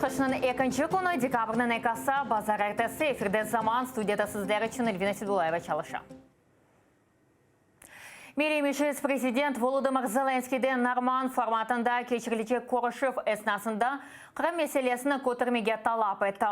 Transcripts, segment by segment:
Kışının ikinci konu dekabrın ekası Bazar ertesi efirde zaman studiyada sizler için Elvina Sidulayeva çalışır. Milli Meclis Prezident Volodymyr Zelenskiy'den Narman formatında geçirilecek görüşü esnasında Kırım meselesini ko'tarmaga talab etti.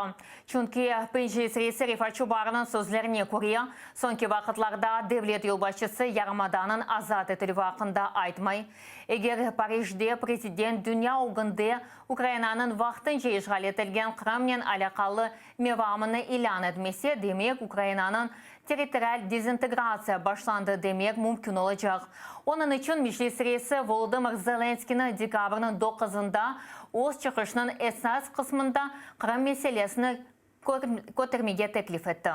Çünkü Meclis reisi Rifat Chubar'ın sözlerine göre sonki vaqtlarda devlet yolbaşçısı Yarmadan'ın azat etilivi hakkında aytmay. Eğer Parij'de Prezident dünya ogında Ukrayna'nın vaqtincha işgal etilgen Kırım'la alakalı mevamını ilan etmesi demek Ukrayna'nın territorial dezintegrasiya başlandı demek mümkün olacak. Onun için Meclis reisi Volodymyr Zelenskiy'nin dekabrın 9'ında o'z çıkışının esas kısmında Kırım meselesini ko'tarmaga teklif etti.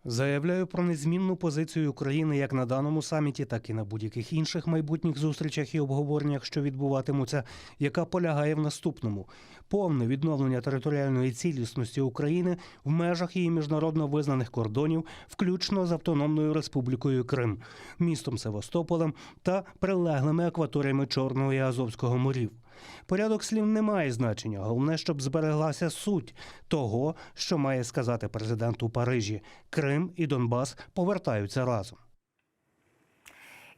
Заявляю про незмінну позицію України як на даному саміті, так і на будь-яких інших майбутніх зустрічах і обговореннях, що відбуватимуться, яка полягає в наступному. Повне відновлення територіальної цілісності України в межах її міжнародно визнаних кордонів, включно з Автономною Республікою Крим, містом Севастополем та прилеглими акваторіями Чорного і Азовського морів. Порядок слів не має значення. Головне, щоб збереглася суть того, що має сказати президент у Парижі. Крим і Донбас повертаються разом.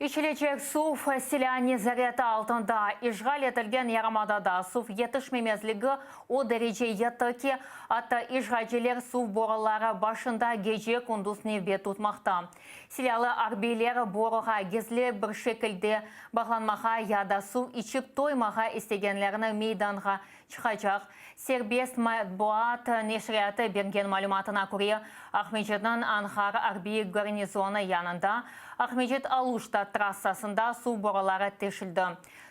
İçilecek su Silani zareti altında işgal etilgen Yarmada'da su yetişmemezliği o derece yetti ki hatta işgalciler su boruları başında gece kunduz nöbet tutmakta. Silahlı arbiler boruğa gizli bir şekilde bağlanmağa ya da su içip toymağa istegenlerini meydanға çıkacak. Serbest matbuat neşriyatı bergen malumatına göre Ahmedjet'in Anhar Arbi garnizonu yanında Ahmedjet-Aluşta trassasında su boruları teşildi.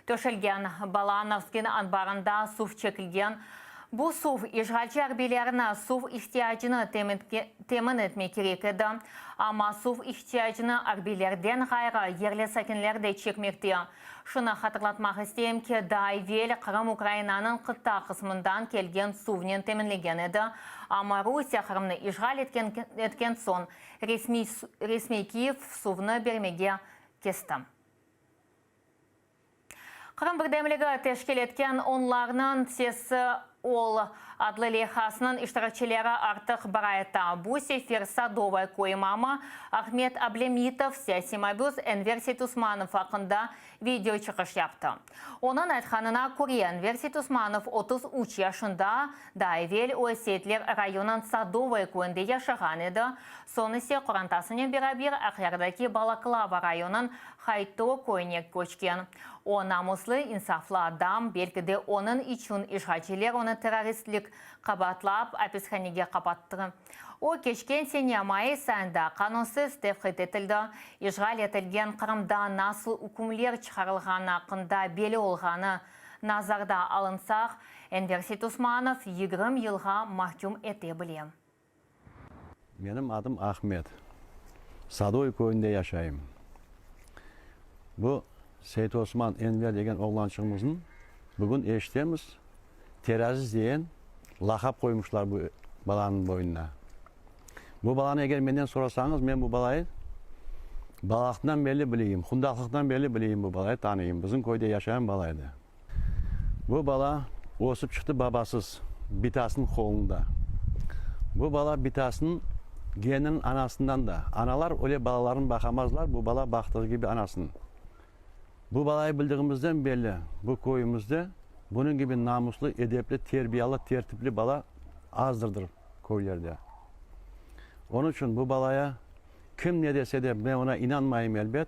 Töşelgen Balanovski'nin anbarında su çekilgen Bu suv işgalci harbilerine suv ihtiyacını temin etmek gerek edi. Ama suv ihtiyacını harbilerden gayrı yerli sakinler de çekmekte. Şunu hatırlatmak isteyeyim ki daha evvel Kırım Ukrayna'nın kıta kısmından kelgen suvnen teminlegen edi. Ama Rusya Kırım'ı işgal etken son resmi Kiev suvunu bermege kesti. Kırım Birdemligi teşkil etken onlarının sesi ol adlı lehasının iştirakçileri artık barayetta. Bu sefer Sadovay koymamı Ahmet Ablemitov Siyasimabuz Enver Setusmanov hakkında video çıkış yaptı. Onun aytkanına göre Enver Setusmanov 33 yaşında da evvel Osetler rayonun Sadovay koyunda yaşagan edi. Son ise Kurantası'nın beraber Akyardaki Balaklava rayonun Hayto koyuna koçken. O namuslu, insaflı adam, belki de onun için işgalciler onu teröristlik kabatlap, hapishanege kapattı. O geçken sene Mayıs ayında kanunsuz tefrit etildi. İşgal etilgen Kırım'da nasıl hükümler çıkarılğanı hakkında belli olğanı nazarda alınsak, Enver Setusmanov 20 yılga mahkum etebilir. Benim adım Ahmet. Sadoy köyünde yaşayayım. Bu Seyit Osman Enver degen oğlançığımızın bugün eşitemiz terazi diyen lakap koymuşlar bu balanın boynuna. Bu balanı eğer benden sorarsanız ben bu balayı balaktan belli bileyim, hundaklıktan belli bileyim bu balayı tanıyayım. Bizim köyde yaşayan balaydı. Bu bala osip çıktı babasız, bitasının kolunda. Bu bala bitasının geninin anasından da. Analar öyle balaların bakamazlar, bu bala baktığı gibi anasının. Bu balayı bildiğimizden belli. Bu köyümüzde bunun gibi namuslu, edepli, terbiyeli, tertipli bala azdırdır köylerde. Onun için bu balaya kim ne dese de ben ona inanmayayım elbet.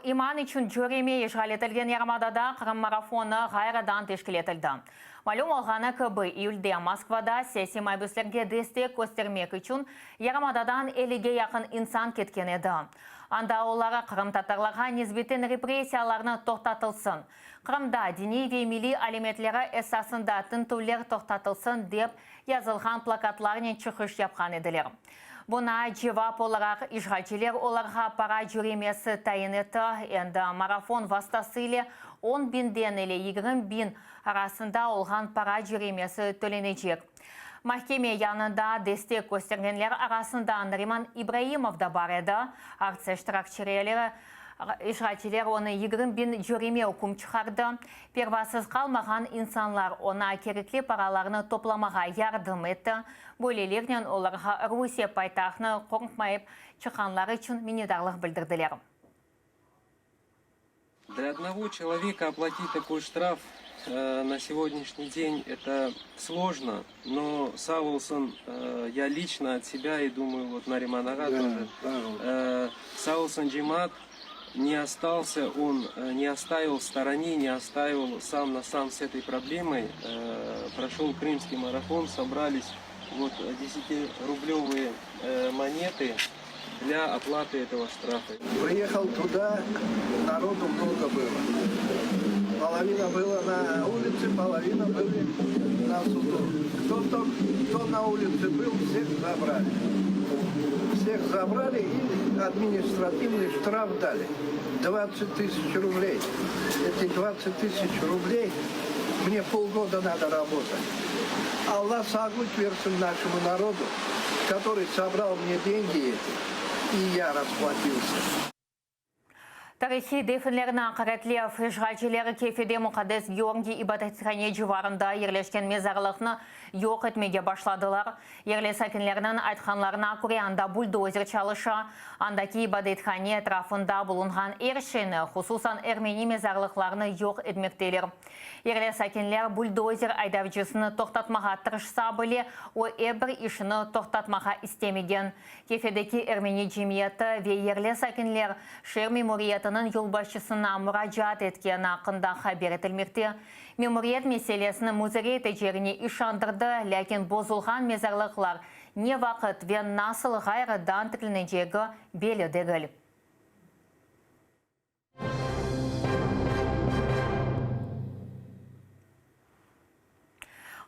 İman için jüremi işgal etilgen Yarmada'da Kırım marafonu gayradan teşkil etildi. Malum olğanı ki bu iyulde Moskvada siyasi maybüslerge destek göstermek için Yarmada'dan 50'ge yakın insan ketken edi. Anda onlara Kırım Tatarlarga nisbeten repressiyalarını toxtatılsın. Kırımda dini ve milli alimetlere esasında tintuvler toxtatılsın dep yazılgan plakatlarının çıkış yapkan ediler. Buna cevap olarak işgalciler onlarga para jüremesi tayin etti. Endi marafon vasıtasıyla 10 binden ile 20 bin arasında olğan para jüremesi tölenecek. Mahkeme yanında destek göstergenler arasında Nariman İbrahimov da var edi. Akция iştirakçileri işgalciler onu 20 bin jüreme hüküm çıkardı. Pervasız kalmagan insanlar ona gerekli paralarını toplamağa yardım etti. Böylelikle onlarga Rusya paytahtını korkmayıp çıkanlar için minnettarlık bildirdiler. Для одного человека оплатить такой штраф на сегодняшний день это сложно, но Саулсон, я лично от себя и думаю, вот Нариман Ага тоже, Саулсон Джимат не остался, он не оставил в стороне, не оставил сам на сам с этой проблемой, прошел крымский марафон, собрались вот 10-рублевые монеты для оплаты этого штрафа. Приехал туда, народу много было. Половина была на улице, половина были на суду. Кто на улице был, всех забрали. Всех забрали и административный штраф дали. 20 тысяч рублей. Эти 20 тысяч рублей мне полгода надо работать. Аллах сагут версен нашему народу, который собрал мне деньги эти. И я расплатился. Тарихи defnlerine qaratlev işgalcileri kefede Muqaddes Georgiy ibadethane civarında yerleşken mezarlıqni yok etmeye başladılar. Yerli sakinlerinin aytkanlarına göre anda buldozer çalışı, andaki ibadethane etrafında bulungan erşeni, hususan Ermeni mezarlıqlarını yok etmekteler. Yerli sakinler buldozer aydavcısını toxtatmağa tırışsa bile o ebir işini toxtatmağa istemegen. Kefedeki Ermeni cemiyeti ve yerli sakinler şehir memuriyetinin yolbaşçısına müracaat etkeni hakkında haber etilmekte. Memuriyet meselesini müzere eteceğini işandırdı, lakin bozulgan mezarlıklar ne vakit ve nasıl gayridan tikleneceği belli değil.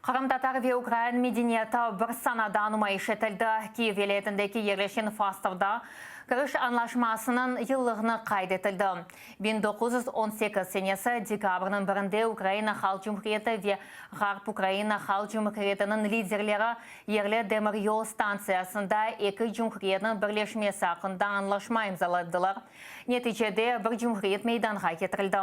Қырым-татар ve Украин medeniyeti bir sanada nümayiş etildi. Kiev vilayetindeki yerleşen Fastov'da Kırış Anlaşmasının yıllığını kaydetildi. 1918 senesi dekabrının birinde Ukrayna Halk Cumhuriyeti ve Garp Ukrayna Halk Cumhuriyeti'nin liderleri yerli demir yol stansiyasında iki cumhuriyetin birleşmesi hakkında anlaşma imzaladılar. Neticede bir cumhuriyet meydana getirildi.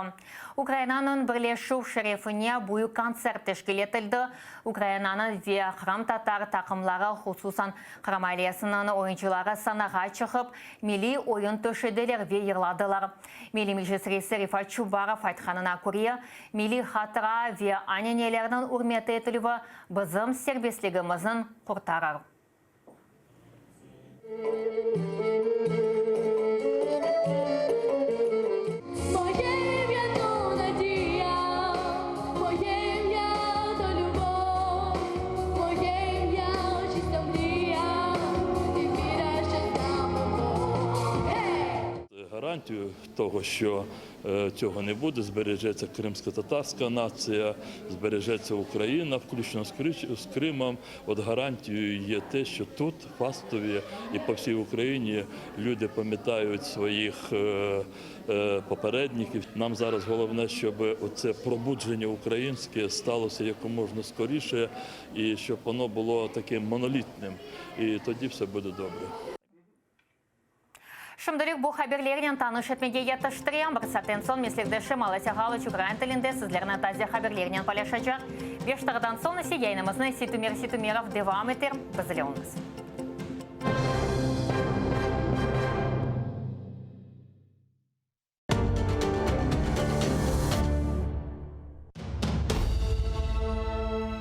Ukrayna'nın birleşiş şerefine büyük konser teşkil edildi. Ukrayna'nın ve Kırım Tatar takımları hususan Kırım ailesinin oyuncuları sanağa çıkıp milli oyun döşediler ve yırladılar. Milli Meclis Reisi Rifat Çubarov aytkanına göre milli hatıra ve annelerinin hürmet etilivi bizim serbestligimizin kurtarır. Гарантію того, що цього не буде, збережеться кримсько-татарська нація, збережеться Україна, включно з Кримом. От гарантією є те, що тут, в Фастові і по всій Україні люди пам'ятають своїх попередників. Нам зараз головне, щоб оце пробудження українське сталося якомога скоріше і щоб воно було таким монолітним. І тоді все буде добре. Şimdilik bu haberlerden tanış etmeye yetiştireyim. Bir saatten son meslektaşım Alasya Галыч Ukrayn tilinde sizlerine taze haberlerden paylaşacak. 5 dakikadan sonra ise yayınımızın Situmerov devam eder. Bizle olunuz.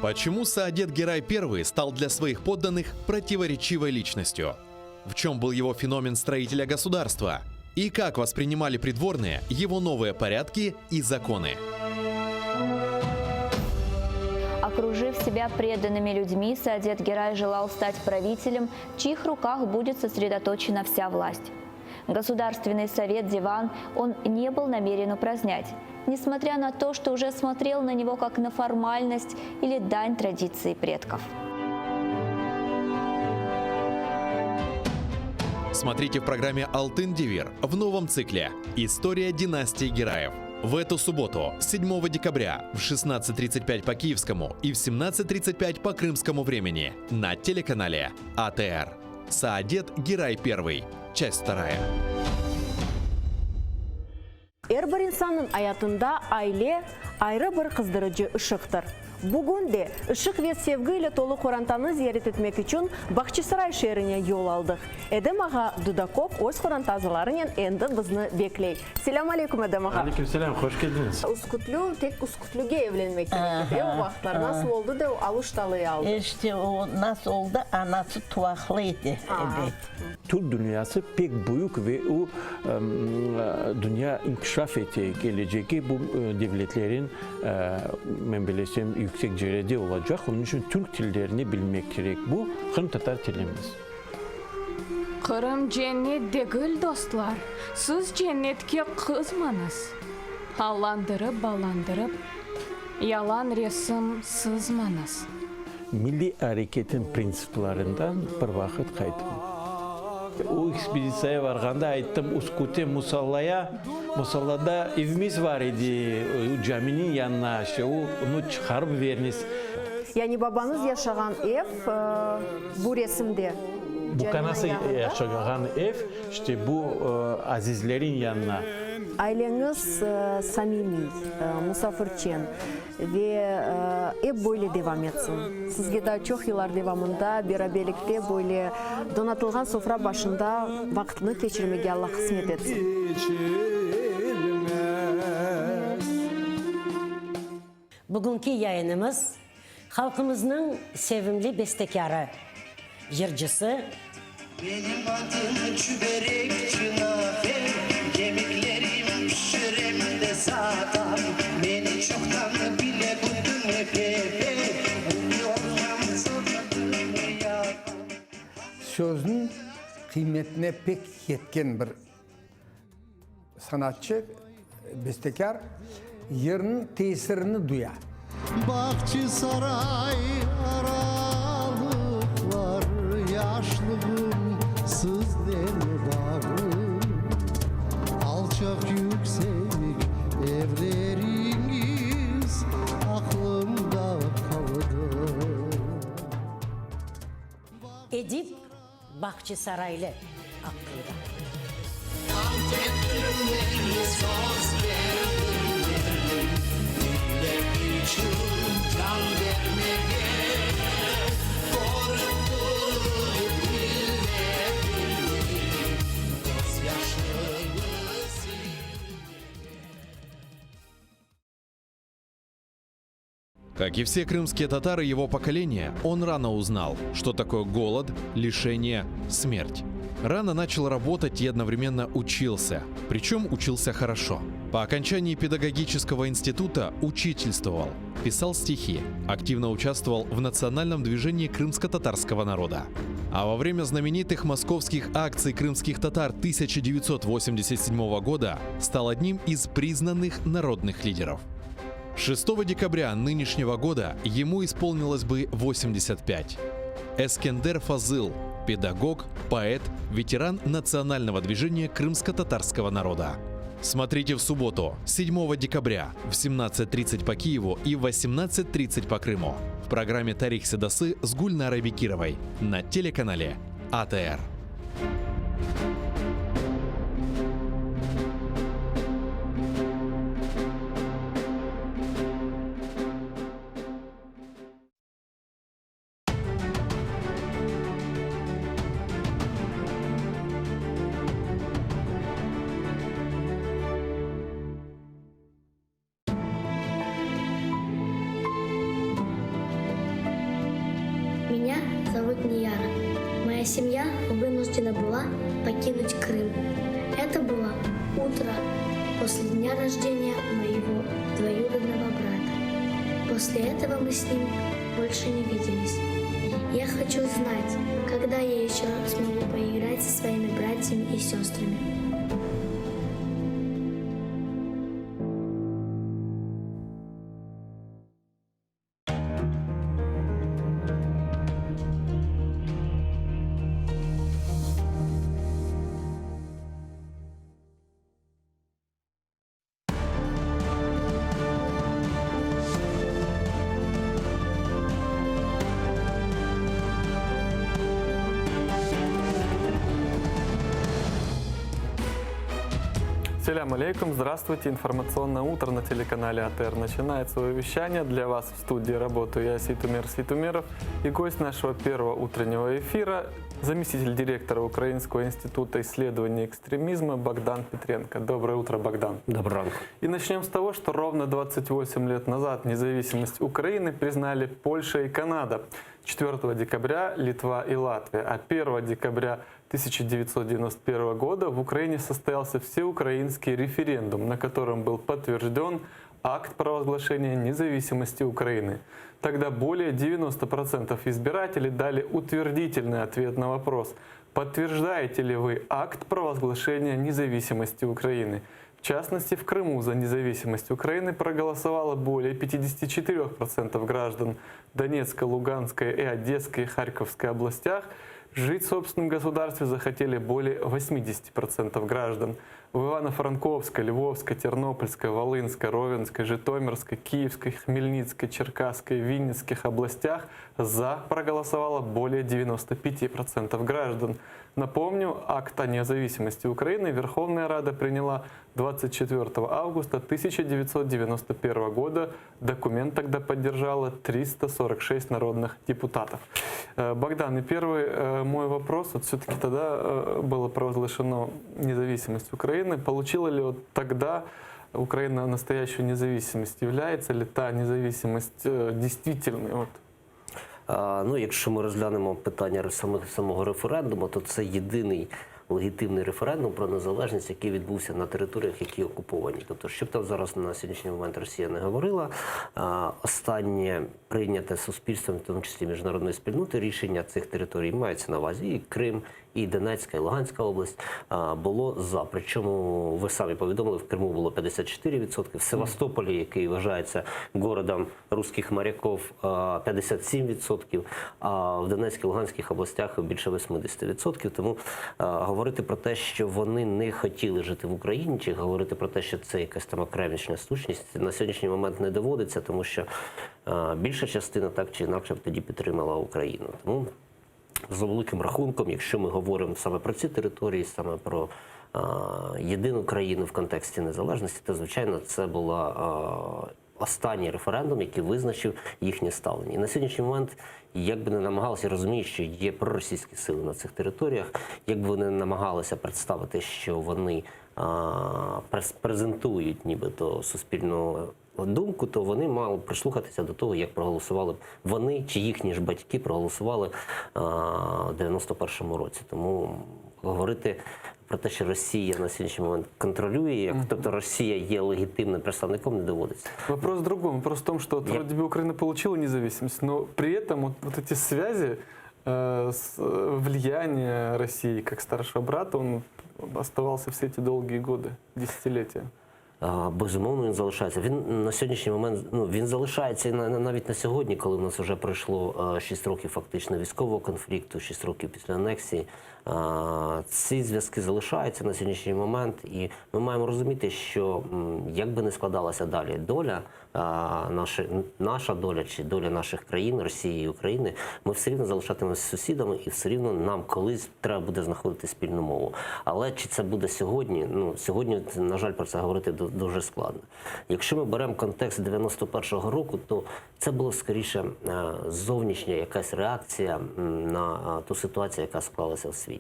Почему Саадет Герай I стал для своих подданных противоречивой личностью? В чем был его феномен строителя государства? И как воспринимали придворные его новые порядки и законы? Окружив себя преданными людьми, Саадет Герай желал стать правителем, в чьих руках будет сосредоточена вся власть. Государственный совет Диван он не был намерен упразднять, несмотря на то, что уже смотрел на него как на формальность или дань традиции предков. Смотрите в программе «Алтын Девир» в новом цикле «История династии Гераев». В эту субботу, 7 декабря, в 16:35 по киевскому и в 17:35 по крымскому времени на телеканале АТР. Саадет Герай I. Часть 2. Әрбір insanın hayatında aile ayrı bir kızdırıcı ışıktır. Bugün de ışık ve sevgiyle dolu Korantan'ı ziyaret etmek için Bahçesaray şehrine yol aldık. Edem Ağa Dudakov öz Korantazılarının endi bizni bekley. Selam aleyküm Edem Ağa. Aleyküm selam, hoş geldiniz. Uskutlu tek Uskutlu'ya evlenmek gerekti. O vaxtlar nasıl oldu da alıştalığı aldı? İşte o nasıl oldu, anası tuvaklıydı. Evet. Türk dünyası pek büyük ve o dünya inkişaf edecek, geleceği bu devletlerin menbelesem yüksek derecede olacak. Onun için Türk dillerini bilmek gerek. Bu Kırım Tatar dilimiz. Kırım cennet değil dostlar. Siz cennetke kızmanız. Hallandırıp balandırıp yalan resim sızmanız. Milli hareketin prensiplarından bir vakit kaydım. O ekspedisiyaya varganda aytdım Uskut'e Musalla'da evimiz var idi. O caminin yanına onu çıkarıp veriniz. Yani babanız yaşayan ev bu resimde. Bu kanası yaşayan ev işte bu azizlerin yanına. Aileniz samimi, musafirçen ve hep böyle devam etsin. Sizge de çok yıllar devamında beraberlikte böyle donatılgan sofra başında vaktini geçirmeye Allah kısmet etsin. Bugünkü yayınımız halkımızın sevimli bestekarı, yırcısı. Benim adım Çüberek Çınafer, kemiklerim şüremde sağlam. Beni çoktan bile buldun pepe, umuyorum sormadığımı yalan. Sözün kıymetine pek yetken bir sanatçı, bestekar, yerinin tesirini duyar. Bahçesaray aralıklar, yaşlığım sizden bağım. Alçak yüksek evleriniz aklımda kaldı. Edip Bahçesaraylı hakkında. Как и все крымские татары его поколения, он рано узнал, что такое голод, лишение, смерть. Рано начал работать и одновременно учился. Причем учился хорошо. По окончании педагогического института учительствовал, писал стихи, активно участвовал в национальном движении крымско-татарского народа. А во время знаменитых московских акций крымских татар 1987 года стал одним из признанных народных лидеров. 6 декабря нынешнего года ему исполнилось бы 85. Эскендер Фазыл – педагог, поэт, ветеран национального движения крымско-татарского народа. Смотрите в субботу, 7 декабря в 17:30 по Киеву и в 18:30 по Крыму в программе «Тарих Седасы» с Гульнарой Бекировой на телеканале АТР. Меня зовут Нияра. Моя семья вынуждена была покинуть Крым. Это было утро после дня рождения моего двоюродного брата. После этого мы с ним больше не виделись. Я хочу знать, когда я еще смогу поиграть со своими братьями и сестрами. Салям алейкум, здравствуйте. Информационное утро на телеканале АТР начинает свое вещание. Для вас в студии работаю я, Сейтумир Сейтумиров, и гость нашего первого утреннего эфира – заместитель директора Украинского института исследований экстремизма Богдан Петренко. Доброе утро, Богдан. Доброе утро. И начнем с того, что ровно 28 лет назад независимость Украины признали Польша и Канада. 4 декабря Литва и Латвия, а 1 декабря 1991 года в Украине состоялся всеукраинский референдум, на котором был подтвержден акт провозглашения независимости Украины. Тогда более 90% избирателей дали утвердительный ответ на вопрос: подтверждаете ли вы акт провозглашения независимости Украины? В частности, в Крыму за независимость Украины проголосовало более 54% граждан. В Донецкой, Луганской и Одесской и Харьковской областях жить в собственном государстве захотели более 80% граждан. В Ивано-Франковской, Львовской, Тернопольской, Волынской, Ровенской, Житомирской, Киевской, Хмельницкой, Черкасской, Винницких областях за проголосовало более 95% граждан. Напомню, акт о независимости Украины Верховная Рада приняла 24 августа 1991 года. Документ тогда поддержало 346 народных депутатов. Богдан, и первый мой вопрос. Вот все-таки тогда было провозглашено независимость Украины. Получила ли вот тогда Украина настоящую независимость? Является ли та независимость действительной? Вот. Ну, якщо ми розглянемо питання самого референдуму, то це єдиний легітимний референдум про незалежність, який відбувся на територіях, які окуповані. Тобто, що б там зараз на сьогоднішній момент Росія не говорила, останнє прийняте суспільством, в тому числі міжнародної спільноти, рішення цих територій мається на увазі і Крим, і Донецька, і Луганська область було за. Причому, ви самі повідомили, в Криму було 54%, в Севастополі, який вважається городом русських моряків, 57%, а в Донецькій, Луганських областях більше 80%. Тому говорити про те, що вони не хотіли жити в Україні, чи говорити про те, що це якась там окремішня сущність, на сьогоднішній момент не доводиться, тому що більша частина так чи інакше тоді підтримала Україну. Тому за великим рахунком, якщо ми говоримо саме про ці території, саме про єдину країну в контексті незалежності, то, звичайно, це була останній референдум, який визначив їхнє ставлення. І на сьогоднішній момент, як би не намагалися, я розумію, що є проросійські сили на цих територіях, як би вони не намагалися представити, що вони презентують нібито суспільну думку, то вони мали прислухатися до того, як проголосували вони чи їхні ж батьки проголосували в 91-му році. Тому говорити про те, що Росія на сьогоднішній момент контролює, тобто Росія є легітимним представником, не доводиться. Вопрос в другом. Вопрос в том, что вроде бы Украина получила независимость, но при этом вот эти связи, влияние России как старшего брата, он оставался все эти долгие годы, десятилетия. Безумовно, він залишається. Він на сьогоднішній момент, він залишається навіть на сьогодні, коли в нас вже пройшло 6 років фактично військового конфлікту, 6 років після анексії. Ці зв'язки залишаються на сьогоднішній момент, і ми маємо розуміти, що як би не складалася далі доля, наша доля чи доля наших країн, Росії і України, ми все рівно залишатимемося сусідами, і все рівно нам колись треба буде знаходити спільну мову. Але чи це буде сьогодні? Сьогодні, на жаль, про це говорити дуже складно. Якщо ми беремо контекст 91-го року, то це було скоріше зовнішня якась реакція на ту ситуацію, яка склалася в світі.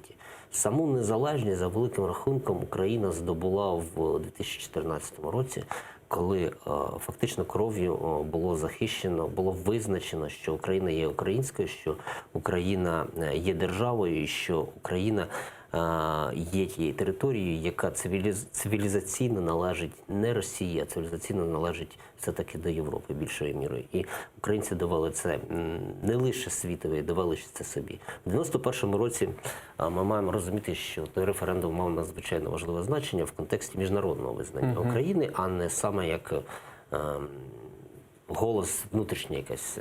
Саму незалежність, за великим рахунком, Україна здобула в 2014 році, коли фактично кров'ю було захищено, було визначено, що Україна є українською, що Україна є державою, і що Україна є тією територією, яка цивілізаційно належить не Росії, а цивілізаційно належить все-таки до Європи більшою мірою. І українці довели це не лише світові, довели це собі. В 91-му році ми маємо розуміти, що той референдум мав надзвичайно важливе значення в контексті міжнародного визнання України, а не саме як голос, внутрішній якийсь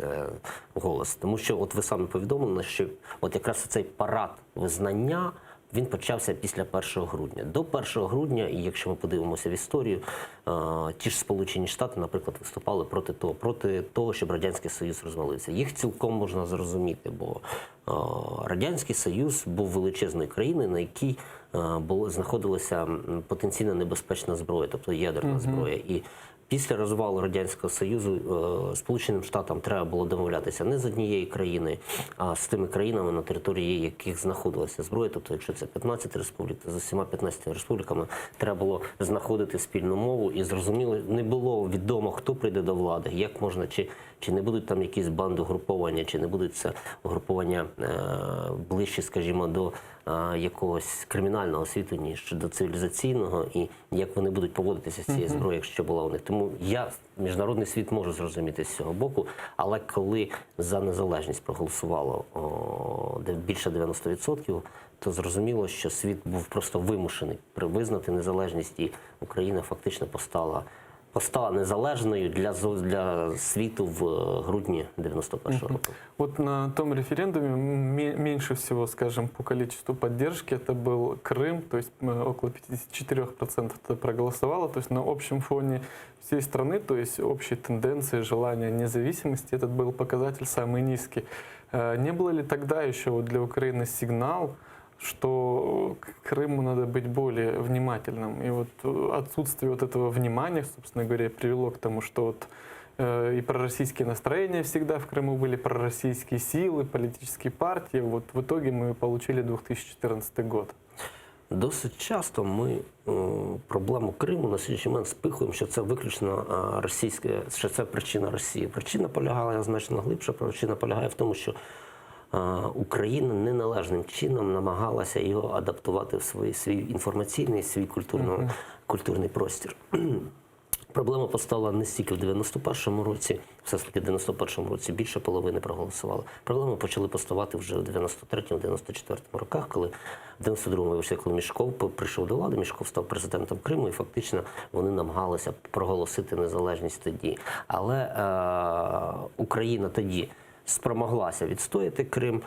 голос. Тому що от ви самі повідомили, що от якраз цей парад визнання, він почався після 1 грудня. До 1 грудня, і якщо ми подивимося в історію, ті ж Сполучені Штати, наприклад, виступали проти того, щоб Радянський Союз розвалився. Їх цілком можна зрозуміти, бо Радянський Союз був величезною країною, на якій знаходилася потенційно небезпечна зброя, тобто ядерна зброя. І після розвалу Радянського Союзу Сполученим Штатам треба було домовлятися не з однією країною, а з тими країнами, на території яких знаходилася зброя. Тобто, якщо це 15 республік, то з усіма 15 республіками треба було знаходити спільну мову. І зрозуміло, не було відомо, хто прийде до влади, як можна, чи не будуть там якісь бандугруповання, чи не будуть це угруповання ближче, скажімо, до якогось кримінального світу, ніж до цивілізаційного, і як вони будуть поводитися з цією зброєю, якщо була у них. Тому міжнародний світ може зрозуміти з цього боку, але коли за незалежність проголосувало більше 90%, то зрозуміло, що світ був просто вимушений визнати незалежність, і Україна фактично постала незалежною для світу в грудні 91-го року. Вот на том референдуме меньше всего, скажем, по количеству поддержки это был Крым, то есть около 54% это проголосовало, то есть на общем фоне всей страны, то есть общей тенденции, желания независимости, этот был показатель самый низкий. Не было ли тогда еще вот для Украины сигнал, что к Крыму надо быть более внимательным? И вот отсутствие вот этого внимания, собственно говоря, привело к тому, что вот и пророссийские настроения всегда в Крыму были, пророссийские силы, политические партии. Вот в итоге мы получили 2014 год. Досить часто ми проблему Криму на сьогоднішній момент спихуємо, що це виключно російське, що це причина Росії. Причина полягає значно глибше, причина полягає в тому, що Україна неналежним чином намагалася його адаптувати в свій інформаційний, свій культурний простір. Проблема постала не стільки в 91-му році, все ж таки в 91-му році більше половини проголосували. Проблеми почали поставати вже в 93-му, 94-му роках, коли в 92-му, коли Мішков прийшов до влади, Мішков став президентом Криму, і фактично вони намагалися проголосити незалежність тоді. Але Україна тоді спромоглася відстояти Крим,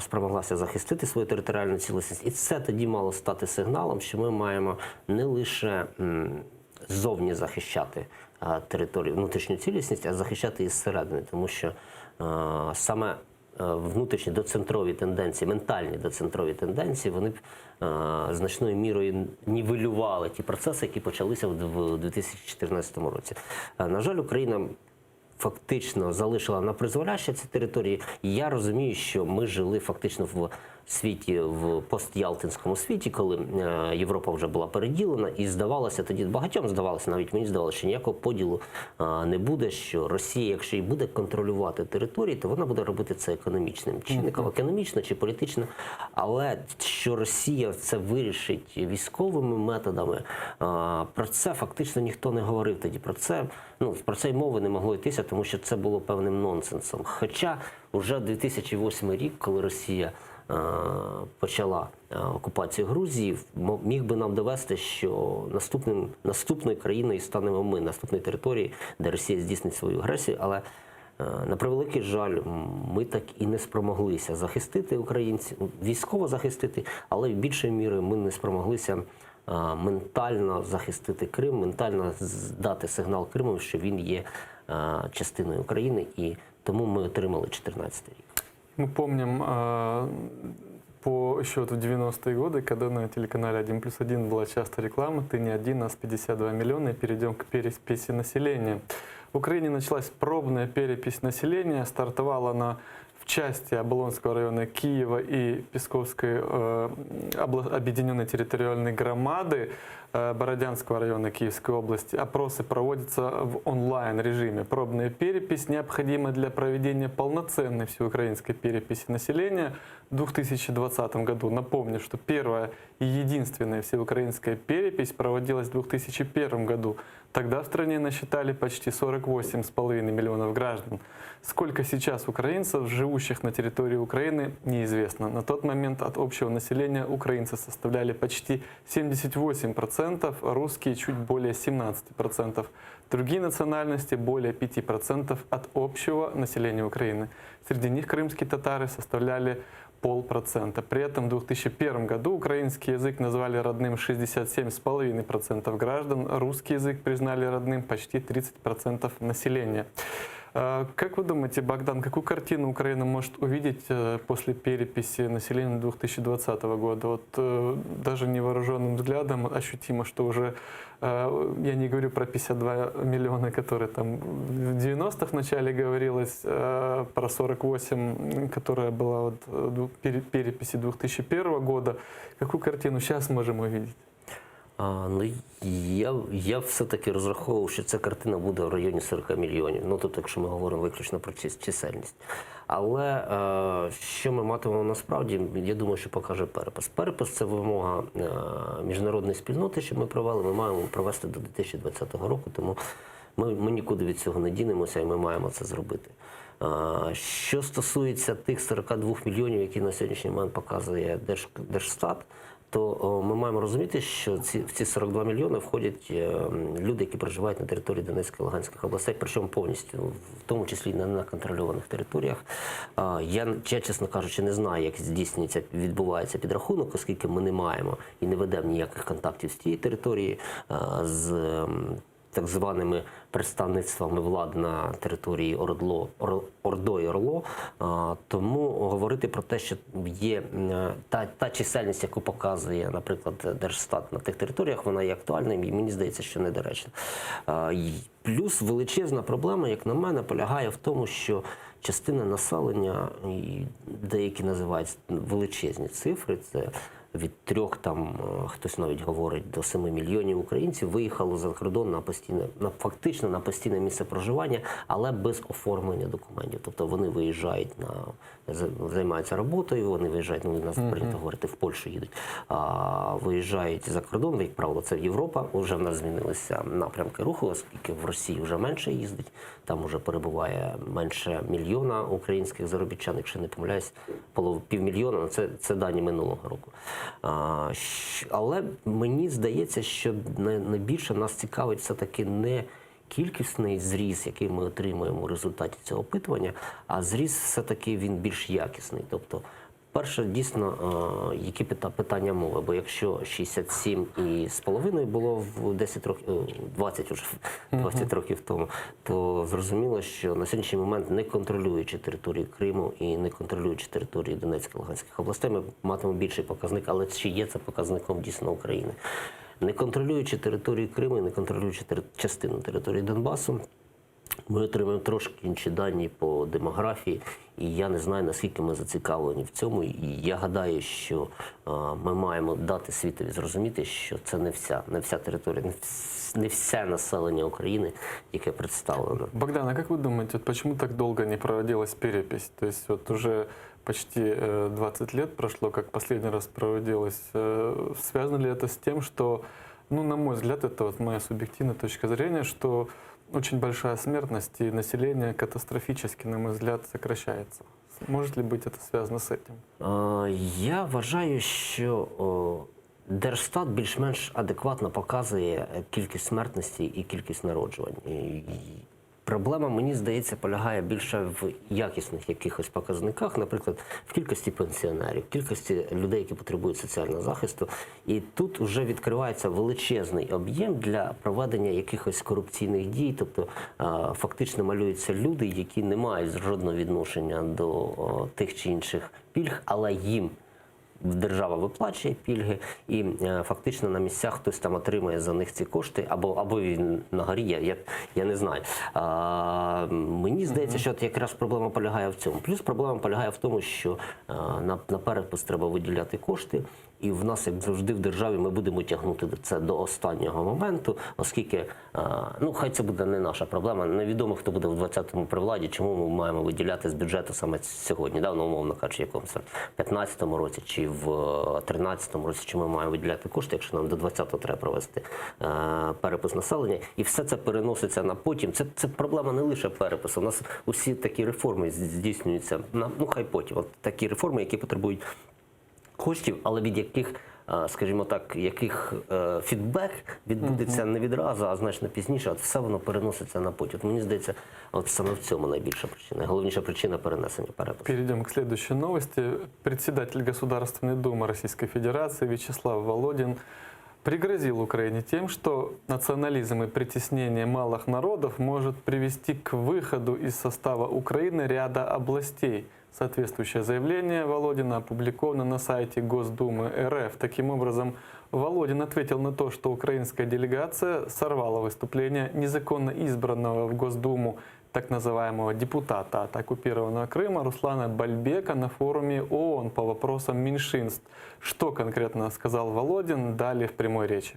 спромоглася захистити свою територіальну цілісність. І це тоді мало стати сигналом, що ми маємо не лише ззовні захищати територію, внутрішню цілісність, а захищати її зсередини. Тому що саме внутрішні доцентрові тенденції, ментальні доцентрові тенденції, вони б значною мірою нівелювали ті процеси, які почалися в 2014 році. На жаль, Україна фактично залишила на призволяще ці території. І я розумію, що ми жили фактично в світі, в постялтинському світі, коли Європа вже була переділена, і здавалося тоді, багатьом здавалося, навіть мені здавалося, що ніякого поділу не буде, що Росія, якщо і буде контролювати території, то вона буде робити це економічним чинником, економічно чи політично, але що Росія це вирішить військовими методами, про це фактично ніхто не говорив тоді. Про це й мови не могло йтися, тому що це було певним нонсенсом. Хоча вже 2008 рік, коли Росія почала окупацію Грузії, міг би нам довести, що наступною країною станемо ми, наступної території, де Росія здійснить свою агресію, але на превеликий жаль, ми так і не спромоглися захистити українців, військово захистити, але в більшої міри ми не спромоглися ментально захистити Крим, ментально дати сигнал Криму, що він є частиною України, і тому ми отримали 14 рік. Мы помним по счету 90-е годы, когда на телеканале 1+1 была часто реклама «Ты не один, нас 52 миллиона, и перейдем к переписи населения». В Украине началась пробная перепись населения, стартовала она в части Оболонского района Киева и Песковской объединенной территориальной громады Бородянского района Киевской области. Опросы проводятся в онлайн-режиме. Пробная перепись необходима для проведения полноценной всеукраинской переписи населения в 2020 году. Напомню, что первая и единственная всеукраинская перепись проводилась в 2001 году. Тогда в стране насчитали почти 48,5 миллионов граждан. Сколько сейчас украинцев, живущих на территории Украины, неизвестно. На тот момент от общего населения украинцы составляли почти 78%, русские чуть более 17%. Другие национальности более 5% от общего населения Украины. Среди них крымские татары составляли 0,5%. При этом в 2001 году украинский язык назвали родным 67,5% граждан, русский язык признали родным почти 30% населения. Как вы думаете, Богдан, какую картину Украина может увидеть после переписи населения 2020 года? Вот даже невооруженным взглядом ощутимо, что уже, я не говорю про 52 миллиона, которые там в 90-х в начале говорилось, про 48, которая была вот в переписи 2001 года. Какую картину сейчас можем увидеть? Я все-таки розраховував, що ця картина буде в районі 40 мільйонів. Тобто, якщо ми говоримо виключно про чисельність. Але що ми матимемо насправді, я думаю, що покаже перепис. Перепис – це вимога міжнародної спільноти, що ми провели. Ми маємо провести до 2020 року, тому ми нікуди від цього не дінемося, і ми маємо це зробити. Що стосується тих 42 мільйонів, які на сьогоднішній момент показує Держстат, то ми маємо розуміти, що в ці 42 мільйони входять люди, які проживають на території Донецької і Луганської областей, причому повністю, в тому числі і на контрольованих територіях. Я, чесно кажучи, не знаю, як відбувається підрахунок, оскільки ми не маємо і не ведемо ніяких контактів з тієї території, з так званими представництвами влад на території Ордо і Орло. Тому говорити про те, що є та чисельність, яку показує, наприклад, Держстат на тих територіях, вона є актуальною і мені здається, що недоречно. Плюс величезна проблема, як на мене, полягає в тому, що частина населення, деякі називають величезні цифри, це від 3, там хтось навіть говорить, до 7 мільйонів українців виїхало за кордон на постійне, фактично на постійне місце проживання, але без оформлення документів. Тобто вони виїжджають займаються роботою, вони виїжджають, у нас прийнято говорити, в Польщу їдуть, виїжджають за кордон, як правило, це Європа. Вже в нас змінилися напрямки руху, оскільки в Росії вже менше їздить, там вже перебуває менше мільйона українських заробітчан, якщо не помиляюсь, півмільйона, це дані минулого року. Але мені здається, що найбільше нас цікавить все-таки не кількісний зріз, який ми отримуємо у результаті цього опитування, а зріз все-таки він більш якісний. Тобто, перше, дійсно, які питання мови, бо якщо 67,5 було в 20 років тому, то зрозуміло, що на сьогоднішній момент, не контролюючи територію Криму і не контролюючи території Донецької, Луганських областей, ми матимемо більший показник, але чи є це показником дійсно України? Не контролюючи територію Криму і не контролюючи частину території Донбасу, ми отримаємо трошки інші дані по демографії, і я не знаю, наскільки ми зацікавлені в цьому. І я гадаю, що ми маємо дати світові зрозуміти, що це не вся територія, не все населення України, яке представлено. Богдан, а как вы думаете, почему так долго не проводилась перепись? То есть вот уже почти 20 лет прошло, как последний раз проводилась. Связано ли это с тем, что, ну, на мой взгляд, это вот моя субъективная точка зрения, что очень большая смертность и население катастрофически, на мой взгляд, сокращается? Может ли быть это связано с этим? Я вважаю, що Держстат більш-менш адекватно показує кількість смертності і кількість народжувань. Проблема, мені здається, полягає більше в якісних якихось показниках, наприклад, в кількості пенсіонерів, в кількості людей, які потребують соціального захисту. І тут вже відкривається величезний об'єм для проведення якихось корупційних дій, тобто фактично малюються люди, які не мають жодного відношення до тих чи інших пільг, але їм держава виплачує пільги, і фактично на місцях хтось там отримує за них ці кошти, або він на горі, я не знаю. Мені здається, що якраз проблема полягає в цьому. Плюс проблема полягає в тому, що на перепис треба виділяти кошти, і в нас, як завжди, в державі ми будемо тягнути це до останнього моменту, оскільки, ну, хай це буде не наша проблема, невідомо, хто буде в 20-му при владі, чому ми маємо виділяти з бюджету саме сьогодні, да, ну, умовно кажучи, в якомусь 15-му році чи в 13-му році, чому ми маємо виділяти кошти, якщо нам до 20-го треба провести перепис населення, і все це переноситься на потім. Це проблема не лише перепису, у нас усі такі реформи здійснюються, ну, хай потім, от такі реформи, які потребують коштів, але від яких, скажімо так, фідбек відбудеться не відразу, а значно пізніше, от все воно переноситься на потім. Мені здається, от саме в цьому найбільша причина, головніша причина перенесення перепису. Перейдем к следующей новости. Председатель Государственной Думы Российской Федерации Вячеслав Володин пригрозил Украине тем, что национализм и притеснение малых народов может привести к выходу из состава Украины ряда областей. Соответствующее заявление Володина опубликовано на сайте Госдумы РФ. Таким образом, Володин ответил на то, что украинская делегация сорвала выступление незаконно избранного в Госдуму так называемого депутата от оккупированного Крыма Руслана Бальбека на форуме ООН по вопросам меньшинств. Что конкретно сказал Володин, далее в прямой речи.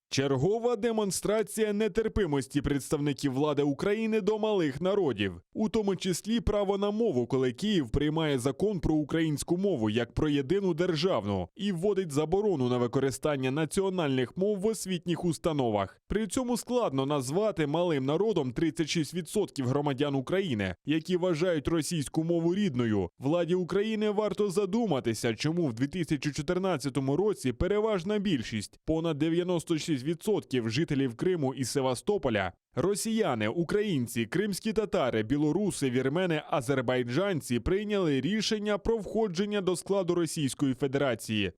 Чергова демонстрація нетерпимості представників влади України до малих народів, у тому числі право на мову, коли Київ приймає закон про українську мову як про єдину державну і вводить заборону на використання національних мов в освітніх установах. При цьому складно назвати малим народом 36% громадян України, які вважають російську мову рідною. Владі України варто задуматися, чому в 2014 році переважна більшість, понад 96% жителів Криму і Севастополя, росіяни, українці, кримські татари, білоруси, вірмени, азербайджанці прийняли рішення про входження до складу Російської Федерації.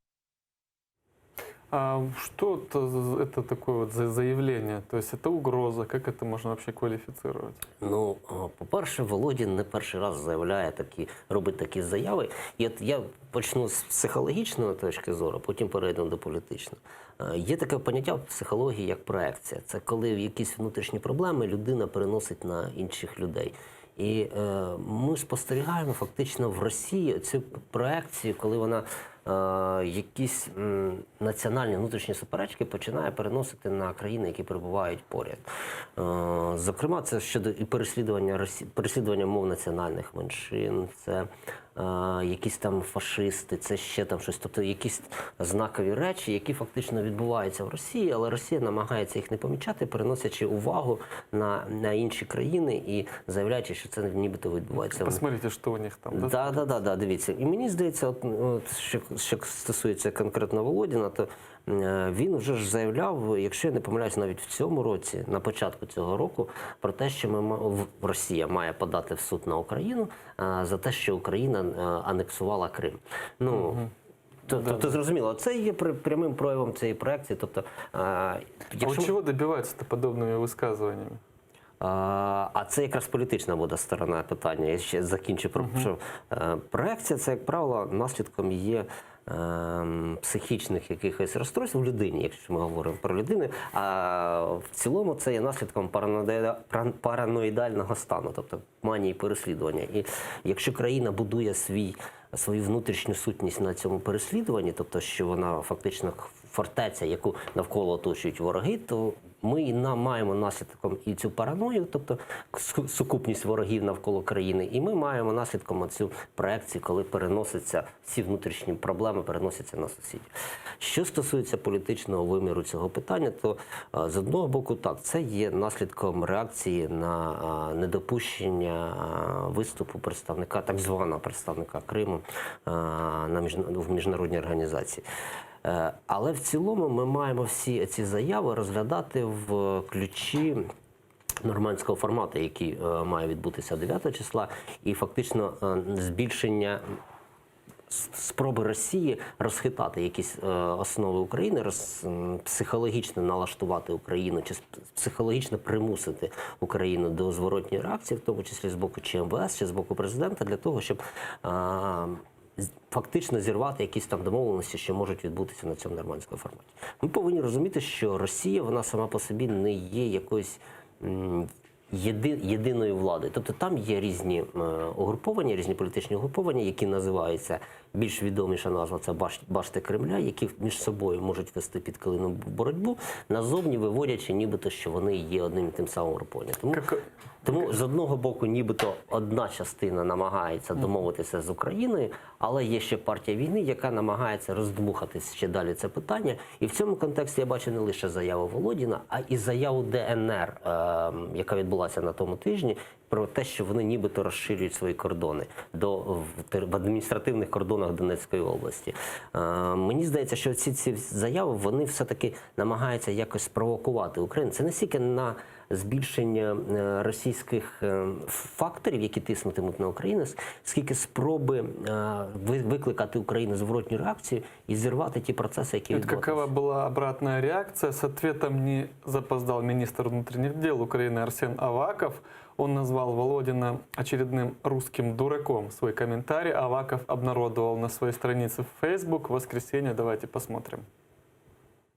А что это такое вот заявление? То есть это угроза? Как это можно вообще квалифицировать? Ну, по-перше, Володін не перший раз заявляє робить такі заяви. І я почну з психологічної точки зору, потім перейдемо до політичної. Є таке поняття в психології, як проекція. Це коли якісь внутрішні проблеми людина переносить на інших людей. І ми спостерігаємо фактично в Росії цю проекцію, коли вона якісь національні внутрішні суперечки починає переносити на країни, які перебувають поряд. Зокрема, це щодо і переслідування мов національних меншин, це якісь там фашисти, це ще там щось. Тобто якісь знакові речі, які фактично відбуваються в Росії, але Росія намагається їх не помічати, переносячи увагу на інші країни і заявляючи, що це нібито відбувається. Посмотрите, що у них там. Да, дивіться. І мені здається, що стосується конкретно Володіна, то він вже ж заявляв, якщо я не помиляюсь, навіть в цьому році, на початку цього року, про те, що Росія має подати в суд на Україну за те, що Україна анексувала Крим. Тобто, зрозуміло, це є прямим проявом цієї проекції. Тобто, якщо... А чого добиваються подобними висказуваннями? А це якраз політична буде сторона питання. Я ще закінчу про що проекція, це, як правило, наслідком є психічних якихось розстройств у людині, якщо ми говоримо про людину, а в цілому це є наслідком параноїдального стану, тобто манії переслідування. І якщо країна будує свою внутрішню сутність на цьому переслідуванні, тобто що вона фактично фортеця, яку навколо оточують вороги, то ми маємо наслідком і цю параною, тобто сукупність ворогів навколо країни, і ми маємо наслідком цю проекцію, коли переносяться всі внутрішні проблеми, переносяться на сусідів. Що стосується політичного виміру цього питання, то з одного боку, так, це є наслідком реакції на недопущення виступу представника, так званого представника Криму в міжнародній організації. Але в цілому ми маємо всі ці заяви розглядати в ключі нормандського формату, який має відбутися 9 числа, і фактично збільшення спроби Росії розхитати якісь основи України, психологічно налаштувати Україну, чи психологічно примусити Україну до зворотньої реакції, в тому числі з боку чи МВС, чи з боку президента, для того, щоб фактично зірвати якісь там домовленості, що можуть відбутися на цьому нормандському форматі. Ми повинні розуміти, що Росія, вона сама по собі не є якоюсь єдиною владою. Тобто там є різні угруповання, різні політичні угруповання, які називаються, більш відоміша назва – це башти Кремля, які між собою можуть вести під килимом боротьбу, назовні виводячи нібито, що вони є одним і тим самим угрупованням. Тому з одного боку нібито одна частина намагається домовитися з Україною, але є ще партія війни, яка намагається роздмухати ще далі це питання. І в цьому контексті я бачу не лише заяву Володіна, а і заяву ДНР, яка відбулася на тому тижні, про те, що вони нібито розширюють свої кордони в адміністративних кордонах Донецької області. Мені здається, що ці заяви, вони все-таки намагаються якось спровокувати Україну. Це не стільки на збільшення російських факторів, які тиснутимуть на Україну, скільки спроби викликати Україну зворотню реакцію і зірвати ті процеси, які відбуваються. Какова була обратна реакція? З відповідом не запоздав міністр внутрішніх дел України Арсен Аваков. Он назвал Володина очередным русским дураком. Свой комментарий Аваков обнародовал на своей странице в Facebook в воскресенье. Давайте посмотрим.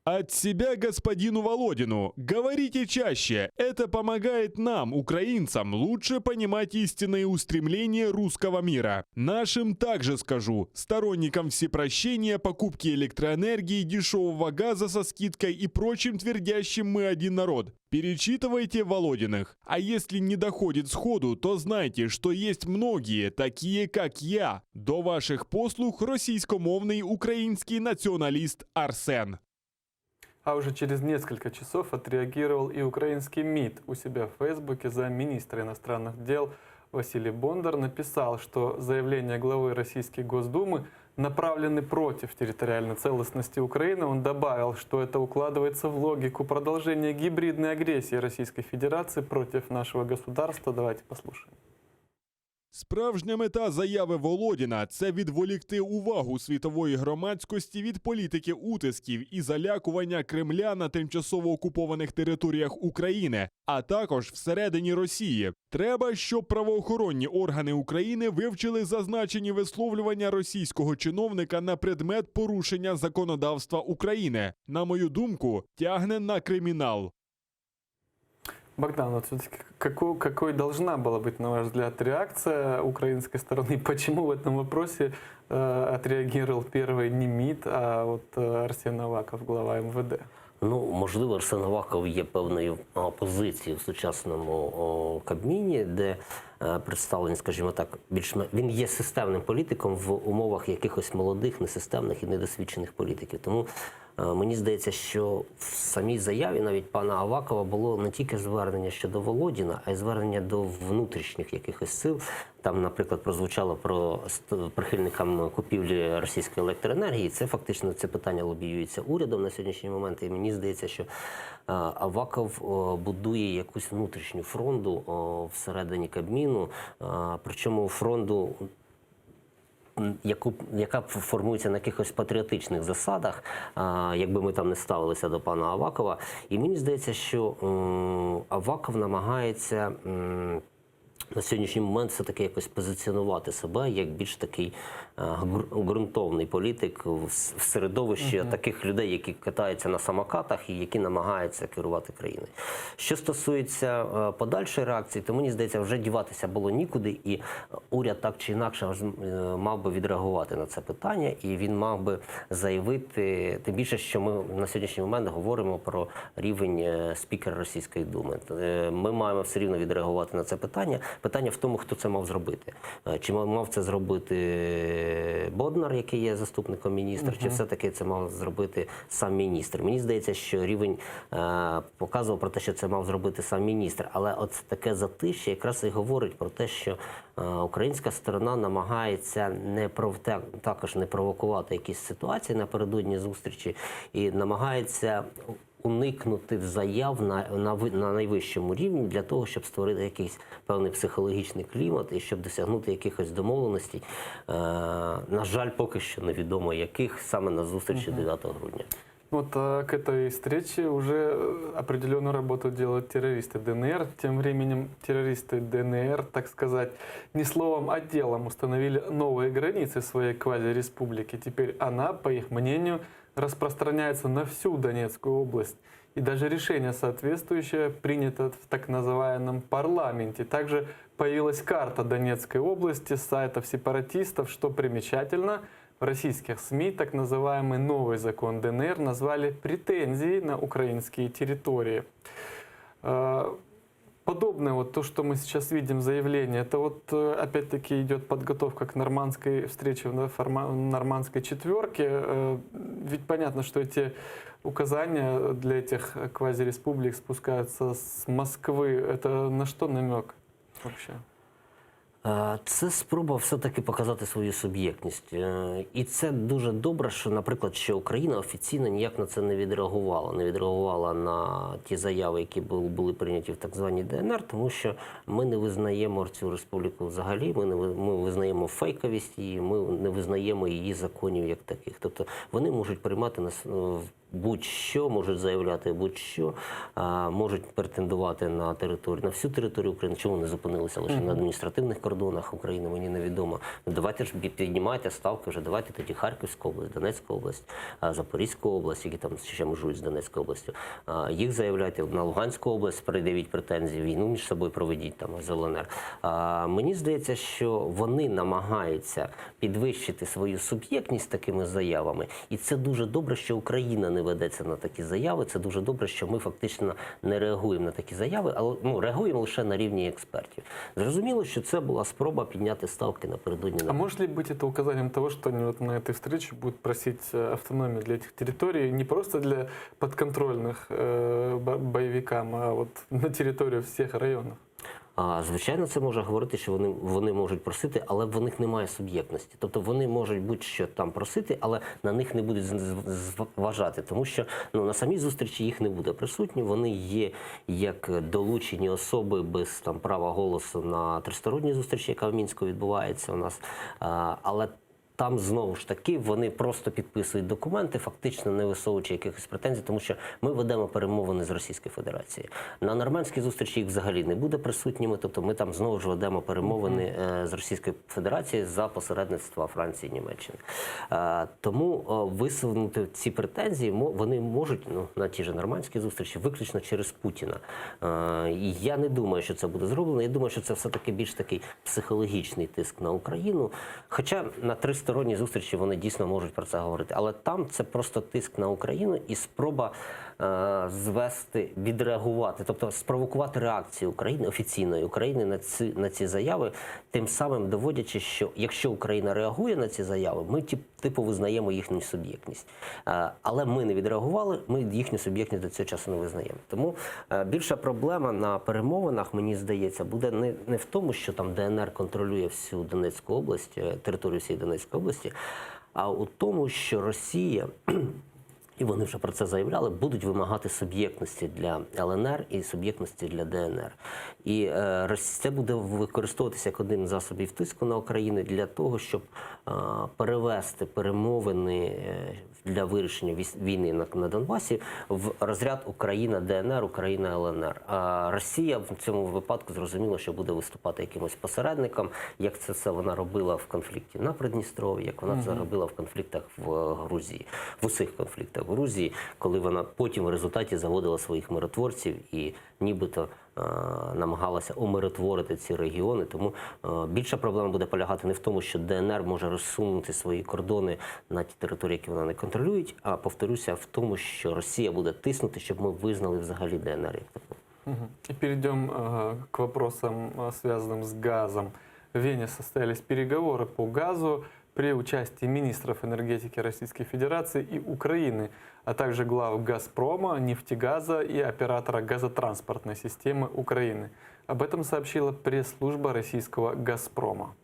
От себя господину Володину. Говорите чаще. Это помогает нам, украинцам, лучше понимать истинные устремления русского мира. Нашим также скажу. Сторонникам всепрощения, покупки электроэнергии, дешевого газа со скидкой и прочим твердящим «мы один народ». Перечитывайте Володиных. А если не доходит сходу, то знайте, что есть многие, такие как я. До ваших послуг російськомовний український націоналіст Арсен. А уже через несколько часов отреагировал и украинский МИД. У себя в Фейсбуке замминистра иностранных дел Василий Бондар написал, что заявления главы Российской Госдумы направлены против территориальной целостности Украины. Он добавил, что это укладывается в логику продолжения гибридной агрессии Российской Федерации против нашего государства. Давайте послушаем. Справжня мета заяви Володіна – це відволікти увагу світової громадськості від політики утисків і залякування Кремля на тимчасово окупованих територіях України, а також всередині Росії. Треба, щоб правоохоронні органи України вивчили зазначені висловлювання російського чиновника на предмет порушення законодавства України. На мою думку, тягне на кримінал. Богдан, вот все-таки какой должна была быть, на ваш взгляд, реакция украинской стороны? Почему в этом вопросе отреагировал первый не МИД, а вот Арсен Аваков, глава МВД? Ну, можливо, Арсен Аваков є певною позицією в сучасному Кабміні, де представлений, скажімо так, він є системним політиком в умовах якихось молодих, несистемних і недосвідчених політиків. Тому мені здається, що в самій заяві навіть пана Авакова було не тільки звернення щодо Володіна, а й звернення до внутрішніх якихось сил. Там, наприклад, прозвучало про прихильникам купівлі російської електроенергії. Це фактично це питання лобіюється урядом на сьогоднішній момент. І мені здається, що Аваков будує якусь внутрішню фронту всередині Кабміну, причому фронту, яка формується на якихось патріотичних засадах, якби ми там не ставилися до пана Авакова. І мені здається, що Аваков намагається на сьогоднішній момент все-таки якось позиціонувати себе як більш такий ґрунтовний політик в середовищі таких людей, які катаються на самокатах і які намагаються керувати країною. Що стосується подальшої реакції, то мені здається, вже діватися було нікуди, і уряд так чи інакше мав би відреагувати на це питання, і він мав би заявити, тим більше, що ми на сьогоднішній момент говоримо про рівень спікера Російської Думи. Ми маємо все рівно відреагувати на це питання. Питання в тому, хто це мав зробити. Чи мав це зробити Боднар, який є заступником міністра, чи все-таки це мав зробити сам міністр. Мені здається, що рівень показував про те, що це мав зробити сам міністр. Але от таке затишчя якраз і говорить про те, що українська сторона намагається також не провокувати якісь ситуації напередодні зустрічі і намагається уникнути заяв на найвищому рівні для того, щоб створити якийсь певний психологічний клімат і щоб досягнути якихось домовленостей. На жаль, поки що невідомо яких, саме на зустрічі 9 грудня. Вот к этой встрече уже определенную работу делают террористы ДНР. Тем временем террористы ДНР, так сказать, не словом, а делом установили новые границы своей квазиреспублики. Теперь она, по их мнению, распространяется на всю Донецкую область. И даже решение соответствующее принято в так называемом парламенте. Также появилась карта Донецкой области с сайтов сепаратистов, что примечательно. В российских СМИ так называемый новый закон ДНР назвали претензией на украинские территории. Подобное вот то, что мы сейчас видим, заявление, это вот опять-таки идет подготовка к нормандской встрече в нормандской четверке. Ведь понятно, что эти указания для этих квазиреспублик спускаются с Москвы. Это на что намек вообще? Це спроба все-таки показати свою суб'єктність. І це дуже добре, що, наприклад, що Україна офіційно ніяк на це не відреагувала. Не відреагувала на ті заяви, які були прийняті в так званій ДНР, тому що ми не визнаємо цю республіку взагалі, ми визнаємо фейковість її, ми не визнаємо її законів як таких. Тобто вони можуть приймати будь-що, можуть заявляти будь-що, можуть претендувати на територію, на всю територію України. Чому не зупинилися лише на адміністративних кордонах України, мені невідомо. Давайте ж піднімайте ставки вже, давайте тоді Харківську область, Донецьку область, Запорізьку область, які там ще межують з Донецькою областю. Їх заявляйте на Луганську область, передавіть претензії, війну між собою проведіть там з ЛНР. Мені здається, що вони намагаються підвищити свою суб'єктність такими заявами, і це дуже добре, що Україна не ведеться на такі заяви. Це дуже добре, що ми фактично не реагуємо на такі заяви, але реагуємо лише на рівні експертів. Зрозуміло, що це була спроба підняти ставки напередодні. А может ли быть это указанием того, что они вот на этой встрече будут просить автономию для этих территорий не просто для подконтрольных боевикам, а вот на территорию всех районов? Звичайно, це може говорити, що вони можуть просити, але в них немає суб'єктності. Тобто вони можуть будь-що там просити, але на них не будуть зважати, тому що на самій зустрічі їх не буде присутні. Вони є як долучені особи без права голосу на тристоронній зустрічі, яка в Мінську відбувається у нас. Але там знову ж таки вони просто підписують документи, фактично не висовуючи якихось претензій, тому що ми ведемо перемовини з Російською Федерацією. На нормандській зустрічі їх взагалі не буде присутніми, тобто ми там знову ж ведемо перемовини з Російською Федерацією за посередництва Франції і Німеччини. Тому висунути ці претензії вони можуть на ті ж нормандські зустрічі виключно через Путіна. І я не думаю, що це буде зроблено. Я думаю, що це все-таки більш такий психологічний тиск на Україну. Хоча на тристоронній зустрічі вони дійсно можуть про це говорити. Але там це просто тиск на Україну і спроба відреагувати, тобто спровокувати реакцію України, офіційної України на ці заяви, тим самим доводячи, що якщо Україна реагує на ці заяви, ми типу визнаємо їхню суб'єктність. Але ми не відреагували, ми їхню суб'єктність до цього часу не визнаємо. Тому більша проблема на перемовинах, мені здається, буде не в тому, що там ДНР контролює всю Донецьку область, територію всієї Донецької області, а у тому, що Росія, і вони вже про це заявляли, будуть вимагати суб'єктності для ЛНР і суб'єктності для ДНР. І це буде використовуватися як один з засобів тиску на Україну для того, щоб перевести перемовини для вирішення війни на Донбасі в розряд Україна-ДНР, Україна-ЛНР. А Росія в цьому випадку зрозуміло, що буде виступати якимось посередником, як це все вона робила в конфлікті на Придністров'ї, як вона це робила в конфліктах в Грузії, в усіх конфліктах в Грузії, коли вона потім в результаті заводила своїх миротворців і нібито намагалася умиротворити ці регіони. Тому більша проблема буде полягати не в тому, що ДНР може розсунути свої кордони на ті території, які вона не контролює, а, повторюся, в тому, що Росія буде тиснути, щоб ми визнали взагалі ДНР як таку. И перейдем к вопросам, связанным с газом. В Вене состоялись переговоры по газу при участии министров энергетики Российской Федерации и Украины, а также глав «Газпрома», «Нефтегаза» и оператора газотранспортной системы Украины. Об этом сообщила пресс-служба российского «Газпрома».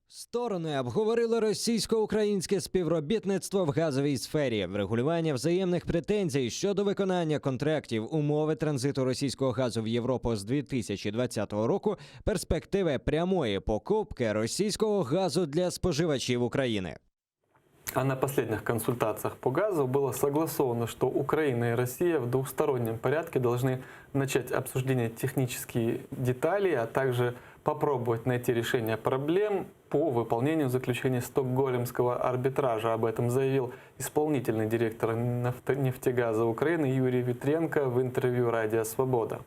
Сторони обговорили російсько-українське співробітництво в газовій сфері, врегулювання взаємних претензій щодо виконання контрактів, умови транзиту російського газу в Європу з 2020 року, перспективи прямої покупки російського газу для споживачів України. А на последних консультациях по газу было согласовано, что Украина и Россия в двустороннем порядке должны начать обсуждение технических деталей, а также попробовать найти решение проблем по выполнению заключения Стокгольмского арбитража. Об этом заявил исполнительный директор «Нефтегаза» Украины Юрий Витренко в интервью «Радио Свобода».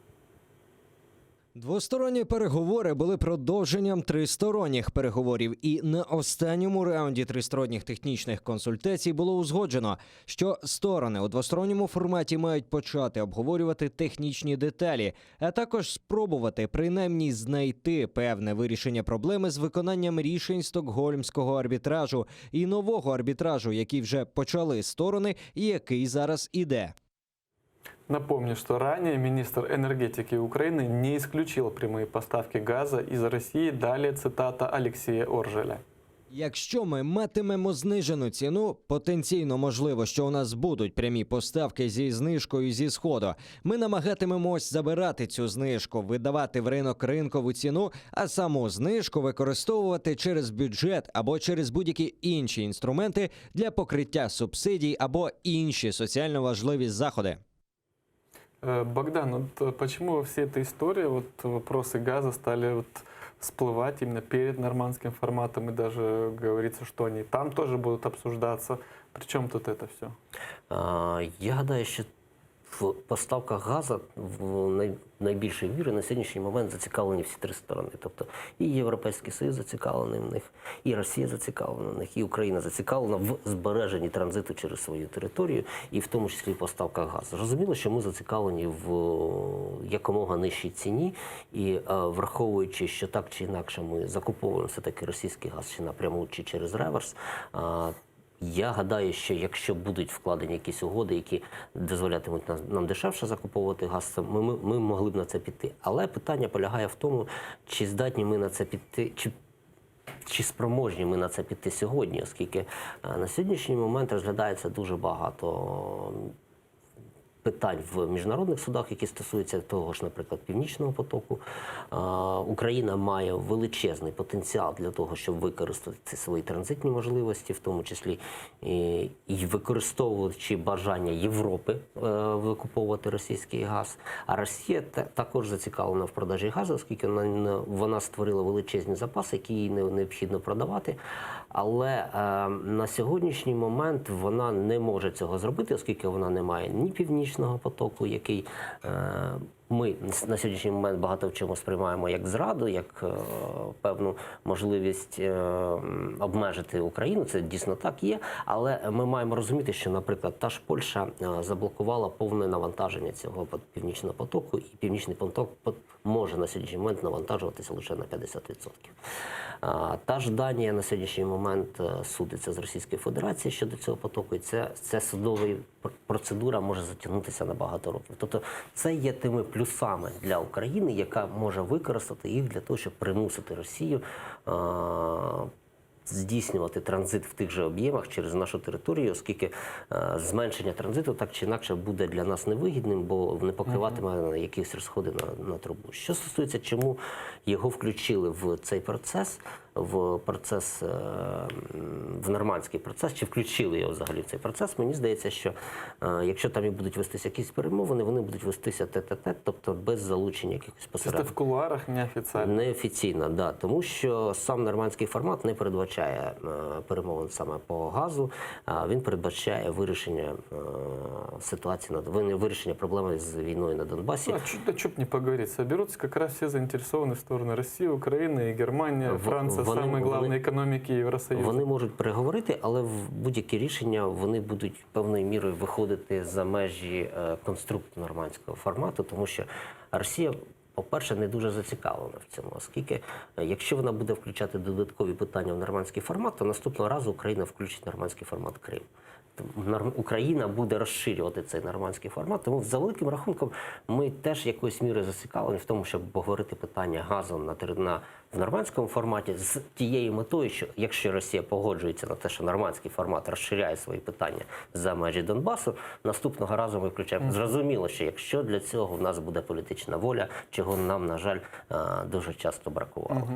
Двосторонні переговори були продовженням тристоронніх переговорів, і на останньому раунді тристоронніх технічних консультацій було узгоджено, що сторони у двосторонньому форматі мають почати обговорювати технічні деталі, а також спробувати принаймні знайти певне вирішення проблеми з виконанням рішень Стокгольмського арбітражу і нового арбітражу, який вже почали сторони і який зараз іде. Напомню, что ранее министр энергетики Украины не исключил прямые поставки газа из России. Далее цитата Алексея Оржеля. Якщо ми матимемо знижену ціну, потенційно можливо, що у нас будуть прямі поставки зі знижкою зі Сходу. Ми намагатимемось забирати цю знижку, видавати в ринок ринкову ціну, а саму знижку використовувати через бюджет або через будь-які інші інструменти для покриття субсидій або інші соціально важливі заходи. Богдан, вот почему во всей этой истории вопросы газа стали всплывать именно перед нормандским форматом, и даже говорится, что они там тоже будут обсуждаться? Причем тут это все? Я гадаю, що в поставках газу в найбільшій мірі на сьогоднішній момент зацікавлені всі три сторони. Тобто і Європейський Союз зацікавлений в них, і Росія зацікавлена в них, і Україна зацікавлена в збереженні транзиту через свою територію, і в тому числі в поставках газу. Зрозуміло, що ми зацікавлені в якомога нижчій ціні, і враховуючи, що так чи інакше ми закуповуємо все-таки російський газ чи напряму, чи через реверс, я гадаю, що якщо будуть вкладені якісь угоди, які дозволятимуть нам дешевше закуповувати газ, ми могли б на це піти. Але питання полягає в тому, чи здатні ми на це піти, чи спроможні ми на це піти сьогодні, оскільки на сьогоднішній момент розглядається дуже багато питань в міжнародних судах, які стосуються того ж, наприклад, Північного потоку. Україна має величезний потенціал для того, щоб використати свої транзитні можливості, в тому числі і використовуючи бажання Європи викуповувати російський газ. А Росія також зацікавлена в продажі газу, оскільки вона створила величезні запаси, які їй необхідно продавати. Але на сьогоднішній момент вона не може цього зробити, оскільки вона не має ні Північного потоку, який ми на сьогоднішній момент багато в чому сприймаємо як зраду, як певну можливість обмежити Україну. Це дійсно так є. Але ми маємо розуміти, що, наприклад, та ж Польща заблокувала повне навантаження цього Північного потоку, і Північний поток може на сьогоднішній момент навантажуватися лише на 50%. Та ж Данія на сьогоднішній момент судиться з Російською Федерацією щодо цього потоку, і ця судова процедура може затягнутися на багато років. Тобто це є тими плюсами для України, яка може використати їх для того, щоб примусити Росію здійснювати транзит в тих же об'ємах через нашу територію, оскільки зменшення транзиту так чи інакше буде для нас невигідним, бо не покриватиме якісь розходи на трубу. Що стосується, чому його включили в цей процес, в нормандський процес, чи включили його взагалі в цей процес, мені здається, що якщо там і будуть вестися якісь перемовини, вони будуть вестися тет-а-тет, тобто без залучення якихось посередників. Це в кулуарах, неофіційно? Неофіційно, да, тому що сам нормандський формат не передбачає перемовин саме по газу, він передбачає вирішення ситуації, вирішення проблеми з війною на Донбасі. А чому б не поговорити? Соберуться якраз всі заінтересовані сторони: Росія, Україна, і Германія, Франція, самі головні економіки Євросоюзу. Вони можуть переговорити, але в будь-які рішення вони будуть певною мірою виходити за межі конструкту нормандського формату, тому що Росія, по-перше, не дуже зацікавлена в цьому, оскільки якщо вона буде включати додаткові питання в нормандський формат, то наступного разу Україна включить нормандський формат Крим. Україна буде розширювати цей нормандський формат, тому за великим рахунком ми теж якоюсь мірою зацікавлені в тому, щоб обговорити питання газу в нормандському форматі з тією метою, що якщо Росія погоджується на те, що нормандський формат розширяє свої питання за межі Донбасу, наступного разу ми включаємо. Зрозуміло, що якщо для цього в нас буде політична воля, чого нам, на жаль, дуже часто бракувало.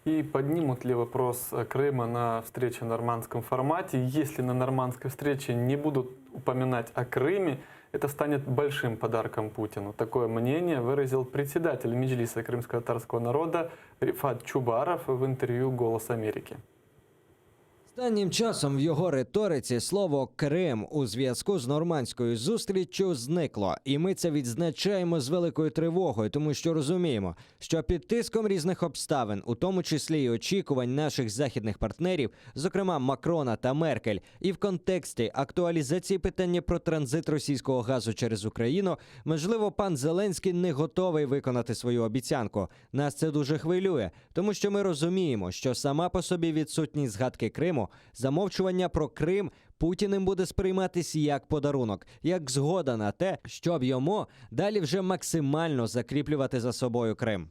И поднимут ли вопрос Крыма на встрече в нормандском формате? Если на нормандской встрече не будут упоминать о Крыме, это станет большим подарком Путину. Такое мнение выразил председатель Меджлиса крымско-татарского народа Рифат Чубаров в интервью «Голос Америки». Останнім часом в його риториці слово «Крим» у зв'язку з нормандською зустріччю зникло. І ми це відзначаємо з великою тривогою, тому що розуміємо, що під тиском різних обставин, у тому числі і очікувань наших західних партнерів, зокрема Макрона та Меркель, і в контексті актуалізації питання про транзит російського газу через Україну, можливо, пан Зеленський не готовий виконати свою обіцянку. Нас це дуже хвилює, тому що ми розуміємо, що сама по собі відсутність згадки Криму, замовчування про Крим Путіним буде сприйматися як подарунок, як згода на те, щоб йому далі вже максимально закріплювати за собою Крим.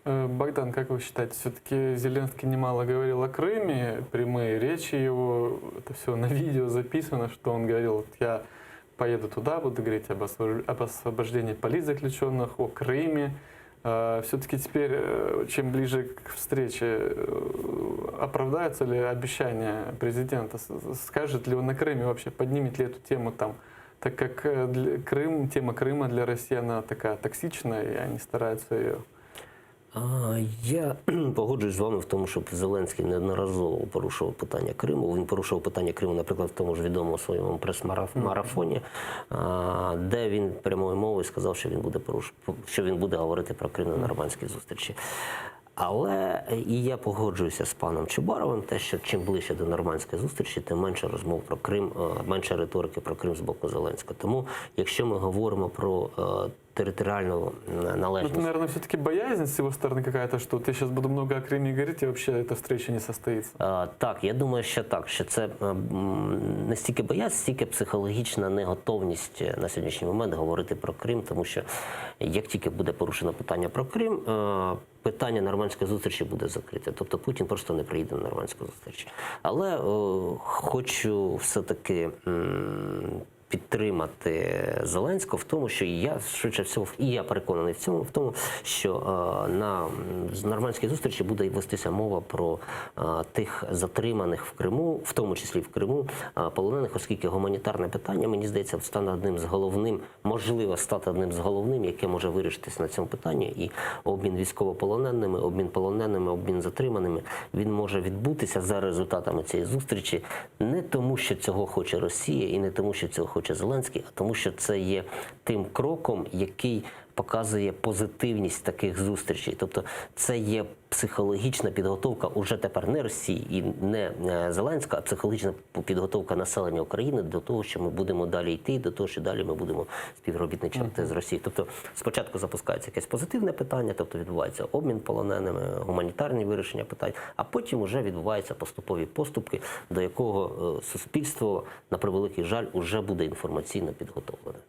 Богдан, как вы считаете, все-таки Зеленский немало говорил о Крыме, прямые речи его, это все на видео записано, что он говорил: я поеду туда, буду говорить об освобождении политзаключенных, о Крыме. Все-таки теперь, чем ближе к встрече, оправдаются ли обещания президента? Скажет ли он на Крыме вообще, поднимет ли эту тему там? Так как тема Крыма для России, она такая токсичная, и они стараются ее... Я погоджуюсь з вами в тому, що Зеленський неодноразово порушував питання Криму. Він порушував питання Криму, наприклад, в тому ж відомому своєму прес-марафоні, де він прямою мовою сказав, що він буде говорити про Крим на нормандській зустрічі. Але і я погоджуюся з паном Чубаровим, те, що чим ближче до нормандської зустрічі, тим менше розмов про Крим, менше риторики про Крим з боку Зеленського. Тому, якщо ми говоримо про территориальную належность. Это, наверное, все-таки боязнь с его стороны какая-то, что ты сейчас буду много о Кримі говорити, і вообще эта встреча не состоится? Так, я думаю, що так, що це не стільки боязнь, стільки психологічна неготовність на сьогоднішній момент говорити про Крим, тому що як тільки буде порушено питання про Крим, питання нормандської зустрічі буде закрите. Тобто Путін просто не приїде на нормандську зустріч. Але хочу все-таки підтримати Зеленського в тому, що я швидше всього, і я переконаний в тому, що на нормандській зустрічі буде вестися мова про тих затриманих в Криму, в тому числі в Криму, полонених, оскільки гуманітарне питання, мені здається, стане одним з головним, можливо, стати одним з головним, яке може вирішитися на цьому питанні, і обмін військовополоненими, обмін полоненими, обмін затриманими, він може відбутися за результатами цієї зустрічі не тому, що цього хоче Росія, і не тому, що цього хоче Зеленський, а тому, що це є тим кроком, який показує позитивність таких зустрічей. Тобто це є психологічна підготовка уже тепер не Росії і не Зеленська, а психологічна підготовка населення України до того, що ми будемо далі йти, до того, що далі ми будемо співробітничати з Росією. Тобто спочатку запускається якесь позитивне питання, тобто відбувається обмін полоненими, гуманітарні вирішення питань, а потім вже відбуваються поступові поступки, до якого суспільство, на превеликий жаль, уже буде інформаційно підготовлене.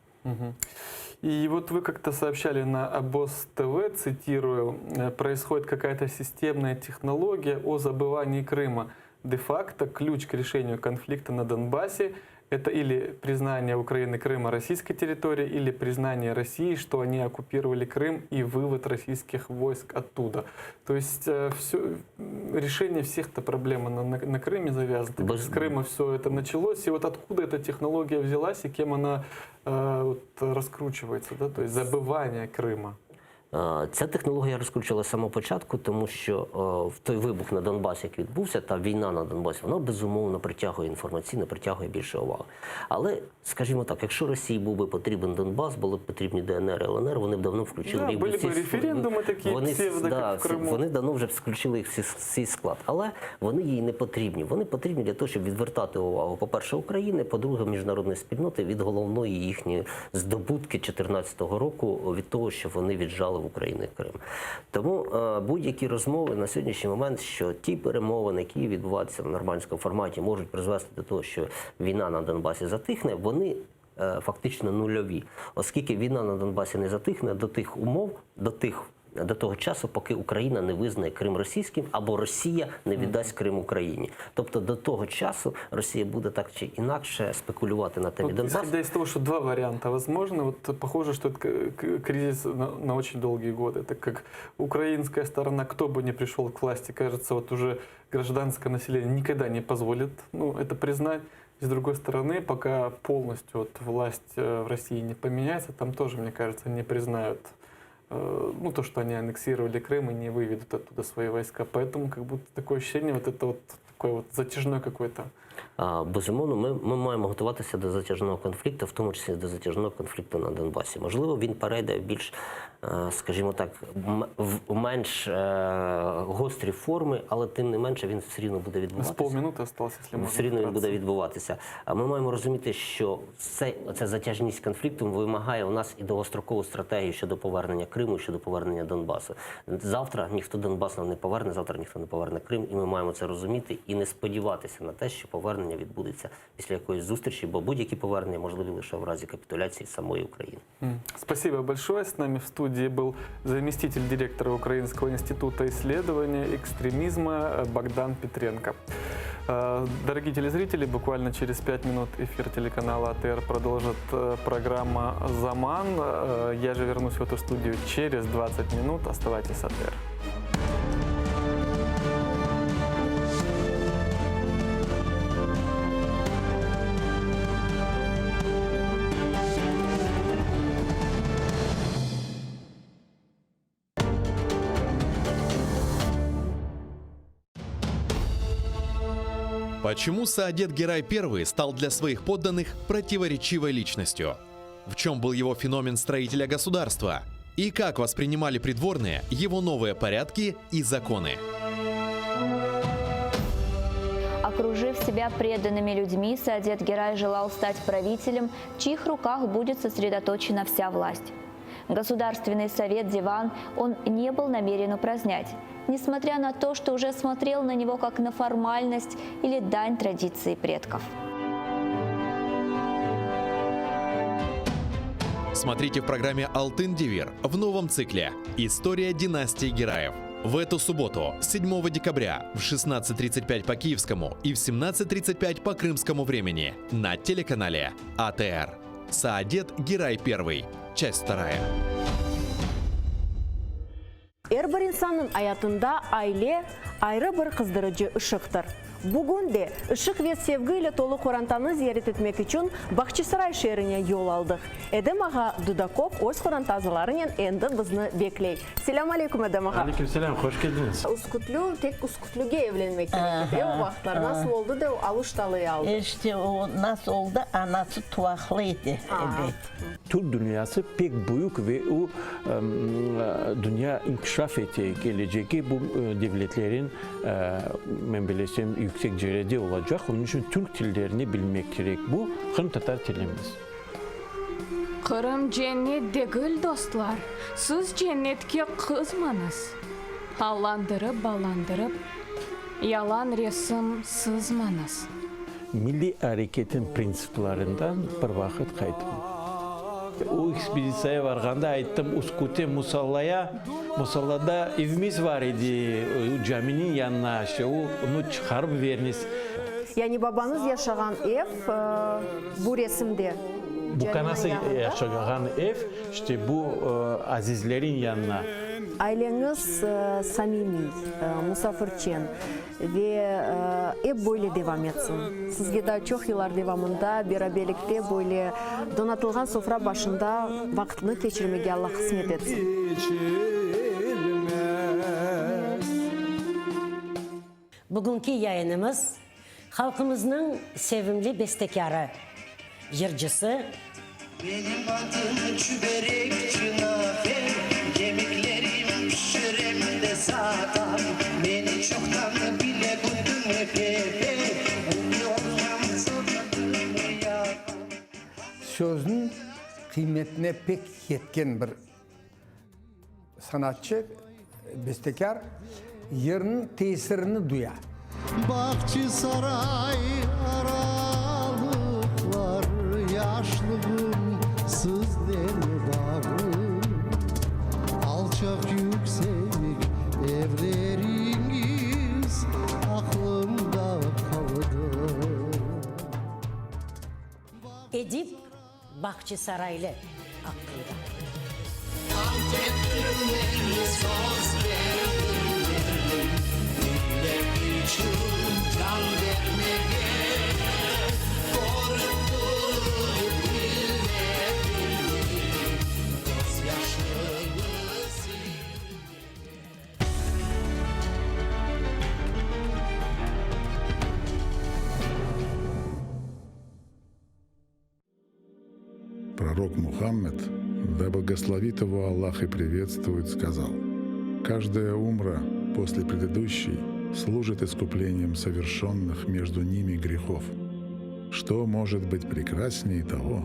И вот вы как-то сообщали на Обоз ТВ, цитирую, происходит какая-то системная технология о забывании Крыма. Де-факто ключ к решению конфликта на Донбассе – это или признание Украины Крыма российской территорией, или признание России, что они оккупировали Крым, и вывод российских войск оттуда. То есть решение всех-то проблем на Крыме завязано. С Крыма все это началось, и вот откуда эта технология взялась, и кем она раскручивается, да? То есть забывание Крыма. Ця технологія розкручувалася з самого початку, тому що в той вибух на Донбасі, який відбувся, та війна на Донбасі, вона безумовно притягує інформаційно, притягує більше уваги. Але, скажімо так, якщо Росії був би потрібен Донбас, були б потрібні ДНР і ЛНР, вони б давно включили їх. Були б референдуми такі, в Криму. Вони давно вже включили їх в цей склад. Але вони їй не потрібні. Вони потрібні для того, щоб відвертати увагу, по-перше, України, по-друге, міжнародної спільноти від головної їхньої здобутки 2014 року, від того, що вони віджали в Україні Крим. Тому будь-які розмови на сьогоднішній момент, що ті перемовини, які відбуваються в нормандському форматі, можуть призвести до того, що війна на Донбасі затихне, вони фактично нульові. Оскільки війна на Донбасі не затихне до тих умов, до того часу, поки Україна не визнає Крим російським, або Росія не віддасть Крим Україні. Тобто до того часу Росія буде так чи інакше спекулювати на темі Донбасу. Исходя из того, что два варианта возможны, вот похоже, что это кризис на очень долгие годы, так как украинская сторона, кто бы ни пришел к власти, кажется, вот уже гражданское население никогда не позволит это признать. С другой стороны, пока полностью власть в России не поменяется, там тоже, мне кажется, не признают то, что они аннексировали Крым и не выведут оттуда свои войска. Поэтому как будто такое ощущение, вот это вот такой вот затяжной какой-то. Безумовно, ми маємо готуватися до затяжного конфлікту, в тому числі до затяжного конфлікту на Донбасі. Можливо, він перейде в більш, скажімо так, в менш гострі форми, але тим не менше він все рівно буде відбуватися. З полминути залишилося, якщо можна. Все рівно він буде відбуватися. Ми маємо розуміти, що ця затяжність конфлікту вимагає у нас і довгострокову стратегію щодо повернення Криму, щодо повернення Донбасу. Завтра ніхто Донбас нам не поверне, завтра ніхто не поверне Крим, і ми маємо це розуміти і не сподіватися на те, що повернення відбудеться після якоїсь зустрічі, бо будь-які повернення можливі лише в разі капітуляції самої України. Спасибо большое. С нами в студии был заместитель директора Украинского института исследования экстремизма Богдан Петренко. Дорогие телезрители, буквально через 5 минут эфир телеканала АТР продолжит программа «Заман». Я же вернусь в эту студию через 20 минут. Оставайтесь с АТР. Почему Саадет Герай I стал для своих подданных противоречивой личностью? В чем был его феномен строителя государства? И как воспринимали придворные его новые порядки и законы? Окружив себя преданными людьми, Саадет Герай желал стать правителем, в чьих руках будет сосредоточена вся власть. Государственный совет Диван он не был намерен упразднять, несмотря на то, что уже смотрел на него как на формальность или дань традиции предков. Смотрите в программе «Алтын Девир» в новом цикле «История династии Гераев». В эту субботу, 7 декабря, в 16:35 по киевскому и в 17:35 по крымскому времени на телеканале АТР. Саадет Герай 1. Часть 2. Әрбір инсанның аятында айле айры бір қыздырыcı ышықтыр. Бүгін де ышық вет sevgi ile толы Хорантаны зиярет etmek için Бахчисарай шеріне yol aldık. Edem Ağa Dudakov öz Хорантазыларымен endi bizni bekley. Selam aleykum Edem Ağa. Aleyküm selam, hoş geldiniz. Uskutlu, tek Uskutlu'ya evlenmek gerekti. O vaxtlar nasıl oldu da alıştalığı aldı? İşte o nasıl oldu? Anası tuvaklıydı. Evet. Türk dünyası pek büyük ve o dünya inkişaf edecek bu devletlerin ben bilesem yüksek derecede olacak. Onun için Türk dillerini bilmek gerek. Bu Kırım Tatar dilimiz. Kırım cennet değil dostlar. Siz cennetke kızmanız. Hallandırıp balandırıp yalan resim sızmanız. Milli hareketin prensiplarından bir vakit kaydım. O ekspedisiyaya varganda aytdım Uskut'e Musalla'da evimiz var idi. O caminin yanına onu çıkarıp veriniz. Yani babanız yaşayan ev bu resimde. Bu kanası yaşayan ev işte bu azizlerin yanına. Aileniz samimi, musafirçen ve hep böyle devam etsin. Sizge daha çok yıllar devamında beraberlikte böyle donatılgan sofra başında vaktini geçirmeye Allah kısmet etsin. Bugünkü yayınımız halkımızın sevimli bestekarı, yırcısı. Benim adım çüberek çınafer, kemiklerim şüremde sağlam. Beni çoktan bile buldun pepe, umuyorum sormadığımı yapan. Sözün kıymetine pek yetken bir sanatçı, bestekar, yerinin tesirini duyar. Bahçesaray aralıklar, yaşlığım sizden bağım. Alçak yüksek evleriniz aklımda kaldı. Edip Bahçesaraylı hakkında. Пророк Мухаммед, да благословит его Аллах и приветствует, сказал: «Каждая умра после предыдущей служит искуплением совершенных между ними грехов. Что может быть прекраснее того,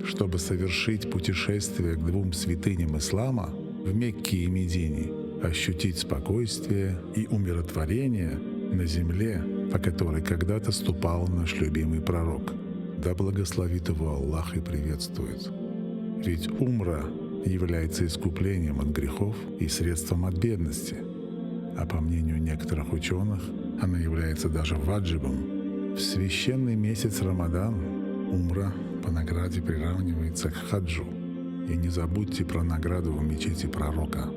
чтобы совершить путешествие к двум святыням ислама в Мекке и Медине, ощутить спокойствие и умиротворение на земле, по которой когда-то ступал наш любимый пророк. Да благословит его Аллах и приветствует. Ведь умра является искуплением от грехов и средством от бедности. А по мнению некоторых ученых, она является даже ваджибом. В священный месяц Рамадан умра по награде приравнивается к хаджу. И не забудьте про награду в мечети пророка.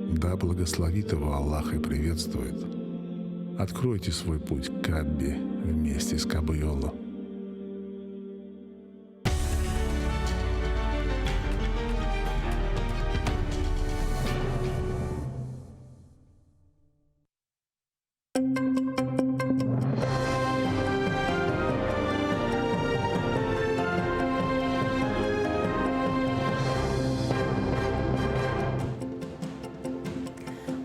Да благословит его Аллах и приветствует. Откройте свой путь к Каббе вместе с Кабайоло.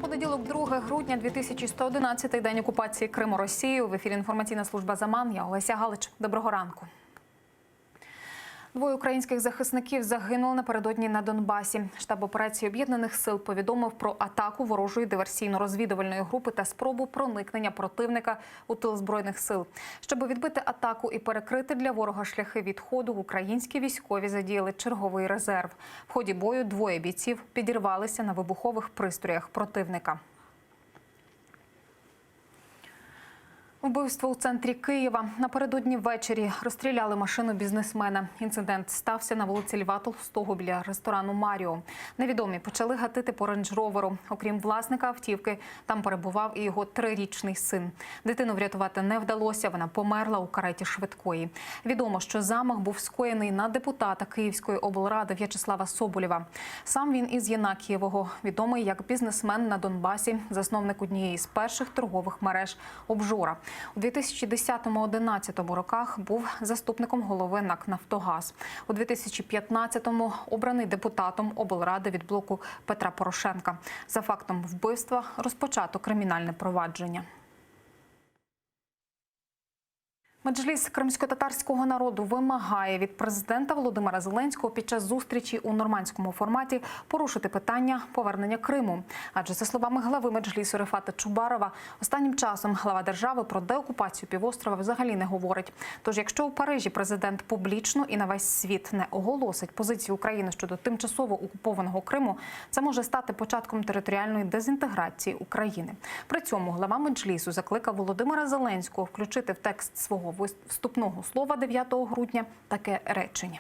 Понеділок, 2 грудня, 2111-й день окупації Криму Росією. В ефірі інформаційна служба «Заман». Я Олеся Галич. Доброго ранку. Двоє українських захисників загинули напередодні на Донбасі. Штаб операції Об'єднаних сил повідомив про атаку ворожої диверсійно-розвідувальної групи та спробу проникнення противника у тил Збройних сил. Щоб відбити атаку і перекрити для ворога шляхи відходу, українські військові задіяли черговий резерв. В ході бою двоє бійців підірвалися на вибухових пристроях противника. Вбивство у центрі Києва. Напередодні ввечері розстріляли машину бізнесмена. Інцидент стався на вулиці Льва Толстого біля ресторану «Маріо». Невідомі почали гатити по рейндж-роверу. Окрім власника автівки, там перебував і його 3-річний син. Дитину врятувати не вдалося, вона померла у кареті швидкої. Відомо, що замах був скоєний на депутата Київської облради В'ячеслава Соболєва. Сам він із Єнакієвого, відомий як бізнесмен на Донбасі, засновник однієї з перших торгових мереж «Обжора». У 2010-2011 роках був заступником голови НАК «Нафтогаз». У 2015-му обраний депутатом облради від блоку Петра Порошенка. За фактом вбивства розпочато кримінальне провадження. Меджліс кримськотатарського народу вимагає від президента Володимира Зеленського під час зустрічі у нормандському форматі порушити питання повернення Криму. Адже, за словами глави Меджлісу Рефата Чубарова, останнім часом глава держави про деокупацію півострова взагалі не говорить. Тож, якщо у Парижі президент публічно і на весь світ не оголосить позицію України щодо тимчасово окупованого Криму, це може стати початком територіальної дезінтеграції України. При цьому глава Меджлісу закликав Володимира Зеленського включити в текст свого вступного слова 9 грудня таке речення.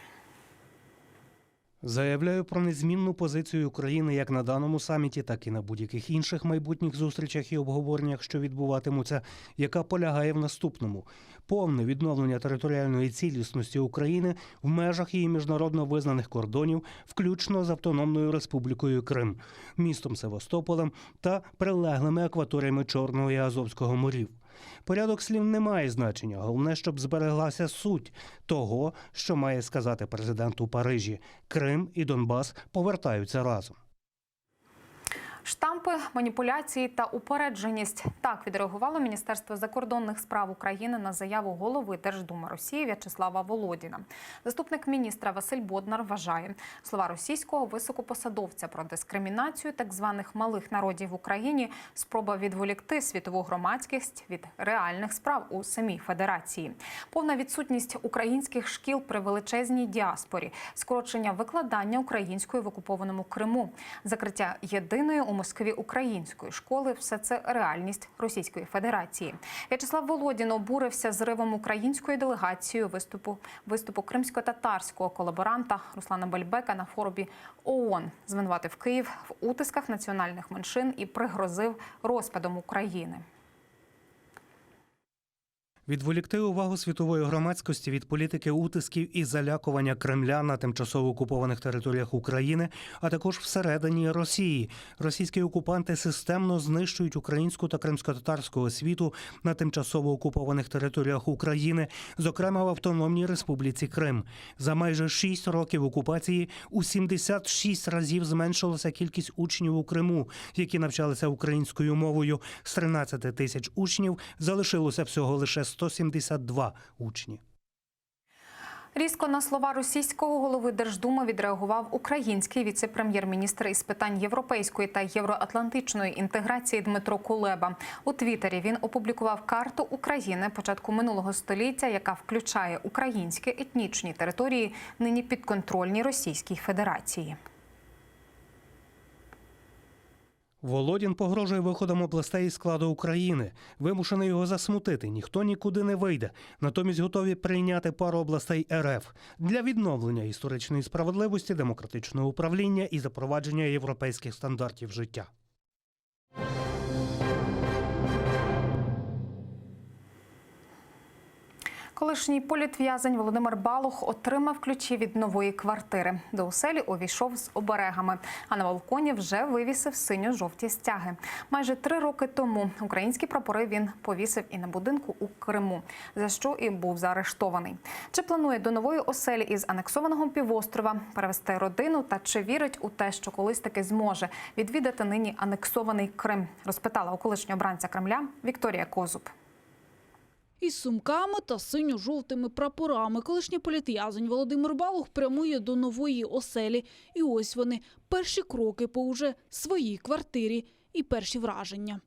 Заявляю про незмінну позицію України як на даному саміті, так і на будь-яких інших майбутніх зустрічах і обговореннях, що відбуватимуться, яка полягає в наступному. Повне відновлення територіальної цілісності України в межах її міжнародно визнаних кордонів, включно з Автономною Республікою Крим, містом Севастополем та прилеглими акваторіями Чорного і Азовського морів. Порядок слів не має значення. Головне, щоб збереглася суть того, що має сказати президент у Парижі. Крим і Донбас повертаються разом. Штампи, маніпуляції та упередженість. Так відреагувало Міністерство закордонних справ України на заяву голови Держдуми Росії В'ячеслава Володіна. Заступник міністра Василь Боднар вважає, слова російського високопосадовця про дискримінацію так званих малих народів в Україні – спроба відволікти світову громадськість від реальних справ у самій Федерації. Повна відсутність українських шкіл при величезній діаспорі, скорочення викладання української в окупованому Криму, закриття єдиної у Москві української школи – все це реальність Російської Федерації. В'ячеслав Володін обурився зривом української делегації виступу кримсько-татарського колаборанта Руслана Бальбека на форумі ООН. Звинуватив Київ в утисках національних меншин і пригрозив розпадом України. Відволікти увагу світової громадськості від політики утисків і залякування Кремля на тимчасово окупованих територіях України, а також всередині Росії. Російські окупанти системно знищують українську та кримсько-татарську освіту на тимчасово окупованих територіях України, зокрема в Автономній Республіці Крим. За майже 6 років окупації у 76 разів зменшилася кількість учнів у Криму, які навчалися українською мовою. З 13 тисяч учнів залишилося всього лише 172 учні. Різко на слова російського голови Держдуми відреагував український віце-прем'єр-міністр із питань європейської та євроатлантичної інтеграції Дмитро Кулеба. У Твіттері він опублікував карту України початку минулого століття, яка включає українські етнічні території, нині підконтрольні Російській Федерації. Володін погрожує виходом областей із складу України. Вимушений його засмутити. Ніхто нікуди не вийде. Натомість готові прийняти пару областей РФ для відновлення історичної справедливості, демократичного управління і запровадження європейських стандартів життя. Колишній політв'язень Володимир Балух отримав ключі від нової квартири. До оселі увійшов з оберегами, а на балконі вже вивісив синьо-жовті стяги. Майже 3 роки тому українські прапори він повісив і на будинку у Криму, за що і був заарештований. Чи планує до нової оселі із анексованого півострова перевести родину та чи вірить у те, що колись таки зможе відвідати нині анексований Крим, розпитала у колишнього обранця Кремля Вікторія Козуб. Із сумками та синьо-жовтими прапорами колишній політв'язень Володимир Балух прямує до нової оселі. І ось вони – перші кроки по уже своїй квартирі і перші враження.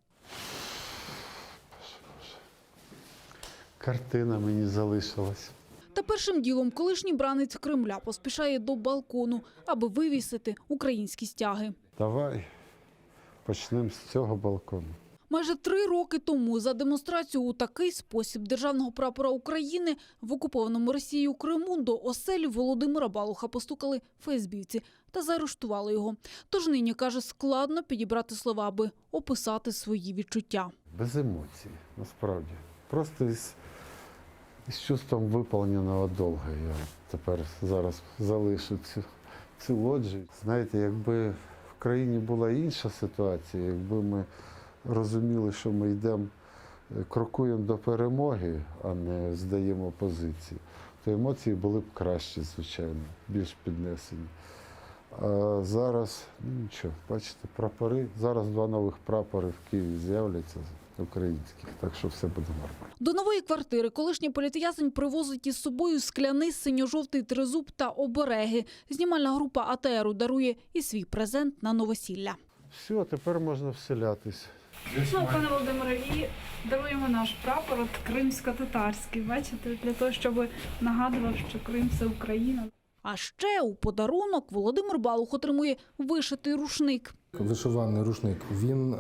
Картина мені залишилась. Та першим ділом колишній бранець Кремля поспішає до балкону, аби вивісити українські стяги. Давай почнемо з цього балкону. Майже 3 роки тому за демонстрацію у такий спосіб державного прапора України в окупованому Росією Криму до оселі Володимира Балуха постукали ФСБівці та заарештували його. Тож нині, каже, складно підібрати слова, аби описати свої відчуття. Без емоцій, насправді. Просто із чувством виповненого долга я тепер зараз залишу цю лоджію. Знаєте, якби в країні була інша ситуація, якби ми розуміли, що ми йдемо, крокуємо до перемоги, а не здаємо позиції, то емоції були б кращі, звичайно, більш піднесені. А зараз, нічого, бачите, прапори. Зараз 2 нових прапори в Києві з'являться, українських, так що все буде нормально. До нової квартири колишній політв'язень привозить із собою скляний синьо-жовтий тризуб та обереги. Знімальна група АТРу дарує і свій презент на новосілля. Все, тепер можна вселятись. Пане Володимире, і даруємо наш прапор, от кримсько-татарський, бачите, для того, щоб нагадував, що Крим – це Україна. А ще у подарунок Володимир Балух отримує вишитий рушник. Вишиваний рушник, він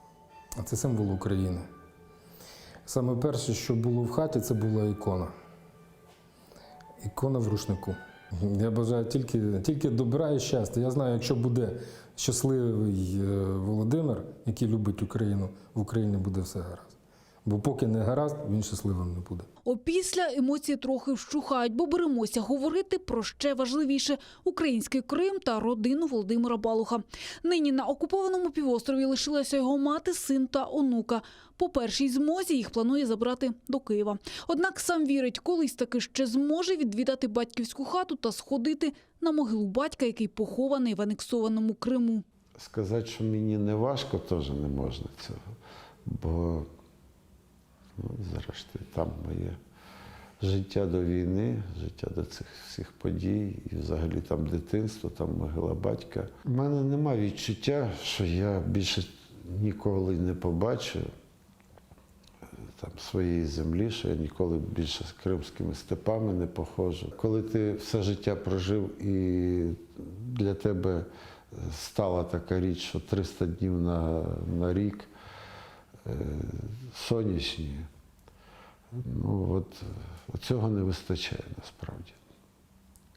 – це символ України. Саме перше, що було в хаті, це була ікона. Ікона в рушнику. Я бажаю тільки добра і щастя. Я знаю, якщо буде щасливий Володимир, який любить Україну, в Україні буде все гаразд. Бо поки не гаразд, він щасливим не буде. Опісля емоції трохи вщухають, бо беремося говорити про ще важливіше – український Крим та родину Володимира Балуха. Нині на окупованому півострові лишилася його мати, син та онука. По першій змозі їх планує забрати до Києва. Однак сам вірить, колись таки ще зможе відвідати батьківську хату та сходити на могилу батька, який похований в анексованому Криму. Сказати, що мені не важко, теж не можна цього, бо зрештою, там моє життя до війни, життя до цих всіх подій, і взагалі там дитинство, там могила батька. У мене немає відчуття, що я більше ніколи не побачу там своєї землі, що я ніколи більше з кримськими степами не походжу. Коли ти все життя прожив і для тебе стала така річ, що 300 днів на рік сонячні. Цього не вистачає насправді.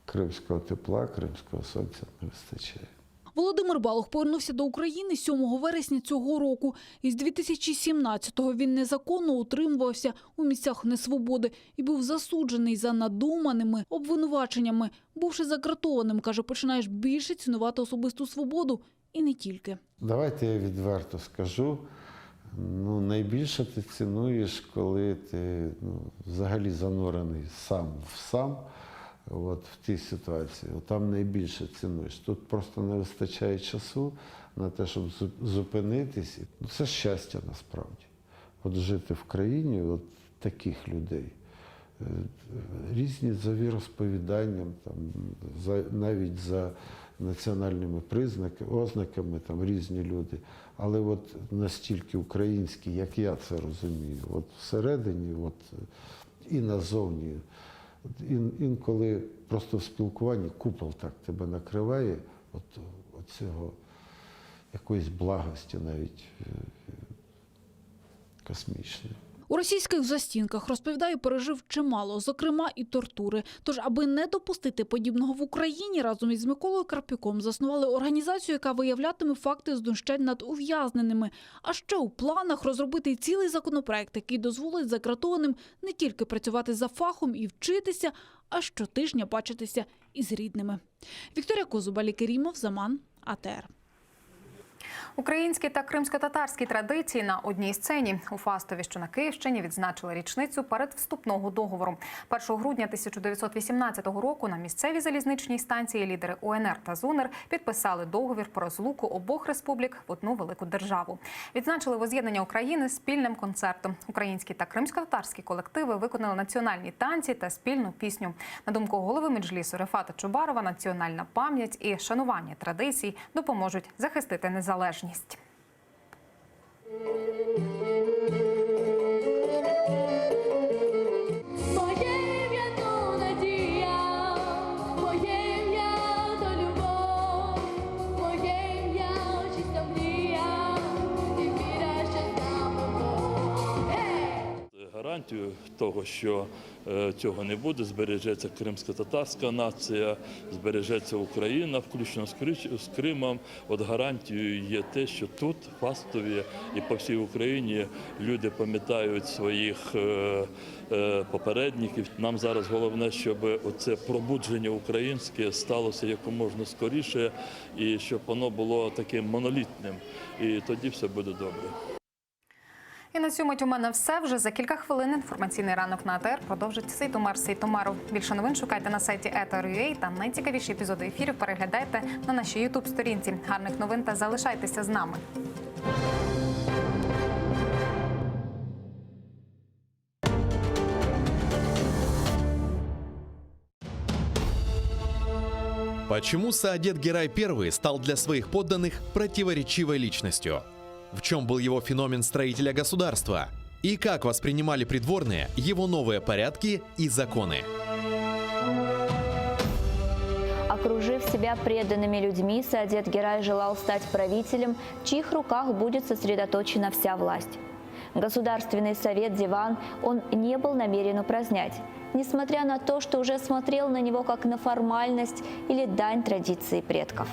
Кримського тепла, кримського сонця не вистачає. Володимир Балух повернувся до України 7 вересня цього року. Із 2017-го він незаконно утримувався у місцях несвободи і був засуджений за надуманими обвинуваченнями. Бувши загратованим, каже, починаєш більше цінувати особисту свободу і не тільки. Давайте я відверто скажу. Найбільше ти цінуєш, коли ти взагалі занурений сам в сам, в тій ситуації. Там найбільше цінуєш. Тут просто не вистачає часу на те, щоб зупинитись. Це щастя насправді. Жити в країні таких людей. Різні за віросповіданням, навіть за національними ознаками, різні люди. Але настільки українські, як я це розумію, всередині і назовні. Інколи просто в спілкуванні купол так тебе накриває, цього якоїсь благості навіть космічної. У російських застінках, розповідає, пережив чимало, зокрема і тортури. Тож, аби не допустити подібного в Україні, разом із Миколою Карпюком заснували організацію, яка виявлятиме факти знущань над ув'язненими. А ще у планах розробити цілий законопроект, який дозволить загратованим не тільки працювати за фахом і вчитися, а щотижня бачитися із рідними. Вікторія Козуба, Лікерімов, Заман, АТР. Українські та кримсько-татарські традиції на одній сцені. У Фастові, що на Київщині, відзначили річницю передвступного договору. 1 грудня 1918 року на місцевій залізничній станції лідери УНР та ЗУНР підписали договір про розлуку обох республік в одну велику державу. Відзначили воз'єднання України спільним концертом. Українські та кримсько-татарські колективи виконали національні танці та спільну пісню. На думку голови Меджлісу Рефата Чубарова, національна пам'ять і шанування традицій допоможуть захистити незалежність. гарантію того, що цього не буде, збережеться кримсько-татарська нація, збережеться Україна, включно з Кримом. От гарантією є те, що тут, в Фастові і по всій Україні, люди пам'ятають своїх попередників. Нам зараз головне, щоб оце пробудження українське сталося якомога скоріше і щоб воно було таким монолітним. І тоді все буде добре. І на цьому у мене все. Вже за кілька хвилин інформаційний ранок на АТР продовжить Сейтумар Сейтумаров. Більше новин шукайте на сайті ETR.ua та найцікавіші епізоди ефірів переглядайте на нашій ютуб-сторінці. Гарних новин та залишайтеся з нами. Почему Саадет Герай I стал для своих подданных противоречивой личностью? В чем был его феномен строителя государства? И как воспринимали придворные его новые порядки и законы? Окружив себя преданными людьми, Саадет Герай желал стать правителем, в чьих руках будет сосредоточена вся власть. Государственный совет Диван он не был намерен упразднять, несмотря на то, что уже смотрел на него как на формальность или дань традиции предков.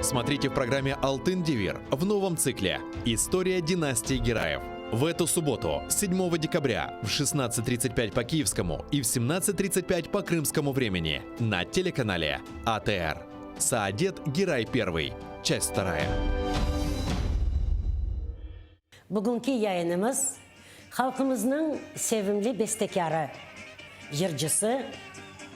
Смотрите в программе «Алтын Девир» в новом цикле «История династии Гераев». В эту субботу, 7 декабря, в 16:35 по киевскому и в 17:35 по крымскому времени на телеканале АТР. Саадет Герай I. Часть 2. Bugünkü yayınımız halkımızın sevimli bestekarı, jırcısı.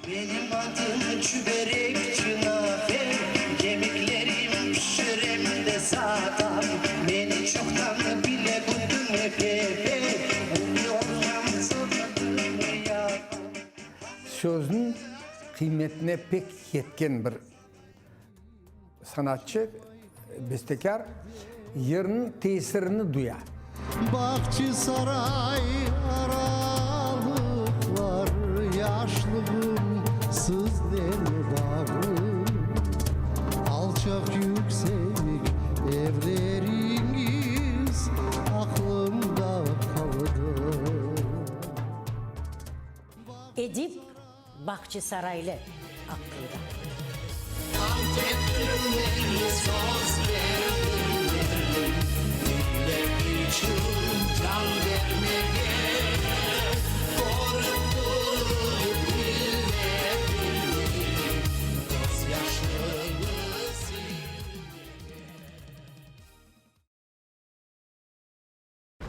Benim adım Çüberek Çınafer, kemiklerim şiremde sağlam. Beni çoktan bile buldun epepe, umuyorum sordun ya. Sözün kıymetine pek yetken bir sanatçı, bestekar, yerinin tesirini duyar. Bahçesaray aralıklar, yaşlığım sızlar bağım. Alçak yüksek evleriniz aklımda kaldı. Edip Bahçesaraylı hakkında.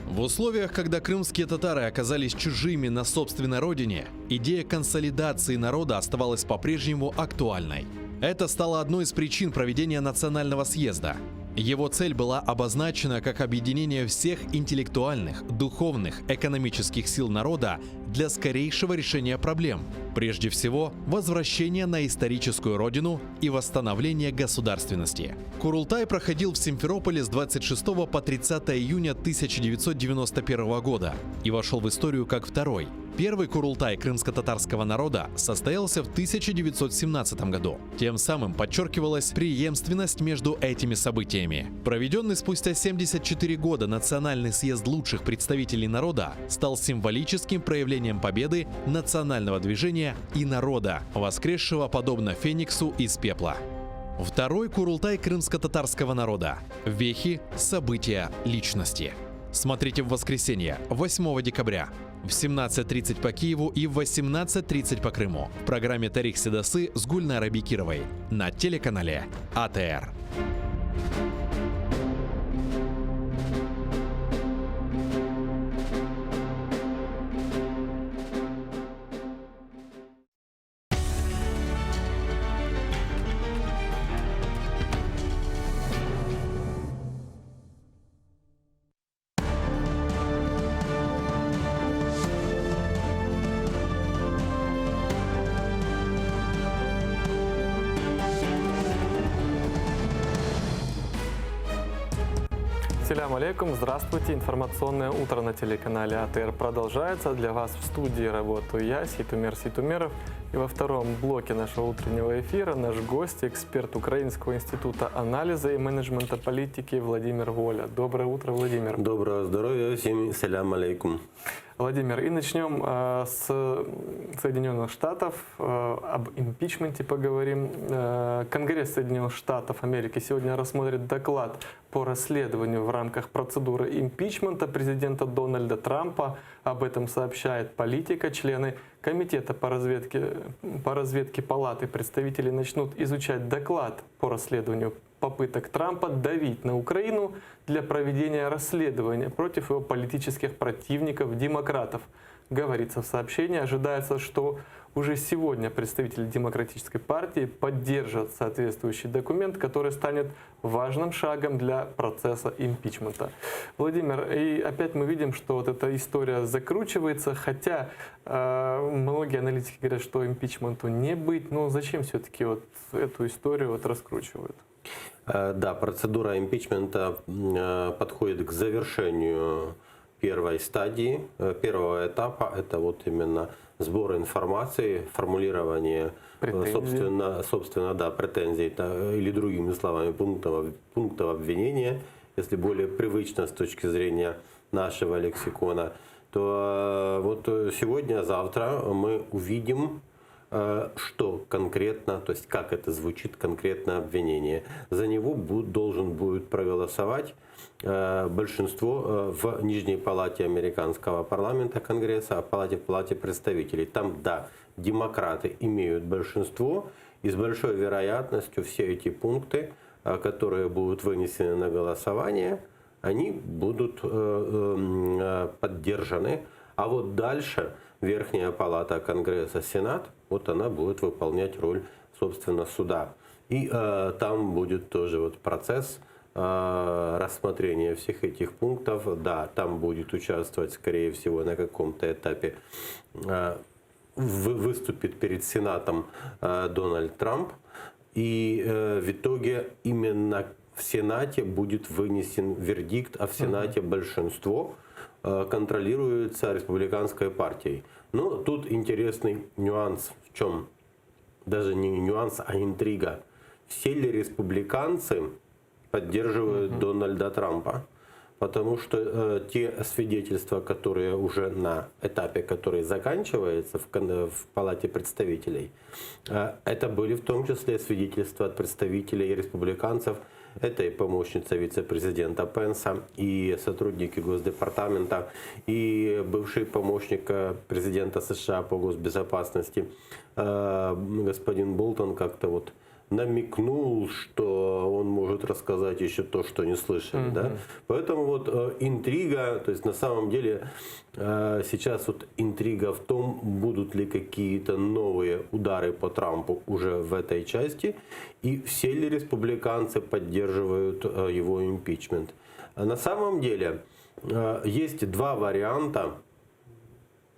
В условиях, когда крымские татары оказались чужими на собственной родине, идея консолидации народа оставалась по-прежнему актуальной. Это стало одной из причин проведения национального съезда. Его цель была обозначена как объединение всех интеллектуальных, духовных, экономических сил народа для скорейшего решения проблем. Прежде всего, возвращение на историческую родину и восстановление государственности. Курултай проходил в Симферополе с 26 по 30 июня 1991 года и вошел в историю как второй. Первый Курултай крымско-татарского народа состоялся в 1917 году. Тем самым подчеркивалась преемственность между этими событиями. Проведенный спустя 74 года Национальный съезд лучших представителей народа стал символическим проявлением победы национального движения и народа, воскресшего подобно фениксу из пепла. Второй Курултай крымско-татарского народа. Вехи, события, личности. Смотрите в воскресенье, 8 декабря. В 17:30 по Киеву и в 18:30 по Крыму в программе «Тарих Седасы» с Гульнарой Бекировой на телеканале АТР. Ассаляму алейкум, здравствуйте. Информационное утро на телеканале АТР продолжается. Для вас в студии работаю я, Сейтумер Сейтумеров. И во втором блоке нашего утреннего эфира наш гость, эксперт Украинского института анализа и менеджмента политики Владимир Воля. Доброе утро, Владимир. Доброго здоровья всем, салям алейкум. Владимир, и начнем с Соединенных Штатов, об импичменте поговорим. Конгресс Соединенных Штатов Америки сегодня рассмотрит доклад по расследованию в рамках процедуры импичмента президента Дональда Трампа. Об этом сообщает Политика. Члены комитета по разведке Палаты представителей начнут изучать доклад по расследованию попыток Трампа давить на Украину для проведения расследования против его политических противников, демократов. Говорится в сообщении, ожидается, что уже сегодня представители Демократической партии поддержат соответствующий документ, который станет важным шагом для процесса импичмента. Владимир, и опять мы видим, что вот эта история закручивается, хотя многие аналитики говорят, что импичменту не быть, но зачем все-таки вот эту историю вот раскручивают? Да, процедура импичмента подходит к завершению первой стадии, первого этапа. Это вот именно сбор информации, формулирование собственно, да, претензий или другими словами пунктов обвинения, если более привычно с точки зрения нашего лексикона, то вот сегодня, завтра мы увидим, что конкретно, то есть как это звучит конкретно обвинение. За него должен будет проголосовать большинство в Нижней палате американского парламента Конгресса, в палате представителей. Там, да, демократы имеют большинство, и с большой вероятностью все эти пункты, которые будут вынесены на голосование, они будут поддержаны. А вот дальше Верхняя палата Конгресса, Сенат, вот она будет выполнять роль, собственно, суда. И там будет тоже вот процесс рассмотрения всех этих пунктов. Да, там будет участвовать, скорее всего, на каком-то этапе выступит перед Сенатом Дональд Трамп. И в итоге именно в Сенате будет вынесен вердикт, а в Сенате большинство контролируется республиканской партией. Но тут интересный нюанс в чем? Даже не нюанс, а интрига. Все ли республиканцы поддерживают Дональда Трампа? Потому что те свидетельства, которые уже на этапе, который заканчивается в Палате представителей, это были в том числе свидетельства от представителей республиканцев. Это и помощница вице-президента Пенса, и сотрудники Госдепартамента, и бывший помощник президента США по госбезопасности господин Болтон как-то вот намекнул, что он может рассказать еще то, что не слышали. Да? Поэтому вот интрига, то есть на самом деле сейчас вот интрига в том, будут ли какие-то новые удары по Трампу уже в этой части, и все ли республиканцы поддерживают его импичмент. На самом деле есть два варианта.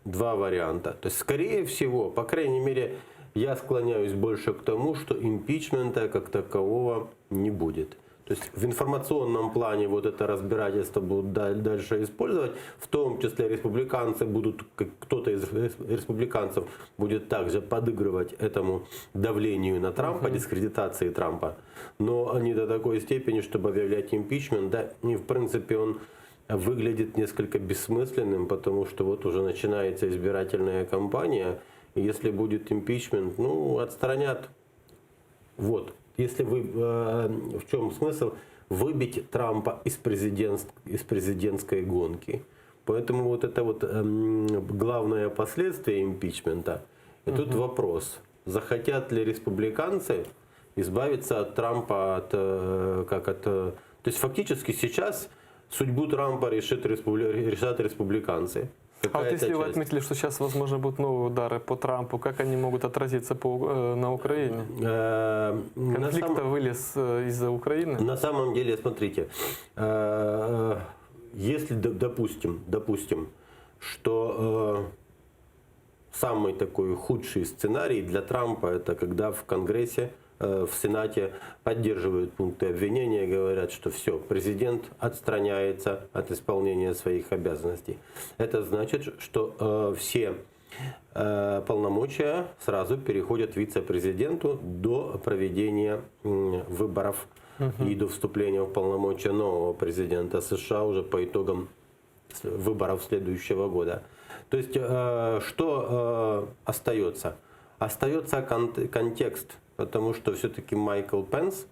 То есть, скорее всего, по крайней мере, я склоняюсь больше к тому, что импичмента как такового не будет. То есть в информационном плане вот это разбирательство будут дальше использовать, в том числе республиканцы будут, кто-то из республиканцев будет также подыгрывать этому давлению на Трампа, дискредитации Трампа, но не до такой степени, чтобы объявлять импичмент, да, и в принципе он выглядит несколько бессмысленным, потому что вот уже начинается избирательная кампания. Если будет импичмент, ну, отстранят. Вот. Если вы, в чем смысл? Выбить Трампа из президентской гонки. Поэтому вот это вот главное последствие импичмента. И тут вопрос, захотят ли республиканцы избавиться от Трампа, то есть фактически сейчас судьбу Трампа решат республиканцы. А вот если вы отметили, что сейчас, возможно, будут новые удары по Трампу, как они могут отразиться на Украине? Конфликт вылез из-за Украины? На самом деле, смотрите, если допустим, что самый такой худший сценарий для Трампа, это когда в Конгрессе, в Сенате поддерживают пункты обвинения, говорят, что все, президент отстраняется от исполнения своих обязанностей. Это значит, что все полномочия сразу переходят вице-президенту до проведения выборов и до вступления в полномочия нового президента США уже по итогам выборов следующего года. То есть, что остается? Остается контекст, потому что все-таки Майкл Пенс,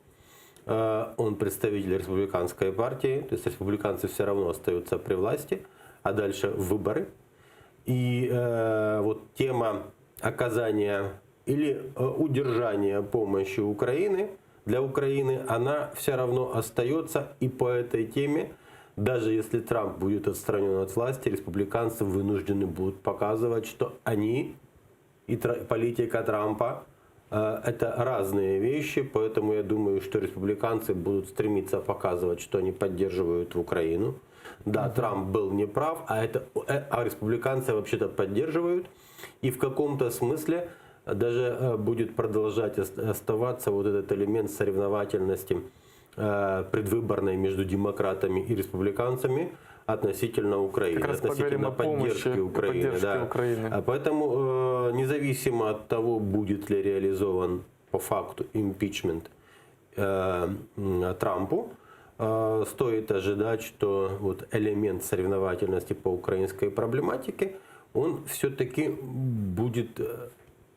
он представитель республиканской партии, то есть республиканцы все равно остаются при власти, а дальше выборы. И вот тема оказания или удержания помощи для Украины, она все равно остается. И по этой теме, даже если Трамп будет отстранен от власти, республиканцы вынуждены будут показывать, что они и политика Трампа это разные вещи, поэтому я думаю, что республиканцы будут стремиться показывать, что они поддерживают Украину. Да, Трамп был неправ, а республиканцы вообще-то поддерживают. И в каком-то смысле даже будет продолжать оставаться вот этот элемент соревновательности предвыборной между демократами и республиканцами относительно Украины, относительно поддержки Украины. Да. Поэтому независимо от того, будет ли реализован по факту импичмент Трампу, стоит ожидать, что вот элемент соревновательности по украинской проблематике, он все-таки будет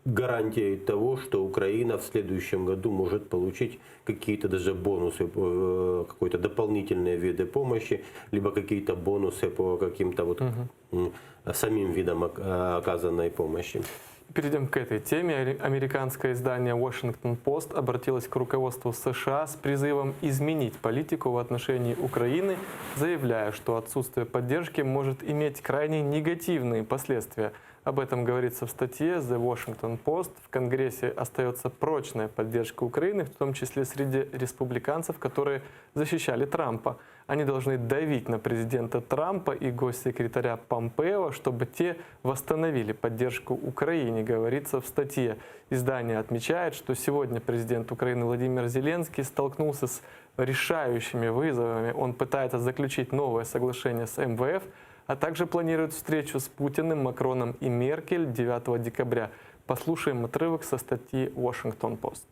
гарантией того, что Украина в следующем году может получить какие-то даже бонусы, какие-то дополнительные виды помощи, либо какие-то бонусы по каким-то вот самим видам оказанной помощи. Перейдем к этой теме. Американское издание Washington Post обратилось к руководству США с призывом изменить политику в отношении Украины, заявляя, что отсутствие поддержки может иметь крайне негативные последствия. Об этом говорится в статье The Washington Post. В Конгрессе остается прочная поддержка Украины, в том числе среди республиканцев, которые защищали Трампа. Они должны давить на президента Трампа и госсекретаря Помпео, чтобы те восстановили поддержку Украине, говорится в статье. Издание отмечает, что сегодня президент Украины Владимир Зеленский столкнулся с решающими вызовами. Он пытается заключить новое соглашение с МВФ, а также планирует встречу с Путиным, Макроном и Меркель 9 декабря. Послушаем отрывок со статьи Washington Post.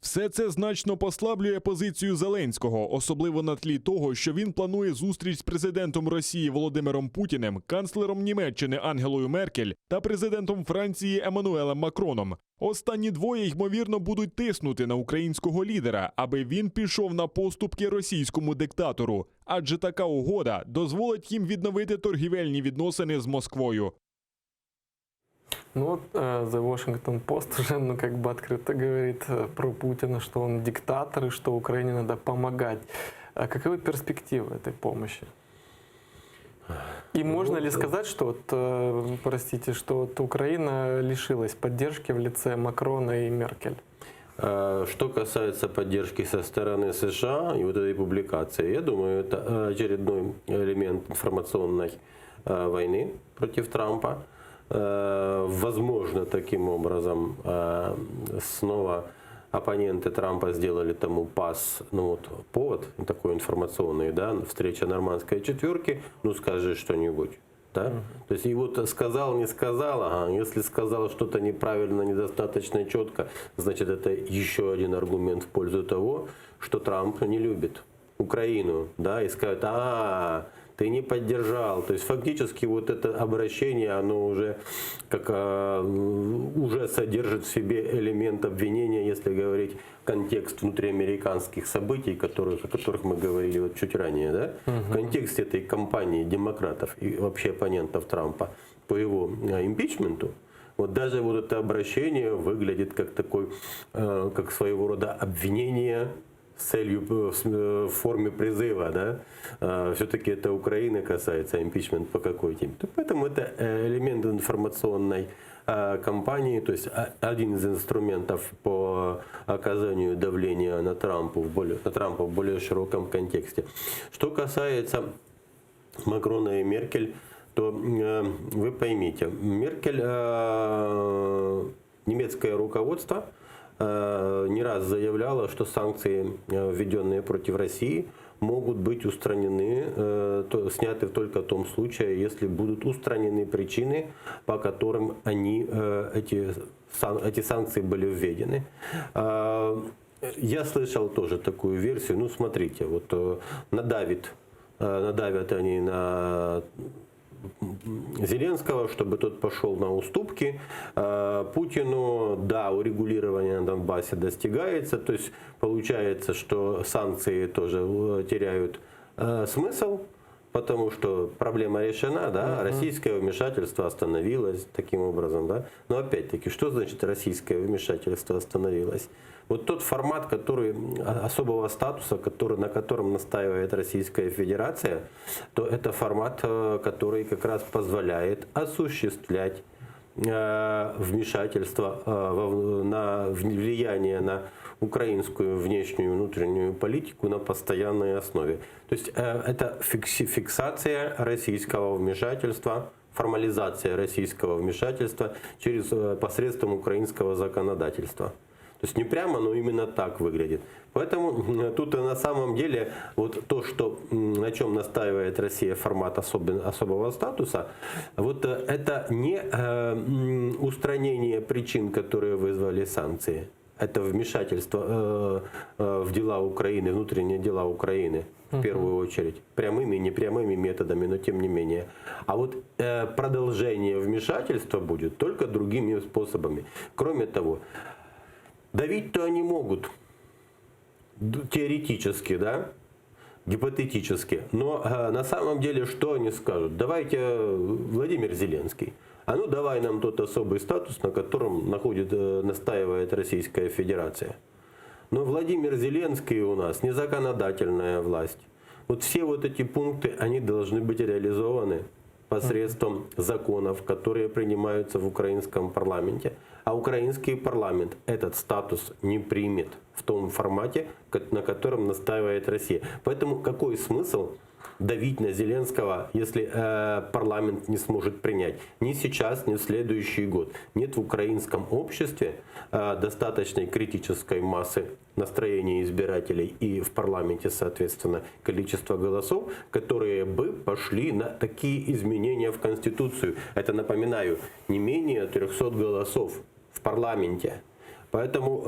Все це значно послаблює позицію Зеленського, особливо на тлі того, що він планує зустріч з президентом Росії Володимиром Путіним, канцлером Німеччини Ангелою Меркель та президентом Франції Еммануелем Макроном. Останні двоє, ймовірно, будуть тиснути на українського лідера, аби він пішов на поступки російському диктатору. Адже така угода дозволить їм відновити торгівельні відносини з Москвою. Ну вот The Washington Post уже как бы открыто говорит про Путина, что он диктатор и что Украине надо помогать. А каковы перспективы этой помощи? И можно ли сказать, что, простите, что Украина лишилась поддержки в лице Макрона и Меркель? Что касается поддержки со стороны США и вот этой публикации, я думаю, это очередной элемент информационной войны против Трампа. Возможно, таким образом снова оппоненты Трампа сделали тому повод такой информационный, да, встреча нормандской четверки, ну скажи что-нибудь. Да? То есть и вот сказал, не сказал, если сказал что-то неправильно, недостаточно четко, значит это еще один аргумент в пользу того, что Трамп не любит Украину, да, и скажет, ты не поддержал. То есть фактически вот это обращение, оно уже уже содержит в себе элемент обвинения, если говорить контекст внутриамериканских событий, о которых мы говорили вот чуть ранее, да? В контексте этой кампании демократов и вообще оппонентов Трампа по его импичменту, вот даже вот это обращение выглядит как как своего рода обвинение с целью в форме призыва, да, все-таки это Украины касается, импичмент по какой теме. Поэтому это элемент информационной кампании, то есть один из инструментов по оказанию давления на Трампа в более широком контексте. Что касается Макрона и Меркель, то вы поймите, Меркель, немецкое руководство не раз заявляла, что санкции, введенные против России, могут быть устранены, сняты только в том случае, если будут устранены причины, по которым эти санкции были введены. Я слышал тоже такую версию. Ну, смотрите, вот надавят они на Зеленского, чтобы тот пошел на уступки Путину. Да, урегулирование на Донбассе достигается, то есть получается, что санкции тоже теряют смысл, потому что проблема решена, да, российское вмешательство остановилось таким образом, да. Но опять-таки, что значит российское вмешательство остановилось? Вот тот формат, особого статуса, на котором настаивает Российская Федерация, то это формат, который как раз позволяет осуществлять вмешательство, влияние на украинскую внешнюю и внутреннюю политику на постоянной основе. То есть это фиксация российского вмешательства, формализация российского вмешательства посредством украинского законодательства. То есть не прямо, но именно так выглядит. Поэтому тут на самом деле вот то, на чем настаивает Россия, формат особого статуса, вот это не устранение причин, которые вызвали санкции. Это вмешательство в дела Украины, внутренние дела Украины, в первую очередь. Прямыми и непрямыми методами, но тем не менее. А вот продолжение вмешательства будет только другими способами. Кроме того, давить-то они могут, теоретически, да, гипотетически. Но на самом деле что они скажут? Давайте, Владимир Зеленский, а ну давай нам тот особый статус, на котором настаивает Российская Федерация. Но Владимир Зеленский у нас не законодательная власть. Вот все вот эти пункты, они должны быть реализованы посредством законов, которые принимаются в украинском парламенте. А украинский парламент этот статус не примет в том формате, на котором настаивает Россия. Поэтому какой смысл давить на Зеленского, если парламент не сможет принять? Ни сейчас, ни в следующий год. Нет в украинском обществе достаточной критической массы настроения избирателей и в парламенте, соответственно, количество голосов, которые бы пошли на такие изменения в Конституцию. Это, напоминаю, не менее 300 голосов в парламенте. Поэтому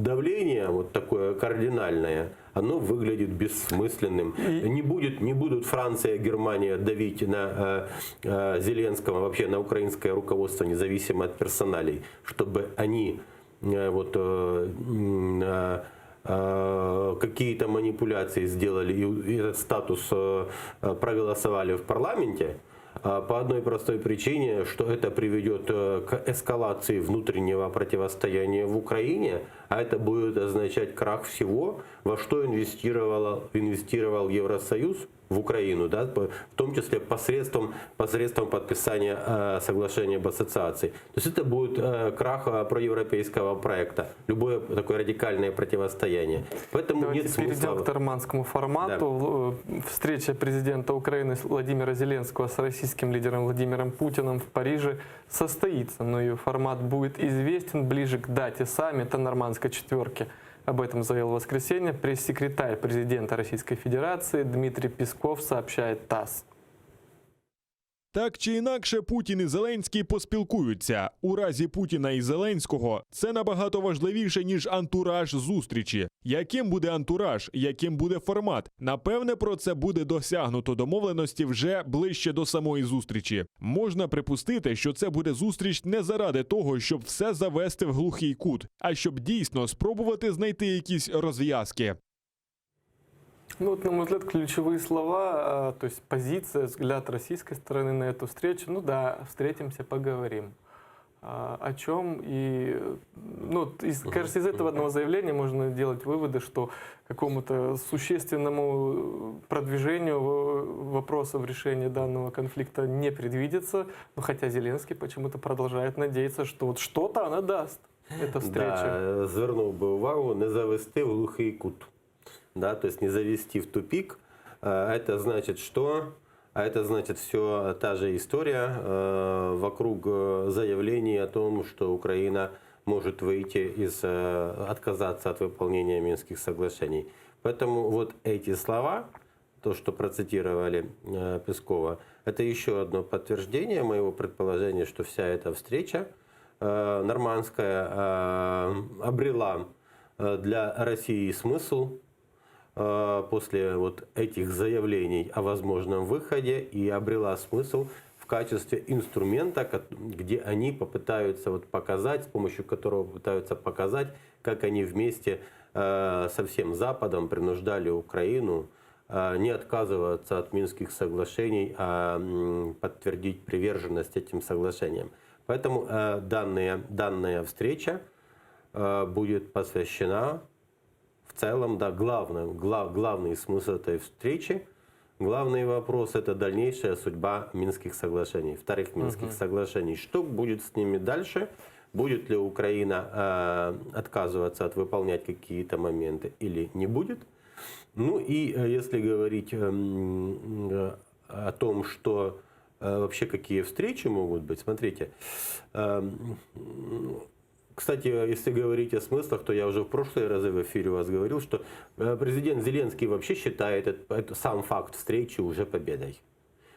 давление вот такое кардинальное, оно выглядит бессмысленным. Не будут Франция и Германия давить на Зеленского, вообще на украинское руководство, независимо от персоналей, чтобы они какие-то манипуляции сделали и этот статус проголосовали в парламенте. По одной простой причине, что это приведет к эскалации внутреннего противостояния в Украине, а это будет означать крах всего, во что инвестировал Евросоюз в Украину, да, в том числе посредством подписания соглашения об ассоциации. То есть это будет крах проевропейского проекта, любое такое радикальное противостояние. Поэтому давайте нет смысла. Перейдем к нормандскому формату. Да. Встреча президента Украины Владимира Зеленского с российским лидером Владимиром Путиным в Париже состоится, но ее формат будет известен ближе к дате саммита Нормандской четверки. Об этом заявил в воскресенье пресс-секретарь президента Российской Федерации Дмитрий Песков, сообщает ТАСС. Так чи інакше, Путін і Зеленський поспілкуються. У разі Путіна і Зеленського це набагато важливіше, ніж антураж зустрічі. Яким буде антураж, яким буде формат? Напевне, про це буде досягнуто домовленості вже ближче до самої зустрічі. Можна припустити, що це буде зустріч не заради того, щоб все завести в глухий кут, а щоб дійсно спробувати знайти якісь розв'язки. Ну, вот, на мой взгляд, ключевые слова, то есть позиция, взгляд российской стороны на эту встречу. Ну да, встретимся, поговорим. О чем? И, кажется, из этого одного заявления можно делать выводы, что какому-то существенному продвижению вопросов решения данного конфликта не предвидится. Но хотя Зеленский почему-то продолжает надеяться, что вот что-то она даст, эта встреча. Да, звернув би увагу, не завести в глухий кут. Да, то есть не завести в тупик. Это значит что? А это значит все та же история вокруг заявлений о том, что Украина может выйти отказаться от выполнения Минских соглашений. Поэтому вот эти слова, то, что процитировали Пескова, это еще одно подтверждение моего предположения, что вся эта встреча нормандская обрела для России смысл после вот этих заявлений о возможном выходе и обрела смысл в качестве инструмента, где они попытаются вот показать, с помощью которого попытаются показать, как они вместе со всем Западом принуждали Украину не отказываться от Минских соглашений, а подтвердить приверженность этим соглашениям. Поэтому данная встреча будет посвящена в целом, да, главный смысл этой встречи, главный вопрос – это дальнейшая судьба Минских соглашений, вторых Минских соглашений. Что будет с ними дальше? Будет ли Украина отказываться от выполнять какие-то моменты или не будет? Ну и если говорить о том, что вообще какие встречи могут быть, смотрите. Кстати, если говорить о смыслах, то я уже в прошлые разы в эфире у вас говорил, что президент Зеленский вообще считает сам факт встречи уже победой.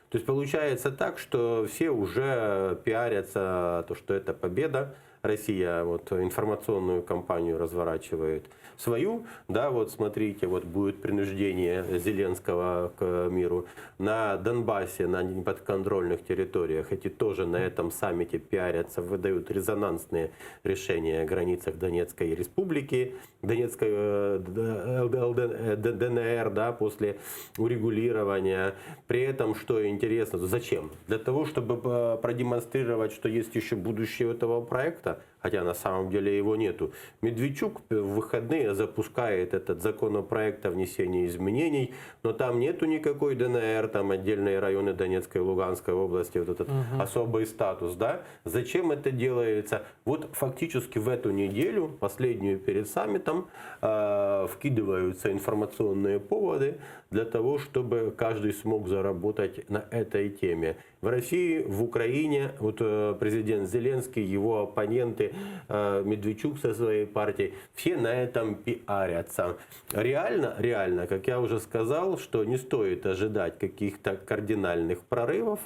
То есть получается так, что все уже пиарятся, то, что это победа. Россия вот информационную кампанию разворачивает свою, да, вот смотрите, вот будет принуждение Зеленского к миру. На Донбассе, на неподконтрольных территориях, эти тоже на этом саммите пиарятся, выдают резонансные решения о границах Донецкой республики, Донецкой ДНР, да, после урегулирования. При этом, что интересно, зачем? Для того, чтобы продемонстрировать, что есть еще будущее у этого проекта, хотя на самом деле его нету. Медведчук в выходные запускает этот законопроект о внесении изменений, но там нету никакой ДНР, там отдельные районы Донецкой и Луганской области, вот этот особый статус, да? Зачем это делается? Вот фактически в эту неделю, последнюю перед саммитом, вкидываются информационные поводы для того, чтобы каждый смог заработать на этой теме. В России, в Украине, вот президент Зеленский, его оппоненты, Медведчук со своей партией, все на этом пиарятся. Реально, как я уже сказал, что не стоит ожидать каких-то кардинальных прорывов.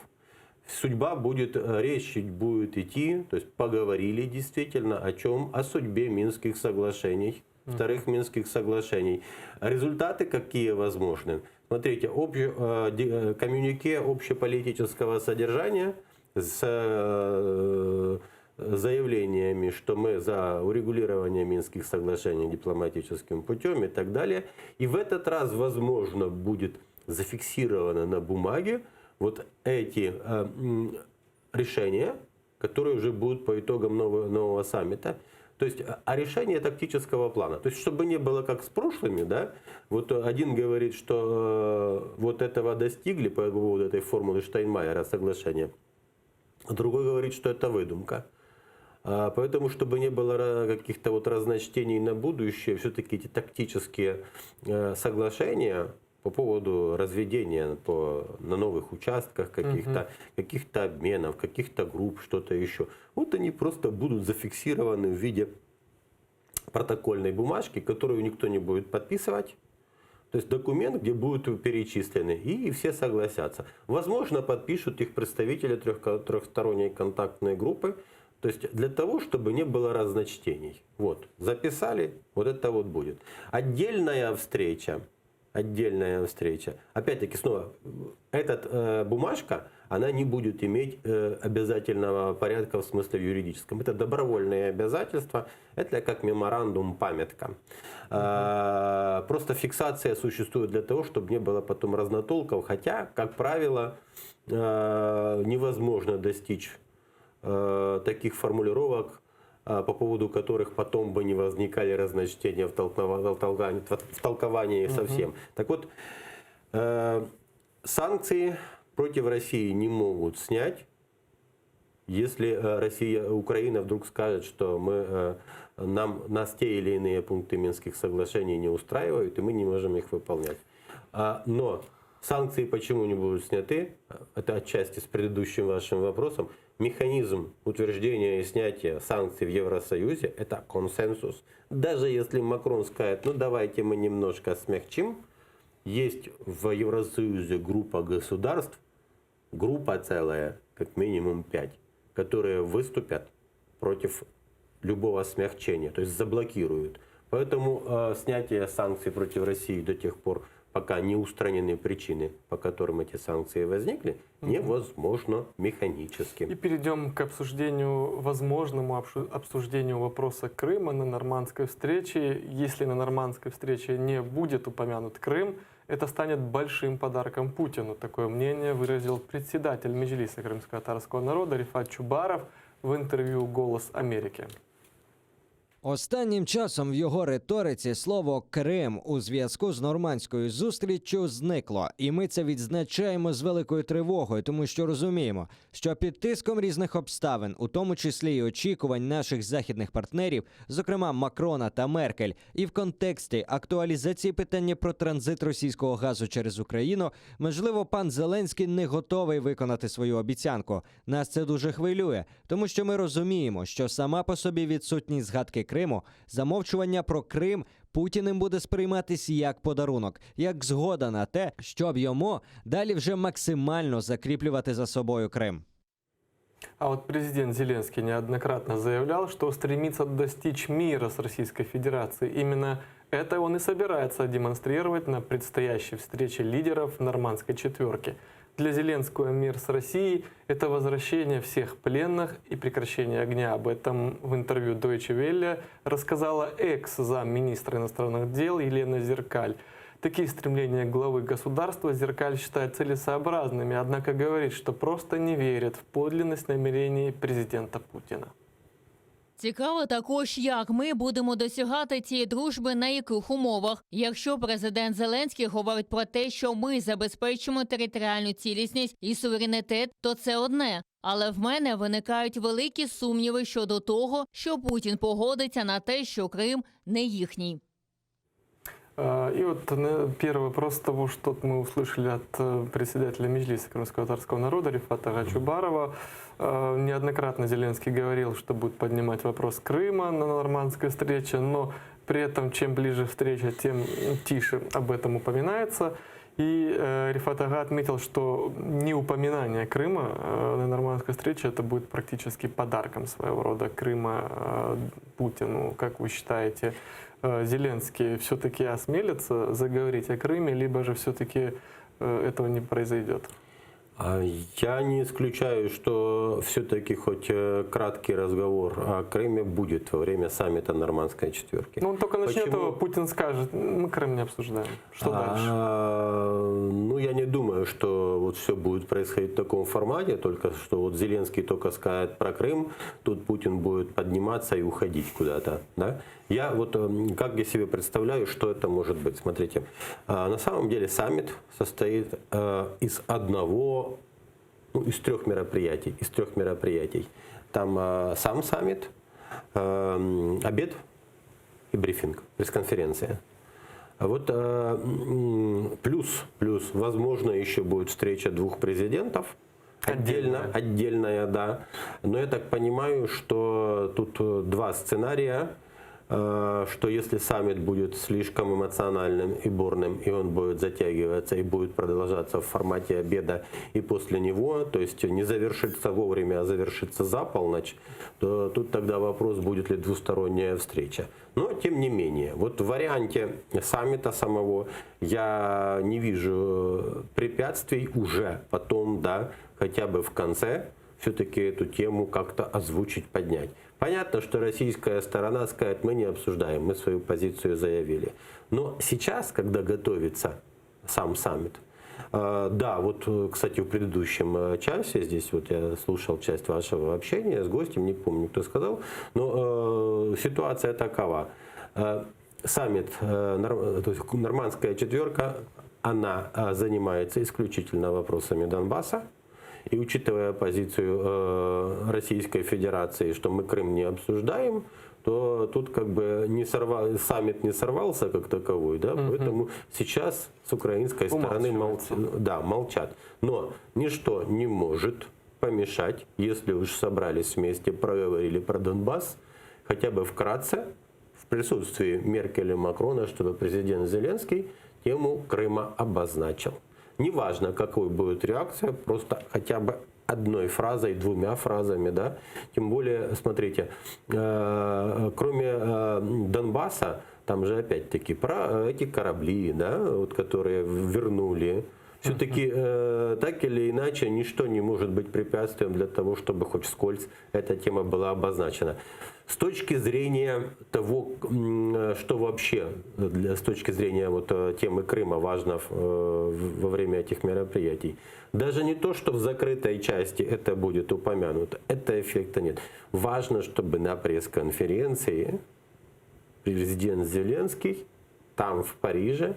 Судьба будет, речь будет идти, то есть поговорили действительно о чем? О судьбе Минских соглашений, вторых Минских соглашений. Результаты какие возможны? Смотрите, коммюнике общеполитического содержания с заявлениями, что мы за урегулирование Минских соглашений дипломатическим путем и так далее. И в этот раз, возможно, будет зафиксировано на бумаге вот эти решения, которые уже будут по итогам нового саммита. То есть решение тактического плана. То есть чтобы не было как с прошлыми, да, вот один говорит, что вот этого достигли по поводу этой формулы Штайнмайера соглашения, а другой говорит, что это выдумка. Поэтому, чтобы не было каких-то вот разночтений на будущее, все-таки эти тактические соглашения по поводу разведения на новых участках каких-то обменов, каких-то групп, что-то еще. Вот они просто будут зафиксированы в виде протокольной бумажки, которую никто не будет подписывать. То есть документ, где будут перечислены, и все согласятся. Возможно, подпишут их представители трехсторонней контактной группы. То есть для того, чтобы не было разночтений. Вот, записали, вот это вот будет. Отдельная встреча. Опять-таки, снова, эта бумажка, она не будет иметь обязательного порядка в смысле юридическом. Это добровольные обязательства, это как меморандум, памятка. Просто фиксация существует для того, чтобы не было потом разнотолков, хотя, как правило, невозможно достичь таких формулировок, по поводу которых потом бы не возникали разночтения в толковании совсем. Так вот, санкции против России не могут снять, если Украина вдруг скажет, что нас те или иные пункты Минских соглашений не устраивают, и мы не можем их выполнять. Но санкции почему не будут сняты? Это отчасти с предыдущим вашим вопросом. механизм утверждения и снятия санкций в Евросоюзе – это консенсус. Даже если Макрон скажет, ну давайте мы немножко смягчим, есть в Евросоюзе группа государств, группа целая, как минимум 5, которые выступят против любого смягчения, то есть заблокируют. Поэтому снятие санкций против России до тех пор, пока не устранены причины, по которым эти санкции возникли, невозможно механически. И перейдем к обсуждению, возможному обсуждению вопроса Крыма на нормандской встрече. Если на нормандской встрече не будет упомянут Крым, это станет большим подарком Путину. Такое мнение выразил председатель Меджлиса крымско-татарского народа Рифат Чубаров в інтерв'ю «Голос Америки». Останнім часом в його риториці слово «Крим» у зв'язку з нормандською зустріччю зникло. І ми це відзначаємо з великою тривогою, тому що розуміємо, що під тиском різних обставин, у тому числі і очікувань наших західних партнерів, зокрема Макрона та Меркель, і в контексті актуалізації питання про транзит російського газу через Україну, можливо, пан Зеленський не готовий виконати свою обіцянку. Нас це дуже хвилює, тому що ми розуміємо, що сама по собі відсутність згадки Криму, замовчування про Крим Путіним буде сприйматися як подарунок, як згода на те, щоб йому далі вже максимально закріплювати за собою Крим. А вот президент Зеленский неоднократно заявлял, что стремится достичь мира с Российской Федерацией. Именно это он и собирается демонстрировать на предстоящей встрече лидеров нормандской четверки. Для Зеленского мир с Россией – это возвращение всех пленных и прекращение огня. Об этом в интервью Deutsche Welle рассказала экс-замминистра иностранных дел Елена Зеркаль. Такие стремления главы государства Зеркаль считает целесообразными, однако говорит, что просто не верит в подлинность намерений президента Путина. Цікаво також, як ми будемо досягати цієї дружби, на яких умовах. Якщо президент Зеленський говорить про те, що ми забезпечимо територіальну цілісність і суверенітет, то це одне. Але в мене виникають великі сумніви щодо того, що Путін погодиться на те, що Крим не їхній. И вот первый вопрос того, что мы услышали от председателя Меджлиса крымско-татарского народа Рифата Чубарова. Неоднократно Зеленский говорил, что будет поднимать вопрос Крыма на нормандской встрече, но при этом чем ближе встреча, тем тише об этом упоминается. И Рифат Ага отметил, что неупоминание Крыма на нормандской встрече это будет практически подарком своего рода Крыма Путину. Как вы считаете, Зеленский все-таки осмелится заговорить о Крыме, либо же все-таки этого не произойдет? Я не исключаю, что все-таки хоть краткий разговор о Крыме будет во время саммита Нормандской четверки. Ну, он только начнет его, Путин скажет, мы Крым не обсуждаем. Что дальше? Ну, я не думаю, что вот все будет происходить в таком формате, только что вот Зеленский только скажет про Крым, тут Путин будет подниматься и уходить куда-то, да? Я вот как я себе представляю, что это может быть. Смотрите, на самом деле саммит состоит из трех мероприятий. Там сам саммит, обед и брифинг, пресс-конференция. Вот плюс, возможно, еще будет встреча двух президентов. Отдельная, да. Но я так понимаю, что тут два сценария. Что если саммит будет слишком эмоциональным и бурным, и он будет затягиваться и будет продолжаться в формате обеда, и после него, то есть не завершится вовремя, а завершится за полночь, то тут тогда вопрос, будет ли двусторонняя встреча. Но тем не менее, вот в варианте саммита самого я не вижу препятствий уже потом, да, хотя бы в конце, все-таки эту тему как-то озвучить, поднять. Понятно, что российская сторона скажет, мы не обсуждаем, мы свою позицию заявили. Но сейчас, когда готовится сам саммит, да, вот, кстати, в предыдущем часе, здесь вот я слушал часть вашего общения с гостем, не помню, кто сказал, но ситуация такова. Саммит, то есть нормандская четверка, она занимается исключительно вопросами Донбасса. И учитывая позицию Российской Федерации, что мы Крым не обсуждаем, то тут как бы саммит не сорвался как таковой, да, поэтому сейчас с украинской стороны молчат. Но ничто не может помешать, если уж собрались вместе, проговорили про Донбасс, хотя бы вкратце, в присутствии Меркель и Макрона, чтобы президент Зеленский тему Крыма обозначил. Неважно, какой будет реакция, просто хотя бы одной фразой, двумя фразами, да. Тем более, смотрите, кроме Донбасса, там же опять-таки про эти корабли, да, вот, которые вернули. Все-таки так или иначе ничто не может быть препятствием для того, чтобы хоть вскользь эта тема была обозначена. С точки зрения того, что вообще, с точки зрения вот темы Крыма важно во время этих мероприятий, даже не то, что в закрытой части это будет упомянуто, этого эффекта нет. Важно, чтобы на пресс-конференции президент Зеленский там, в Париже,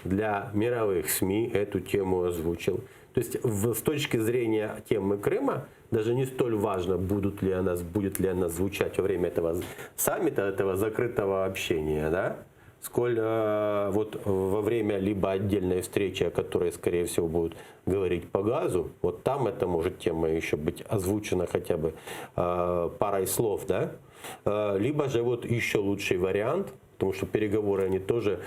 для мировых СМИ эту тему озвучил. То есть с точки зрения темы Крыма даже не столь важно, будет ли она звучать во время этого саммита, этого закрытого общения, да? Сколь вот во время либо отдельной встречи, о которой, скорее всего, будут говорить по газу, вот там это может тема еще быть озвучена хотя бы парой слов, да? Либо же вот еще лучший вариант, потому что переговоры, они тоже,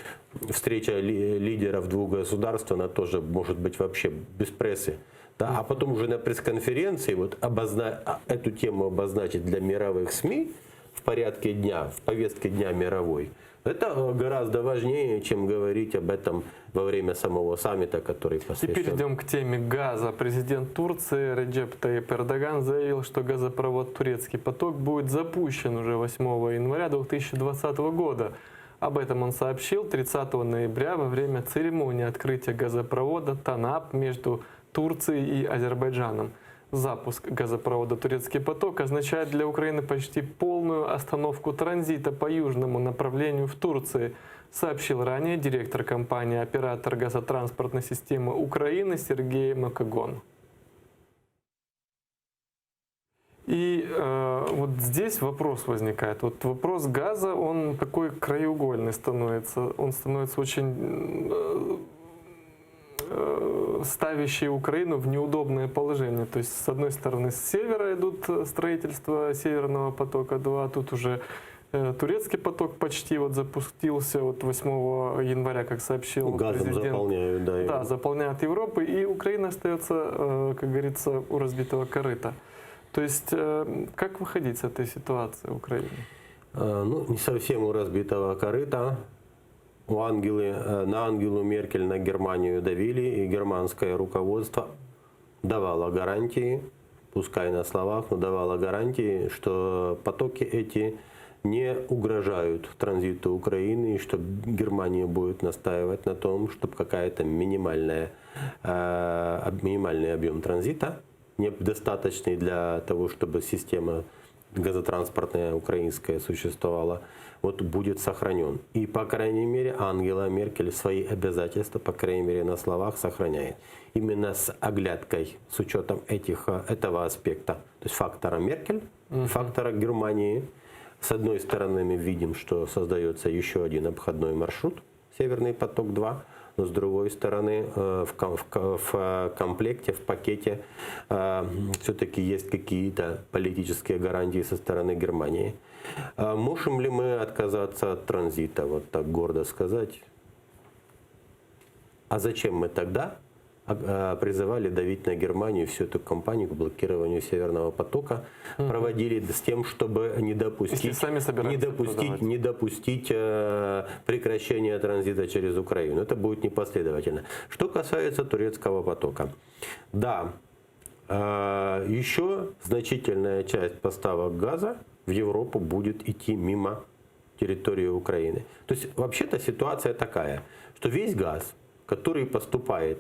встреча лидеров двух государств, она тоже может быть вообще без прессы. Да? А потом уже на пресс-конференции вот эту тему обозначить для мировых СМИ в порядке дня, в повестке дня мировой. Это гораздо важнее, чем говорить об этом во время самого саммита, который посвящен. Теперь идем к теме газа. Президент Турции Реджеп Таyyip Эрдоган заявил, что газопровод «Турецкий поток» будет запущен уже 8 января 2020 года. Об этом он сообщил 30 ноября во время церемонии открытия газопровода «Танап» между Турцией и Азербайджаном. Запуск газопровода «Турецкий поток» означает для Украины почти полную остановку транзита по южному направлению в Турции, сообщил ранее директор компании «Оператор газотранспортной системы Украины» Сергей Макагон. И вот здесь вопрос возникает. Вот вопрос газа, он такой краеугольный становится. Он становится очень ставящие Украину в неудобное положение. То есть, с одной стороны, с севера идут строительство Северного потока-2, тут уже турецкий поток почти вот запустился вот 8 января, как сообщил газом президент. Заполняют, да. Да, заполняют Европу, и Украина остается, как говорится, у разбитого корыта. То есть, как выходить с этой ситуации в Украине? Ну, не совсем у разбитого корыта. На Ангелу Меркель, на Германию давили, и германское руководство давало гарантии, пускай на словах, но давало гарантии, что потоки эти не угрожают транзиту Украины, и что Германия будет настаивать на том, чтобы какая-то минимальный объем транзита, недостаточный для того, чтобы система газотранспортная украинская существовала, вот будет сохранен. И, по крайней мере, Ангела Меркель свои обязательства, по крайней мере, на словах сохраняет. Именно с оглядкой, с учетом этого аспекта, то есть фактора Меркель, фактора Германии. С одной стороны, мы видим, что создается еще один обходной маршрут, Северный поток-2, но с другой стороны, в комплекте, в пакете все-таки есть какие-то политические гарантии со стороны Германии. Можем ли мы отказаться от транзита, вот так гордо сказать? А зачем мы тогда призывали давить на Германию, всю эту кампанию по блокированию Северного потока, проводили с тем, чтобы не допустить прекращения транзита через Украину. Это будет непоследовательно. Что касается турецкого потока. Да, еще значительная часть поставок газа в Европу будет идти мимо территории Украины. То есть вообще-то ситуация такая, что весь газ, который поступает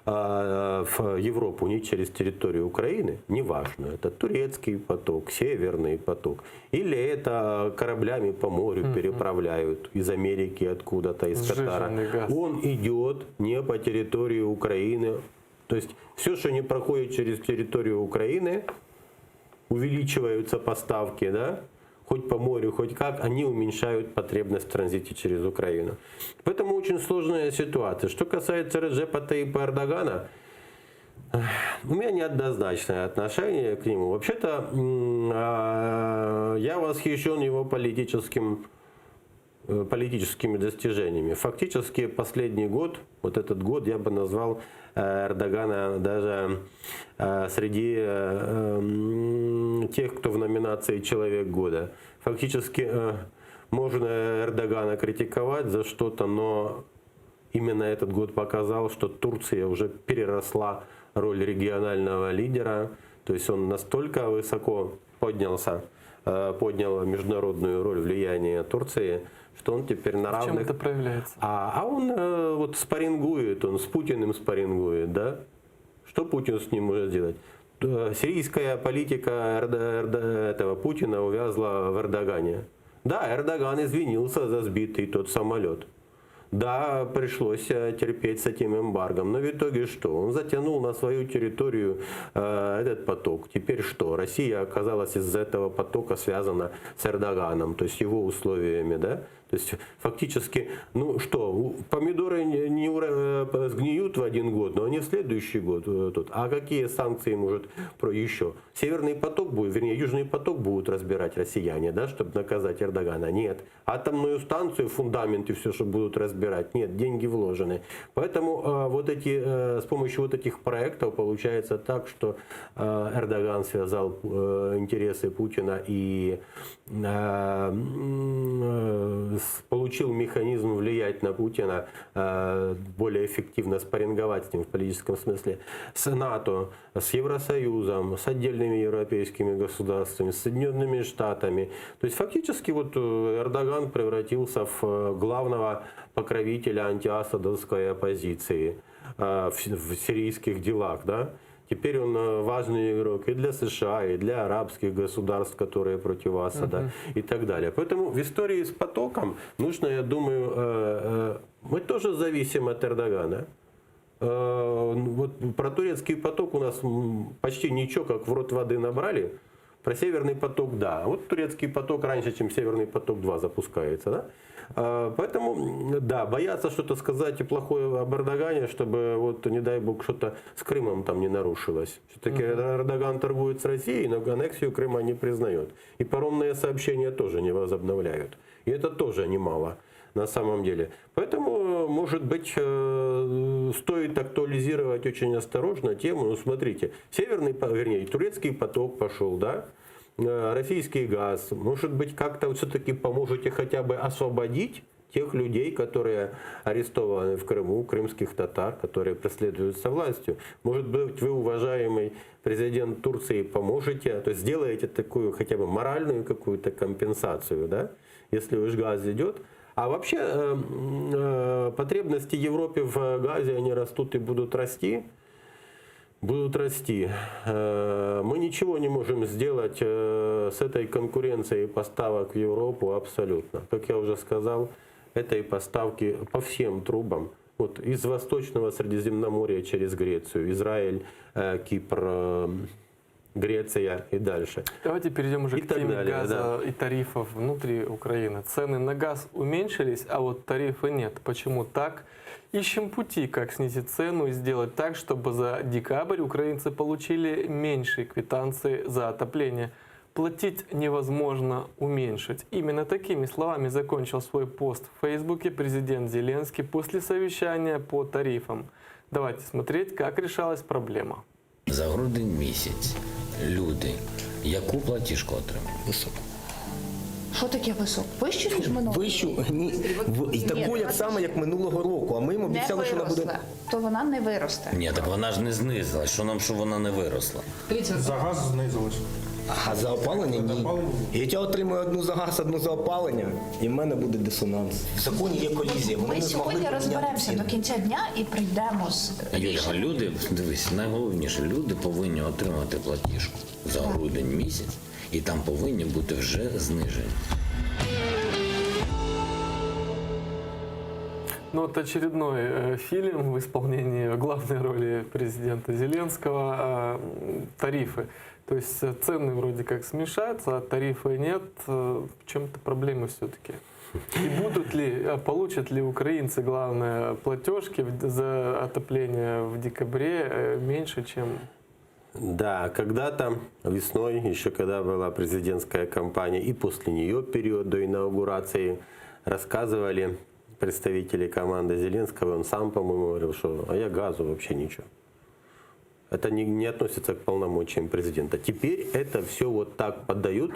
в Европу не через территорию Украины, неважно, это турецкий поток, северный поток, или это кораблями по морю переправляют из Америки откуда-то, из Катара. Он идет не по территории Украины. То есть все, что не проходит через территорию Украины, увеличиваются поставки, да? Хоть по морю, хоть как, они уменьшают потребность в транзите через Украину. Поэтому очень сложная ситуация. Что касается Реджепа Таyyипа Эрдогана, У меня неоднозначное отношение к нему. Вообще-то я восхищен его политическими достижениями. Фактически последний год, вот этот год я бы назвал Эрдогана даже среди тех, кто в номинации «Человек года». Фактически можно Эрдогана критиковать за что-то, но именно этот год показал, что Турция уже переросла роль регионального лидера. То есть он настолько высоко поднял международную роль влияния Турции, что он теперь на равных... В чем это проявляется? А он вот спаррингует, он с Путиным спаррингует, да? Что Путин с ним может сделать? Сирийская политика этого Путина увязла в Эрдогане. Да, Эрдоган извинился за сбитый тот самолет. Да, пришлось терпеть с этим эмбаргом. Но в итоге что? Он затянул на свою территорию этот поток. Теперь что? Россия оказалась из-за этого потока связана с Эрдоганом, то есть его условиями, да? То есть фактически, ну что, помидоры не сгниют в один год, но они в следующий год тут. А какие санкции может еще? Северный поток будет, вернее, Южный поток будут разбирать россияне, да, чтобы наказать Эрдогана? Нет. Атомную станцию, фундаменты, все, что будут разбирать? Нет, деньги вложены. Поэтому с помощью вот этих проектов получается так, что Эрдоган связал интересы Путина и получил механизм влиять на Путина, более эффективно спарринговать с ним в политическом смысле, с НАТО, с Евросоюзом, с отдельными европейскими государствами, с Соединенными Штатами. То есть фактически вот Эрдоган превратился в главного покровителя антиасадовской оппозиции в сирийских делах, да? Теперь он важный игрок и для США, и для арабских государств, которые против Асада, и так далее. Поэтому в истории с потоком нужно, я думаю, мы тоже зависим от Эрдогана. Вот про турецкий поток у нас почти ничего, как в рот воды набрали. Про Северный поток, да. Вот турецкий поток раньше, чем Северный поток-2 запускается, да? Поэтому, да, боятся что-то сказать плохое об Эрдогане, чтобы, вот, не дай бог, что-то с Крымом там не нарушилось. Все-таки Эрдоган торгует с Россией, но аннексию Крыма не признает. И паромные сообщения тоже не возобновляют. И это тоже немало на самом деле. Поэтому, может быть, стоит актуализировать очень осторожно тему. Ну, смотрите, турецкий поток пошел, да? Российский газ. Может быть, как-то все-таки поможете хотя бы освободить тех людей, которые арестованы в Крыму, крымских татар, которые преследуются властью. Может быть, вы, уважаемый президент Турции, поможете, то есть сделаете такую хотя бы моральную какую-то компенсацию, да? Если уж газ идет. А вообще потребности Европы в газе, они растут и будут расти. Будут расти. Мы ничего не можем сделать с этой конкуренцией поставок в Европу абсолютно. Как я уже сказал, это и поставки по всем трубам. Вот из Восточного Средиземноморья через Грецию, Израиль, Кипр, Греция и дальше. Давайте перейдем уже к теме газа и тарифов внутри Украины. Цены на газ уменьшились, а вот тарифы нет. Почему так? Ищем пути, как снизить цену и сделать так, чтобы за декабрь украинцы получили меньшие квитанции за отопление. Платить невозможно уменьшить. Именно такими словами закончил свой пост в Фейсбуке президент Зеленский после совещания по тарифам. Давайте смотреть, как решалась проблема. За грудень місяць люди яку платіжку отримали? Високо. Що таке високо? Вищу, ніж минулого? Вищу, ні. І таку, як саме, як минулого року. А ми їм обіцяли, що вона буде... То вона не виросте. Ні, так вона ж не знизилась. Що нам, що вона не виросла? За газ знизилась. А за опалення ні. Я отримую одну за газ, одну за опалення, і в мене буде дисонанс. В законі є колізія. Ми сьогодні розберемося до кінця дня і прийдемо з Юля, люди, дивись, найголовніше, люди повинні отримати платіжку за грудень місяць, і там повинні бути вже знижені. Ну вот очередной фильм в исполнении главной роли президента Зеленского «Тарифы». То есть цены вроде как смешаются, а тарифа нет. В чем-то проблемы все-таки. И получат ли украинцы, главное, платежки за отопление в декабре меньше, чем... Да, когда-то весной, еще когда была президентская кампания, и после нее, период до инаугурации, рассказывали представители команды Зеленского, он сам, по-моему, говорил, что «а я газу вообще ничего». Это не относится к полномочиям президента. Теперь это все вот так поддают.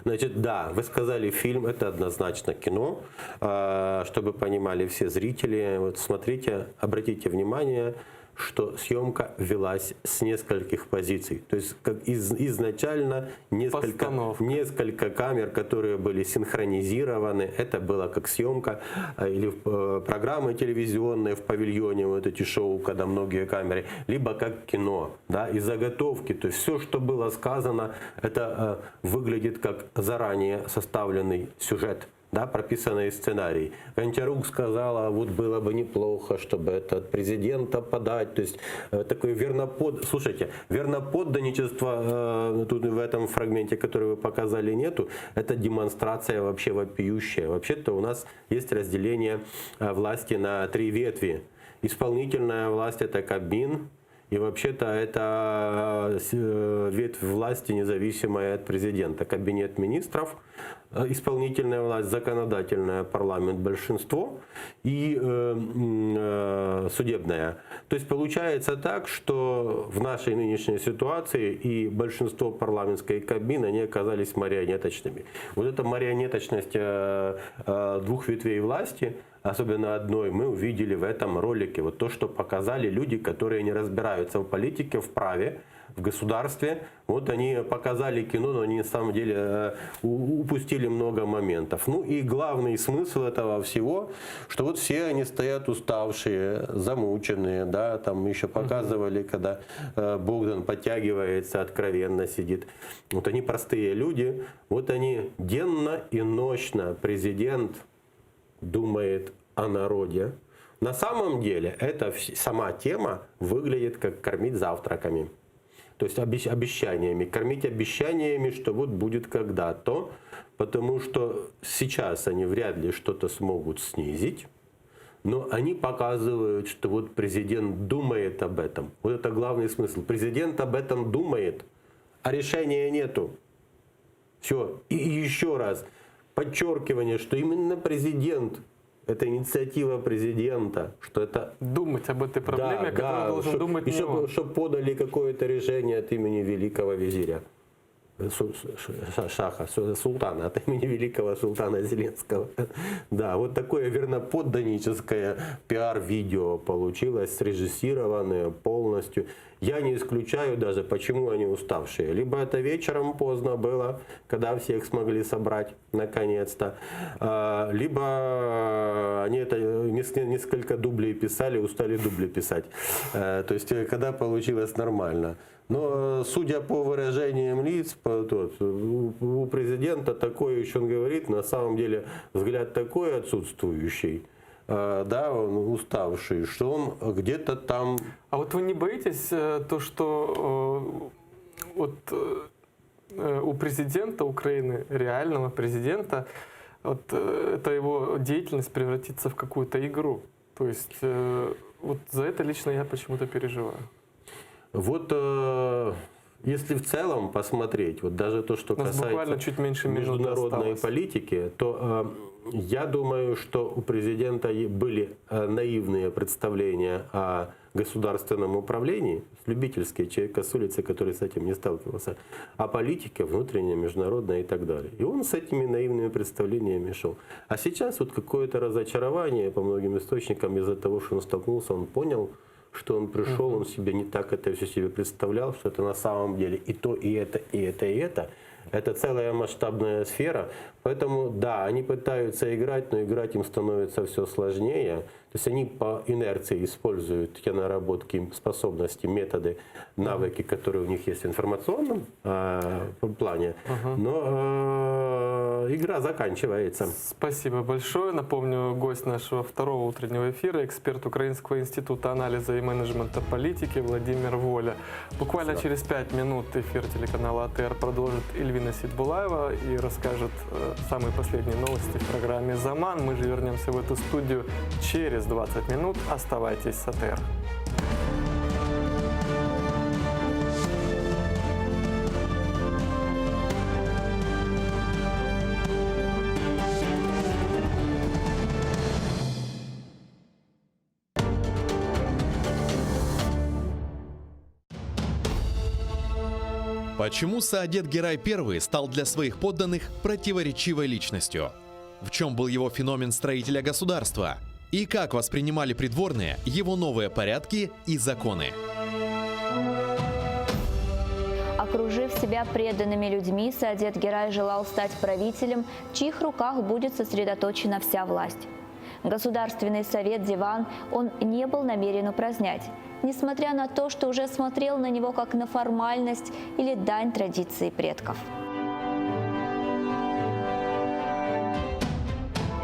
Значит, да, вы сказали фильм, это однозначно кино, чтобы понимали все зрители. Вот смотрите, обратите внимание, что съемка велась с нескольких позиций. То есть как изначально несколько камер, которые были синхронизированы. Это было как съемка или программы телевизионные в павильоне, вот эти шоу, когда многие камеры, либо как кино, да, и заготовки. То есть все, что было сказано, это выглядит как заранее составленный сюжет. Да, прописанный сценарий. Гончарук сказала, вот было бы неплохо, чтобы этот президента подать. То есть такое слушайте, верноподданничество тут в этом фрагменте, который вы показали, нету. Это демонстрация вообще вопиющая. Вообще-то у нас есть разделение власти на 3 ветви. Исполнительная власть — это Кабмин. И вообще-то это ветвь власти, независимая от президента. Кабинет министров, исполнительная власть, законодательная, парламент, большинство и судебная. То есть получается так, что в нашей нынешней ситуации и большинство парламентской Кабмина, они оказались марионеточными. Вот эта марионеточность 2 ветвей власти, особенно одной, мы увидели в этом ролике. Вот то, что показали люди, которые не разбираются в политике, в праве, в государстве. Вот они показали кино, но они на самом деле упустили много моментов. Ну и главный смысл этого всего, что вот все они стоят уставшие, замученные, да, там еще показывали, когда Богдан подтягивается, откровенно сидит. Вот они простые люди, вот они денно и ночно, президент думает о народе. На самом деле, сама тема выглядит как кормить завтраками. То есть обещаниями. Кормить обещаниями, что вот будет когда-то. Потому что сейчас они вряд ли что-то смогут снизить. Но они показывают, что вот президент думает об этом. Вот это главный смысл. Президент об этом думает, а решения нету. Все. И еще раз. Подчеркивание, что именно президент, это инициатива президента, что это... Думать об этой проблеме, о которой должен думать не он. Чтобы подали какое-то решение от имени великого визиря, Шаха, султана, от имени великого султана Зеленского. Да, вот такое верноподданническое пиар-видео получилось, срежиссированное полностью. Я не исключаю даже, почему они уставшие. Либо это вечером поздно было, когда всех смогли собрать, наконец-то. Либо они это несколько дублей писали, устали дубли писать. То есть, когда получилось нормально. Но, судя по выражениям лиц, у президента такое, еще он говорит, на самом деле взгляд такой отсутствующий, да, он уставший, что он где-то там... А вот вы не боитесь то, что у президента Украины, реального президента, вот эта его деятельность превратится в какую-то игру? То есть вот за это лично я почему-то переживаю. Вот если в целом посмотреть, вот даже то, что касается чуть меньше международной политики, то я думаю, что у президента были наивные представления о государственном управлении, любительский человек с улицы, который с этим не сталкивался, о политике внутренней, международной и так далее. И он с этими наивными представлениями шел. А сейчас вот какое-то разочарование по многим источникам из-за того, что он столкнулся, он понял, что он пришел, он себе не так это все себе представлял, что это на самом деле и то, и это, и это, и это. Это целая масштабная сфера. Поэтому, да, они пытаются играть, но играть им становится все сложнее. То есть они по инерции используют те наработки, способности, методы, навыки, которые у них есть в информационном плане. Но игра заканчивается. Спасибо большое. Напомню, гость нашего второго утреннего эфира, эксперт Украинского института анализа и менеджмента политики Владимир Воля. Буквально через 5 минут эфир телеканала АТР продолжит Эльвина Сидбулаева и расскажет самые последние новости в программе «Заман». Мы же вернемся в эту студию через 20 минут. Оставайтесь с АТР. Почему Саадет Герай I стал для своих подданных противоречивой личностью? В чем был его феномен строителя государства? И как воспринимали придворные его новые порядки и законы? Окружив себя преданными людьми, Саадет Герай желал стать правителем, в чьих руках будет сосредоточена вся власть. Государственный совет Диван он не был намерен упразднять, несмотря на то, что уже смотрел на него как на формальность или дань традиции предков.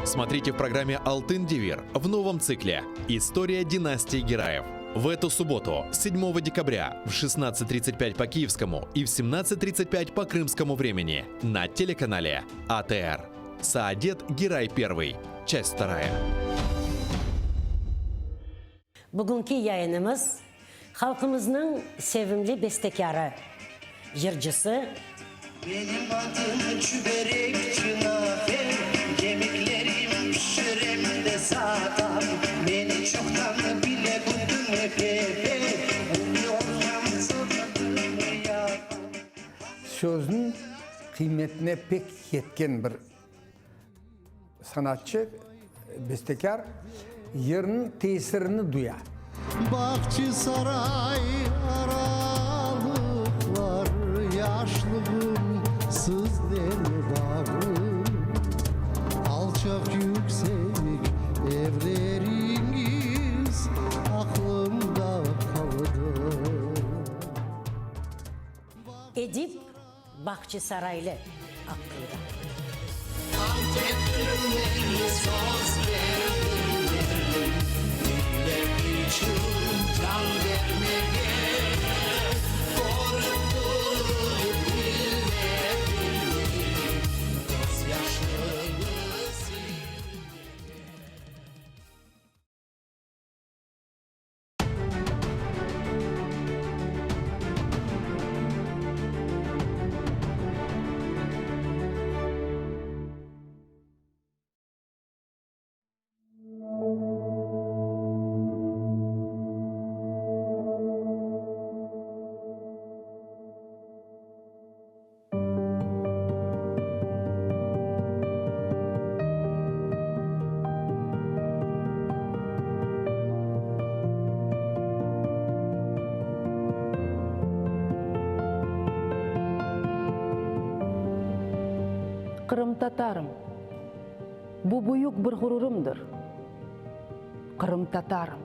Смотрите в программе «Алтын Девир» в новом цикле «История династии Гераев». В эту субботу, 7 декабря, в 16:35 по киевскому и в 17:35 по крымскому времени на телеканале АТР. Саадет Герай I. Часть 2. Bugünkü yayınımız halkımızın sevimli bestekarı, jırcısı. Benim adım çüberek çınafer, kemiklerim şiremde sağlam. Beni çoktan bile buldun epepe, umuyorum sormadığımı yapan. Sözün kıymetine pek yetken bir sanatçı, bestekar, yerinin tesirini duyar. Bahçesaray aralıklar, yaşlığım sizden bağım. Alçak yüksek evleriniz aklımda kaldı. Edip Bahçesaraylı hakkında. Қырым татарым, bu büyük bir gururumdur. Қырым татарым,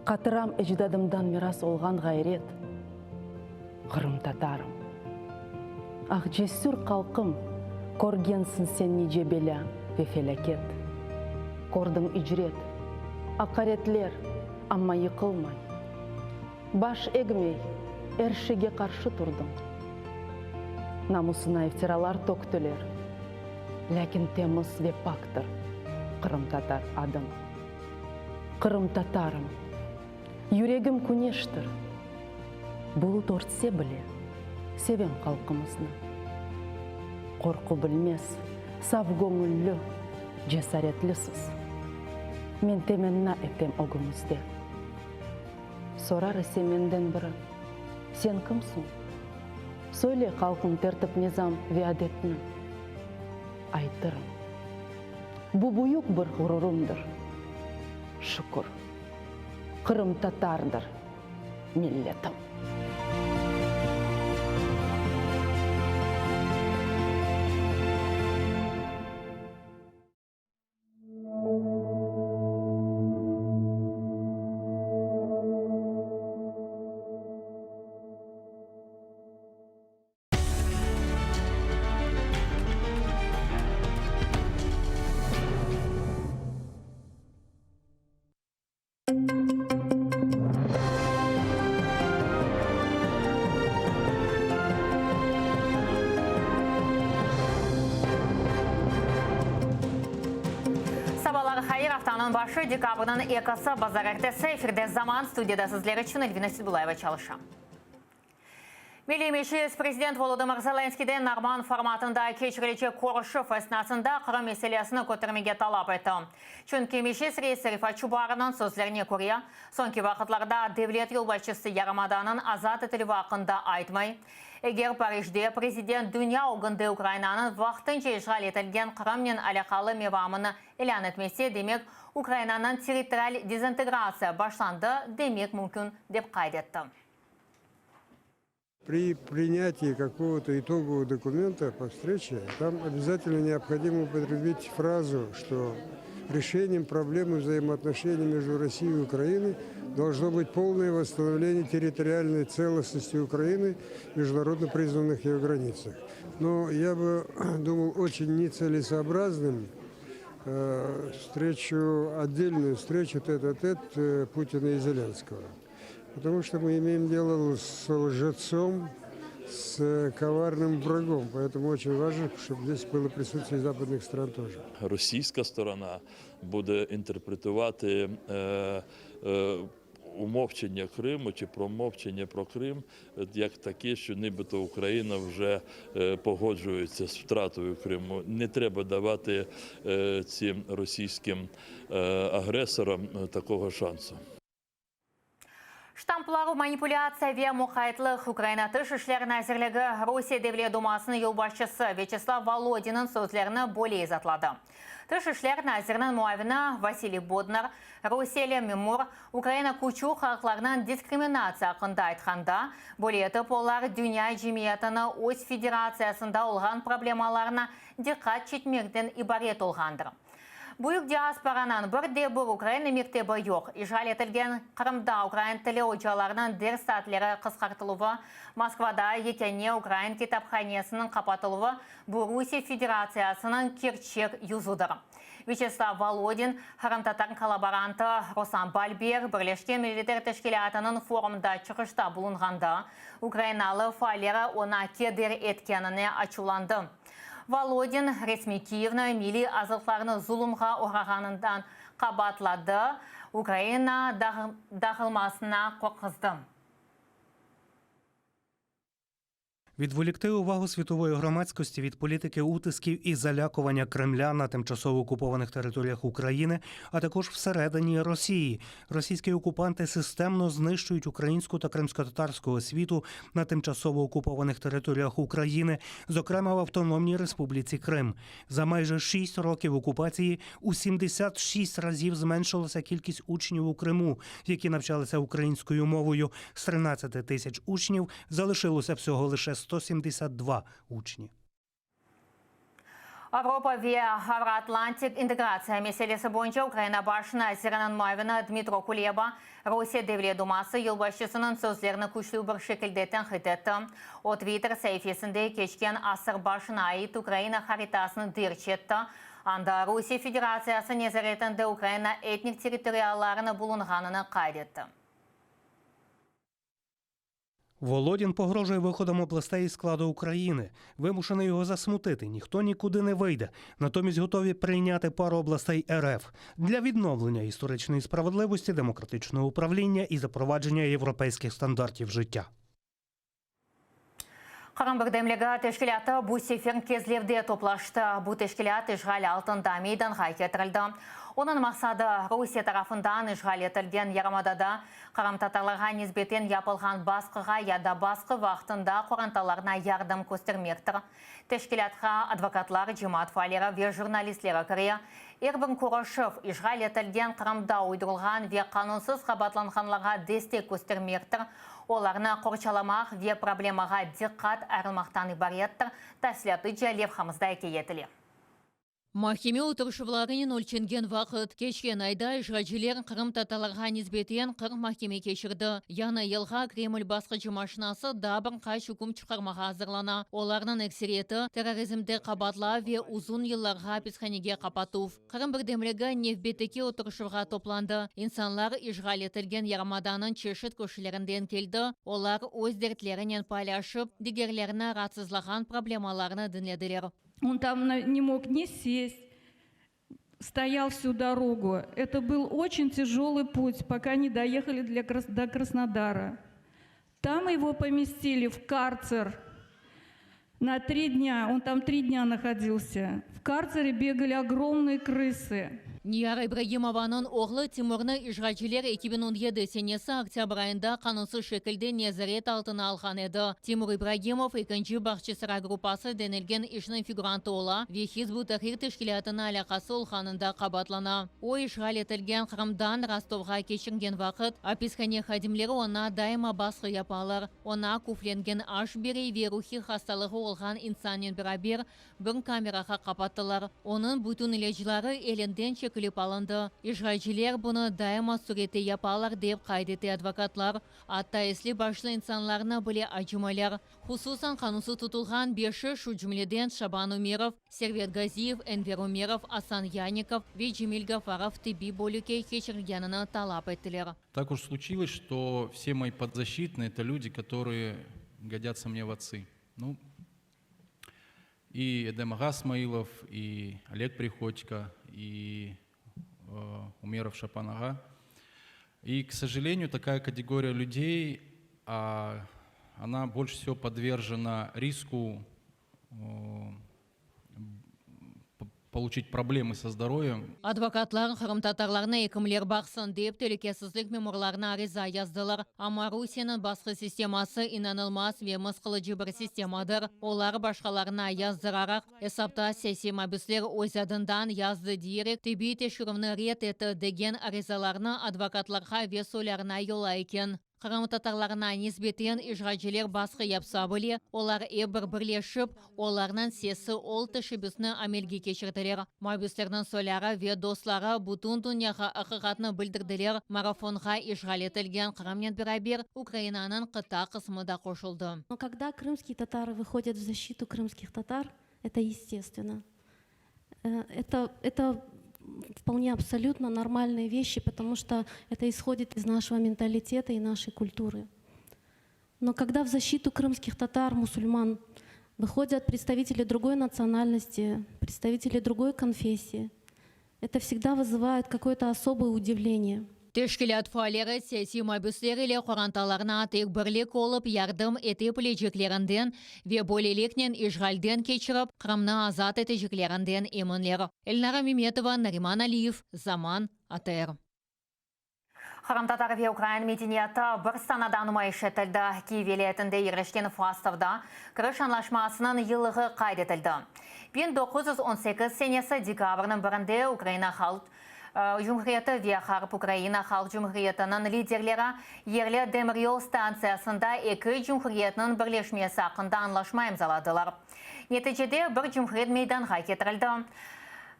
қатырам ecdadımdan miras olgan gayret. Қырым татарım, ақ cesur қалқым, көргенсің sen nice bela ve felaket. Көрдің icret, akaretler, ama yıkılmay. Baş egmey, erşege karşı turdun. Namusuna iftiralar töktüler. Lakin temiz ve paktır Kırım Tatar adım. Kırım Tatarım, yüreğim kuneştir. Bulut örtse bile sevem halkımızını. Korku bilmez, saf gönüllü, cesaretlisiz. Men temenna etem ogumuzda. Sorar ise menden biri, sen kimsin? Söyle halkın tertip nizam ve adetini. Aytırım. Bu büyük bir gururumdur. Şükür. Kırım Tatardır milletim. Канун башы декабрның екасы базар әртесі эфирде заман студияда сізлер үшін Эльвина Сидбулаева чалыша. Милимешіс президент Володимир Зеленскийден Нарман форматында кечіріліче Корышев эснасында Қырым меселесіні көтермеге талап етті. Чүнки мешіс рейсі Рифат Чубарының сөзлеріне көрия, сонки вақытларда Девлет Юлбашчысы Ярамаданын азат етілі вақында айтмай. Егер Парижде президент дүния оғынды Украинанын вақтынча ишғал етілген Қырымнен алақалы мевамыны илан етмесе, демек Украинанын территориаль дезинтеграция башланды демек мүмкін деп қайдетті. При принятии какого-то итогового документа по встрече, там обязательно необходимо употребить фразу, что решением проблемы взаимоотношений между Россией и Украиной должно быть полное восстановление территориальной целостности Украины в международно признанных ее границах. Но я бы думал очень нецелесообразным отдельную встречу тет-а-тет Путина и Зеленского. Потому что мы имеем дело с лжецом, с коварным врагом. Поэтому очень важно, чтобы здесь было присутствие западных стран тоже. Російська сторона буде інтерпретувати умовчення Криму чи промовчення про Крим як таке, що нібито Україна вже погоджується з втратою Криму. Не треба давати цим російським агресорам такого шансу. Штамплару манипуляция ве мұқайтлық Украина тыш ішлерін әзірлігі Россия Девлет Думасының елбашчысы Вячеслав Володинның сөзлеріні более затлады. Тыш ішлерін әзірінің муавина Василий Боднар, Россия Мемур, Украина күчу халықларының дискриминация ақында айтқанда, более етіп олар дүния жемиятыны өз федерациясында олған проблемаларына диққат четмерден ибарет олғандыр. Бұйық диаспоранан бірде-бір Украина мектебі жоқ. Ижал етілген Қырымда Украин тілі очаларының дерс сәтлері қысқартылуы, Москвада екене Украин китапханесінің қапатылуы Русия Федерациясының керчек юзудыр. Вячеслав Володин, Қырым-татар коллаборанты Руслан Бальбер Бірлескен милитар тәшкилатының форумда шығышта бұлынғанда, Украиналы файлері она кедер еткеніне ачуланды. Володин ресми Киевны мили азылықларыны зұлымға орағанындан қабатлады, Украина дағылмасына қоқызды. Відволікти увагу світової громадськості від політики утисків і залякування Кремля на тимчасово окупованих територіях України, а також всередині Росії. Російські окупанти системно знищують українську та кримськотатарську освіту на тимчасово окупованих територіях України, зокрема в Автономній Республіці Крим. За майже 6 років окупації у 76 разів зменшилася кількість учнів у Криму, які навчалися українською мовою. З 13 тисяч учнів залишилося всього лише 172 учні. Европа ве Евроатлантик интеграция меселесі бойынша Украина башына Зиранан Майвина Дмитро Кулеба Россия Девлет Думасы елбашчысының сөзлеріні күшлі бір шекілдеттен хитетті. О Твиттер сәйфесінде кешкен асыр башына айт Украина харитасының дырчетті. Анда Россия Федерациясы незаретінде Украина этник территорияларыны бұлынғаныны қайдетті. Володін погрожує виходом областей із складу України. Вимушений його засмутити. Ніхто нікуди не вийде. Натомість готові прийняти пару областей РФ для відновлення історичної справедливості, демократичного управління і запровадження європейських стандартів життя. Қырым бірдемлігі тешкілаты бұл сеферін кезлевде топлашты. Бұл тешкілят ішғал алтында мейданға кетірілді. Оның мақсады Русия тарафындан ішғал етілген Ярамадада Қырым татарларға низбетен япылған басқыға яда басқы вақтында қоранталарына ярдым көстермектір. Тешкілатқа адвокатлар, жемат файлері ве журналистлері кірі. Ербін Корышев ішғал етілген Қырымда ойдырылған ве қанунсыз қабатланғанларға дестек көстермектір. Оларны қорчаламақ ве проблемаға диққат әрілмақтан ибареттір. Тәсілеті жәлев қамызда екеетілі. Махкеме отырышывларының өлченген вақыт кешкен айда ижрачилер Қырым татарларға низбетен Қырым махкеме кешірді. Яны елға Кремль басқычы машинасы дабын қайш үкім чықармаға hazırlана. Оларның эксереті терроризмді қабатла ве uzun yıllarға писханеге қапатув. Қырым бірдемлігі невбетеке отырышывға топланды. İnsanlar ижғал етілген Ярамаданын чешет көшілерінден келді. Олар өз дертлерінен пайлашып, дигерлеріне ратсызлаған проблемаларını dinlediler. Он там не мог ни сесть, стоял всю дорогу. Это был очень тяжелый путь, пока не доехали до Краснодара. Там его поместили в карцер на 3 дня. Он там 3 дня находился. В карцере бегали огромные крысы. Нияр Ибрагимованың оғлы Тимурны ижғачилер 2017 сенесі октябрь айында қанусыз шекілде незарет алтына алған еді. Тимур Ибрагимов екінші бақшысыра группасы денелген ішінің фигуранты ола, Вехизбу Тахир тешкілятына алақасы олғанында қабатлана. О ишғал етілген Қырымдан Ростовға кешірген вақыт, описхане хадимлері она дайыма басқы япалар. Она куфленген аш бері верухи хасталығы олған инсанен бірабер бір камераға қапаттылар. Оның бүтін илежілары елінден чекіліп алынды. Ишғайчилер бұны дайыма суреті япалар деп қайдеті адвокатлар. Атта еслі башлы инсанларына біле ажымалар. Хусусан қанусы тұтылған 5 шу жүмледен Шабан Умеров, Сервет Газиев, Энвер Умеров, Асан Яников, Веджимиль Гафаров тиби болюке кешіргеніне талап еттілер. Так уж случилось, что все мои подзащитные — это люди, которые годятся мне в отцы. Ну, и Эдем Ага Смаилов, и Олег Приходько, и Умеров Шапан Ага. И, к сожалению, такая категория людей, она больше всего подвержена риску получить проблемы со здоровьем. Адвокатлар Қырым татарларына екімлер бақсын деп төлекесізлік меморларына ариза яздылар. Ама Русияның басқы системасы инанылмас ве мысқылы жібір системадыр. Олар башқаларына яздырарақ. Есапта сессия мабіслер ойзадындан язды дирек тиби тешірімні рет еті деген аризаларны адвокатларға ве солярына yola екен. Қырым татарларына низбетен ижғачилер басқы япса біле, олар бір-бірлешіп, оларынан сесі ол тішібісіні амелге кешірділер. Мабюстердің соляра ве дослара бұтын дүнияға ақиқатны білдірділер. Марафонға ижғал етілген Қырымнен бірабер Украинаның қыта қысымы да қошылды. Но когда крымские татары выходят в защиту крымских татар, это естественно. Это вполне абсолютно нормальные вещи, потому что это исходит из нашего менталитета и нашей культуры. Но когда в защиту крымских татар, мусульман, выходят представители другой национальности, представители другой конфессии, это всегда вызывает какое-то особое удивление. Тешкілят файлері сессия мабюслер или қоранталарына тек бірлік олып ярдым еті плечеклерінден ве болелекнен ижғалден кечіріп, Қырымны азат еті жеклерінден емінлер. Эльнара Меметова, Нариман Алиев, Заман, АТР. Қырым татар ве Украин медениеті бір санадан ұмайыш етілді. Киевелетінде Ерішкен Фастовда Кіріш анлашмасының елігі қайдетілді. 1918 сенесі декабрның бірінде Украина халық Жұмхриеті ве Харп Украина халық Жұмхриетінің лидерлері Ерлі Демірьол станциясында екі Жұмхриетінің бірлешмесі ақында анлашма имзаладылар. Нәтижеде бір Жұмхриет мейданға кетірілді.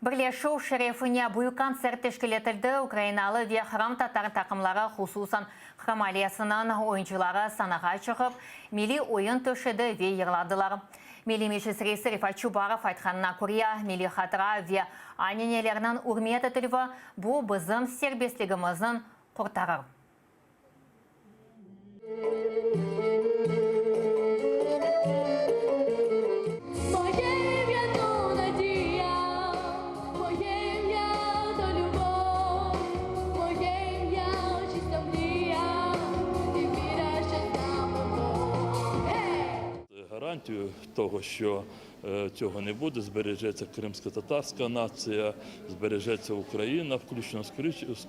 Бірлешу шерефіне бұй концерт тешкілетілді. Украиналы ве Қырым татар тақымлары хусусан Қырым алиясының ойыншылары санаға шығып, милли ойын төшеді ве ерладылар. Милли мешісіресі Рифат Чубаров айтқанына көрия, милли хатыра ве аненелерінің үрмет етілігі бұл бізім сербестігіміздің құртарыр. Гарантію того, що цього не буде, збережеться кримсько-татарська нація, збережеться Україна, включно з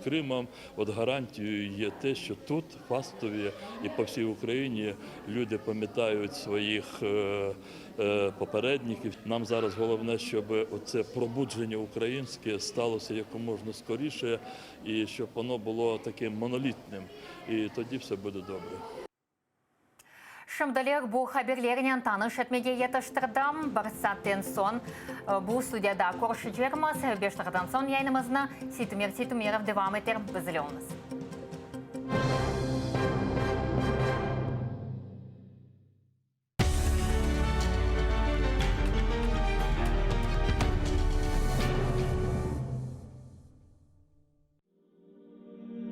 Кримом. От гарантією є те, що тут, в Фастові і по всій Україні, люди пам'ятають своїх попередників. Нам зараз головне, щоб оце пробудження українське сталося якомога скоріше і щоб воно було таким монолітним. І тоді все буде добре. Шымдылер бұл хаберлерінен таныш әтмеге етіштірдім. Бір сәттен сон бұл студияда көрші жеріміз. 5 жылдан сон яйнымызны Ситумеров девам етер бізілеуіміз.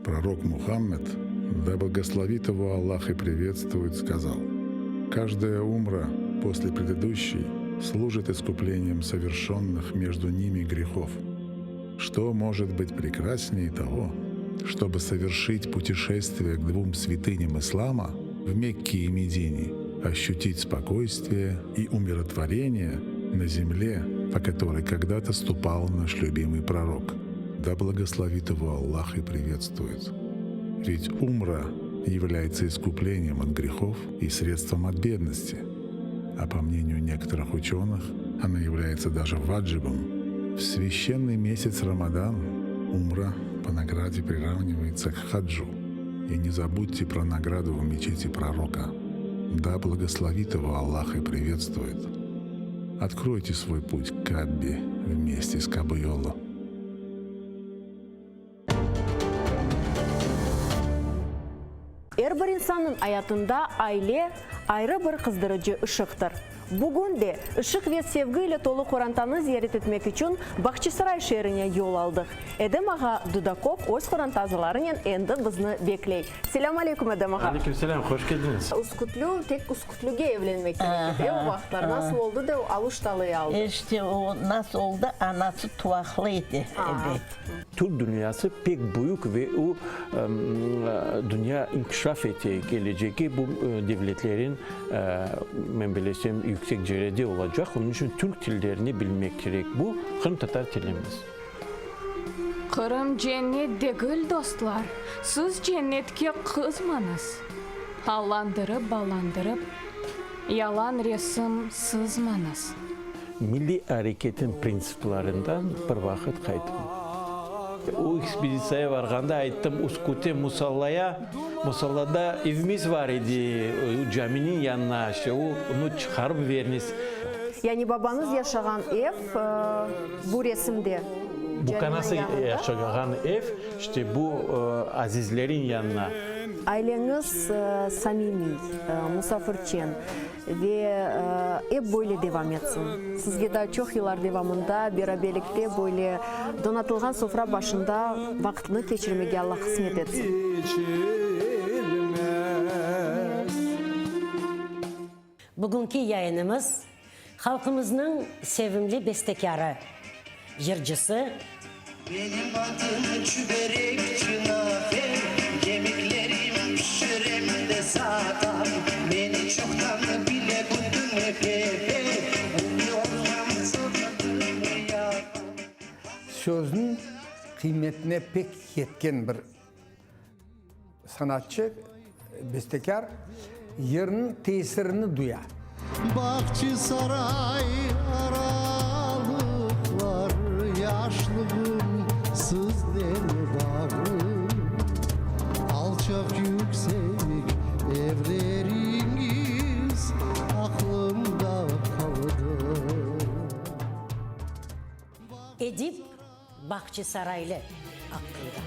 Пророк Мухаммед, да благословит его Аллах и приветствует, сказал: «Каждая умра после предыдущей служит искуплением совершенных между ними грехов. Что может быть прекраснее того, чтобы совершить путешествие к двум святыням ислама в Мекке и Медине, ощутить спокойствие и умиротворение на земле, по которой когда-то ступал наш любимый пророк. Да благословит его Аллах и приветствует. Ведь умра является искуплением от грехов и средством от бедности, а по мнению некоторых ученых, она является даже ваджибом. В священный месяц Рамадан умра по награде приравнивается к хаджу. И не забудьте про награду в мечети пророка. Да благословит его Аллах и приветствует. Откройте свой путь к Каббе вместе с Кабайоло. Әрбір инсанның аятында айле айры бір қыздырыcı ышықтыр. Бүгін де ышық вет sevgi ile толы Құрантаны зиярет етмек үшін Бақчысарай шеріне yol алдық. Эдем аға Дудаков өз Құрантазыларының енді бізні беклей. Селам алейкум Эдем аға. Алейкум селам, хош келдіңіз. Ускутлю тек ускутлюге evlenmek керек. Уақыттар насыл oldu da alıştalı aldı. İşte o nasıl oldu? Anası tuvaklıydı. Evet. Türk dünyası pek büyük ve o dünya inkişaf gelecek bu devletlerin menbeleşim yüksek derecede olacak. Onun için Türk dillerini bilmek gerek. Bu Kırım Tatar dilimiz. Kırım cennet değil dostlar. Siz cennetke kızmanız. Hallandırıp balandırıp yalan resim sızmanız. Milli hareketin prensiplarından bir vakit kaydım. O ekspedisiyaya varganda aytdım Uskute Musallada evimiz var idi. Caminin yanına onu çıkarıp veriniz. Yani babanız yaşayan ev bu resimde. Bu kanası yaşayan ev işte bu azizlerin yanına. Aileniz samimi, musafirçen ve hep böyle devam etsin. Sizge de çok yıllar devamında beraberlikte böyle donatılgan sofra başında vaktini geçirmeye Allah kısmet etsin. Bugünkü yayınımız halkımızın sevimli bestekarı, jırcısı. Benim adım Çüberek Çınafer, kemiklerim pişiremde sağlam. Beni çoktan bile buldun epepe, umuyorum sormadın ya. Sözün kıymetine pek yetken bir sanatçı, bestekar, yerinin tesirini duyar. Bahçesaray aralıklar, yaşlığım sızdır bağım. Alçak yüksek evleriniz aklımda kaldı. Edip Bahçesaraylı aklında.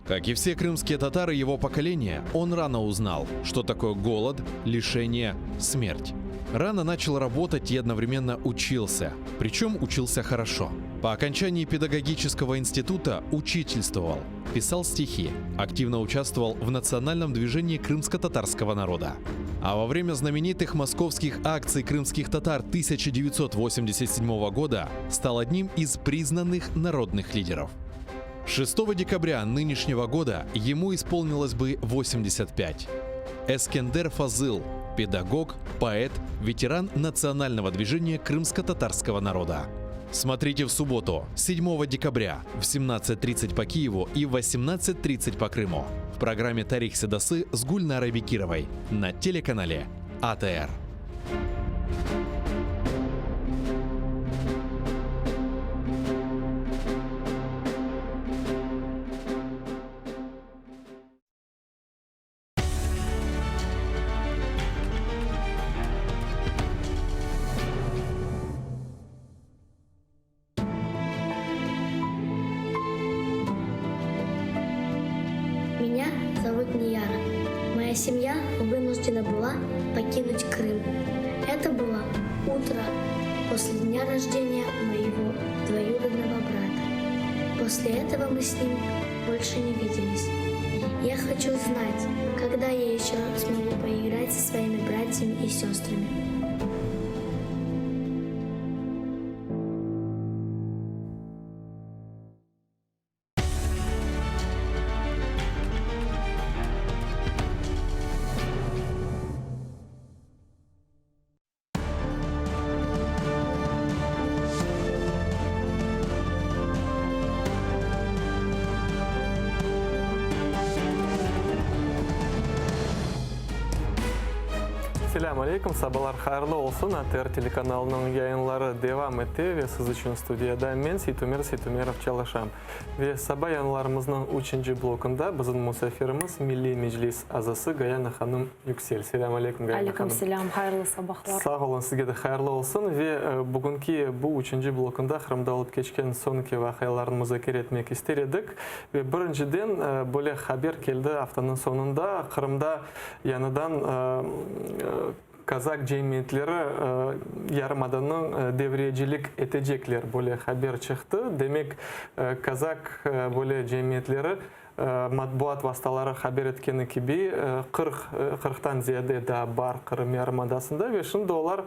Как и все крымские татары его поколения, он рано узнал, что такое голод, лишение, смерть. Рано начал работать и одновременно учился. Причем учился хорошо. По окончании педагогического института учительствовал, писал стихи, активно участвовал в национальном движении крымско-татарского народа. А во время знаменитых московских акций крымских татар 1987 года стал одним из признанных народных лидеров. 6 декабря нынешнего года ему исполнилось бы 85. Эскендер Фазыл – педагог, поэт, ветеран национального движения крымско-татарского народа. Смотрите в субботу, 7 декабря в 17:30 по Киеву и в 18:30 по Крыму в программе «Тарих Седасы» с Гульнарой Бекировой на телеканале АТР. Меня зовут Нияра. Моя семья вынуждена была покинуть Крым. Это было утро после дня рождения моего двоюродного брата. После этого мы с ним больше не виделись. Я хочу знать, когда я еще смогу поиграть со своими братьями и сестрами. Assalamu alaikum, sabahlar hayırlı olsun. ATR telekanalının yayınları devam etti ve siz için stüdyoda men Seytumerov çalışam. Ve sabah yayınlarımızın 3. blokunda bizim misafirimiz Milli Meclis azası Gayana Hanım Yüksel. Selamun alaikum Gayana Hanım. Aleyküm selam, hayırlı sabahlar. Sağ olun, sizge de hayırlı olsun ve bugünkü bu 3. blokunda Kırım'da olup geçken sonki vakıyalarını müzakere etmek istedik. Ve birinciden böyle haber geldi haftanın sonunda Kırım'da yanıdan Kazak cemiyetleri yarımadanın devrecilik edecekler böyle haber çıktı. Demek Kazak böyle cemiyetleri matbuat vasıtaları haber etkeni gibi 40'tan ziyade daha var Kırım Yarımadası'nda ve şimdi onlar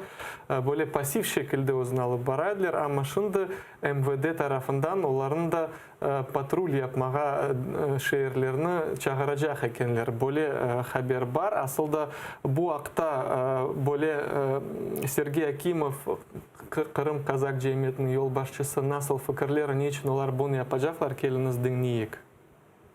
böyle pasif şekilde özünü alıp baraydılar ama şimdi MVD tarafından onların da patrul yapmağa şehirlerini çağıracak ekenler. Böyle haber var. Aslında bu akta böyle Sergey Akimov Kırım Kazak Cemiyeti'nin yol başçısı nasıl fikirleri, niçin onlar bunu yapacaklar? Geliniz dinleyik.